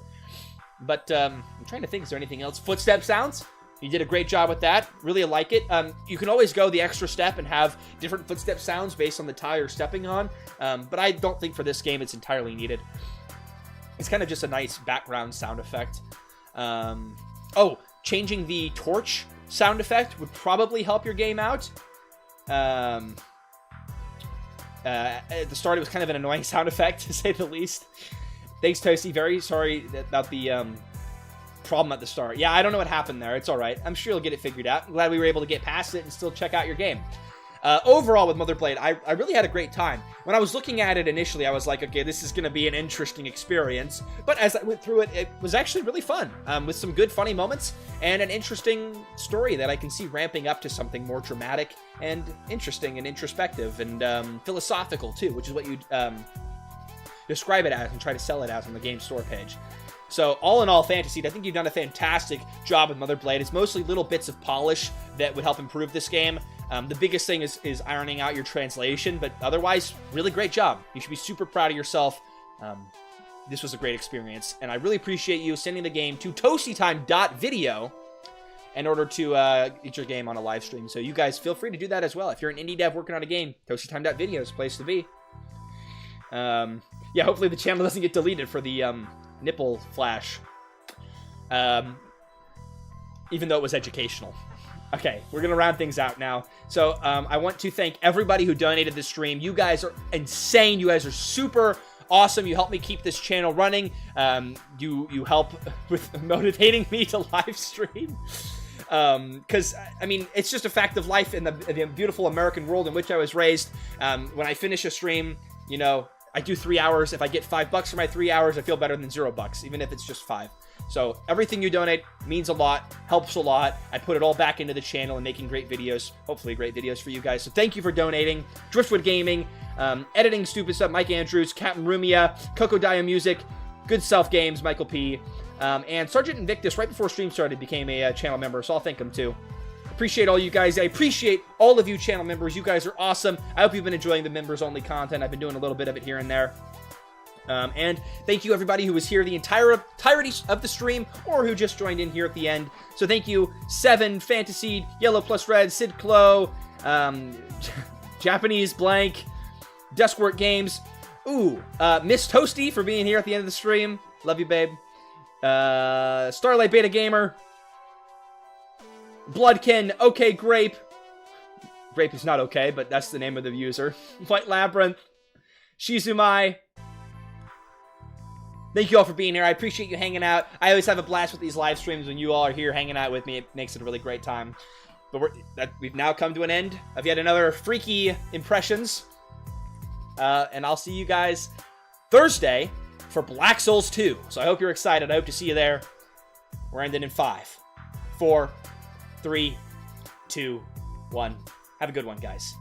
But I'm trying to think, is there anything else? Footstep sounds, you did a great job with that. Really like it. You can always go the extra step and have different footstep sounds based on the tile you're stepping on, but I don't think for this game it's entirely needed. It's kind of just a nice background sound effect. Oh, changing the torch sound effect would probably help your game out. At the start, it was kind of an annoying sound effect, to say the least. Thanks, Toasty. Very sorry about the problem at the start. Yeah, I don't know what happened there. It's all right. I'm sure you'll get it figured out. I'm glad we were able to get past it and still check out your game. Overall, with MotherBlade, I really had a great time. When I was looking at it initially, I was like, okay, this is going to be an interesting experience. But as I went through it, it was actually really fun, with some good, funny moments and an interesting story that I can see ramping up to something more dramatic and interesting and introspective and philosophical, too, which is what you describe it as and try to sell it as on the game store page. So, all in all, Fantasy, I think you've done a fantastic job with MotherBlade. It's mostly little bits of polish that would help improve this game. The biggest thing is ironing out your translation, but otherwise, really great job. You should be super proud of yourself. This was a great experience, and I really appreciate you sending the game to ToastyTime.video in order to get your game on a live stream. So you guys feel free to do that as well. If you're an indie dev working on a game, ToastyTime.video is the place to be. Yeah, hopefully the channel doesn't get deleted for the nipple flash, even though it was educational. Okay, we're gonna round things out now. So I want to thank everybody who donated this stream. You guys are insane. You guys are super awesome. You help me keep this channel running. You help with motivating me to live stream. Because, I mean, it's just a fact of life in the beautiful American world in which I was raised. When I finish a stream, you know, I do 3 hours. If I get $5 for my 3 hours, I feel better than $0, even if it's just 5. So everything you donate means a lot, helps a lot. I put it all back into the channel and making great videos, hopefully great videos for you guys. So thank you for donating. Driftwood Gaming, Editing Stupid Stuff, Mike Andrews, Captain Rumia, Coco Dia Music, Good Self Games, Michael P, and Sergeant Invictus, right before stream started, became a channel member, so I'll thank him too. Appreciate all you guys. I appreciate all of you channel members. You guys are awesome. I hope you've been enjoying the members-only content. I've been doing a little bit of it here and there. And thank you everybody who was here the entirety of the stream or who just joined in here at the end. So thank you, Seven, Fantasy, Yellow Plus Red, Sid Clo, Japanese Blank, Duskwork Games, Miss Toasty for being here at the end of the stream. Love you, babe. Starlight Beta Gamer, Bloodkin, OK Grape. Grape is not okay, but that's the name of the user. White Labyrinth, Shizumai. Thank you all for being here. I appreciate you hanging out. I always have a blast with these live streams when you all are here hanging out with me. It makes it a really great time. But we've now come to an end of yet another freaky impressions. And I'll see you guys Thursday for Black Souls 2. So I hope you're excited. I hope to see you there. We're ending in 5, 4, 3, 2, 1. Have a good one, guys.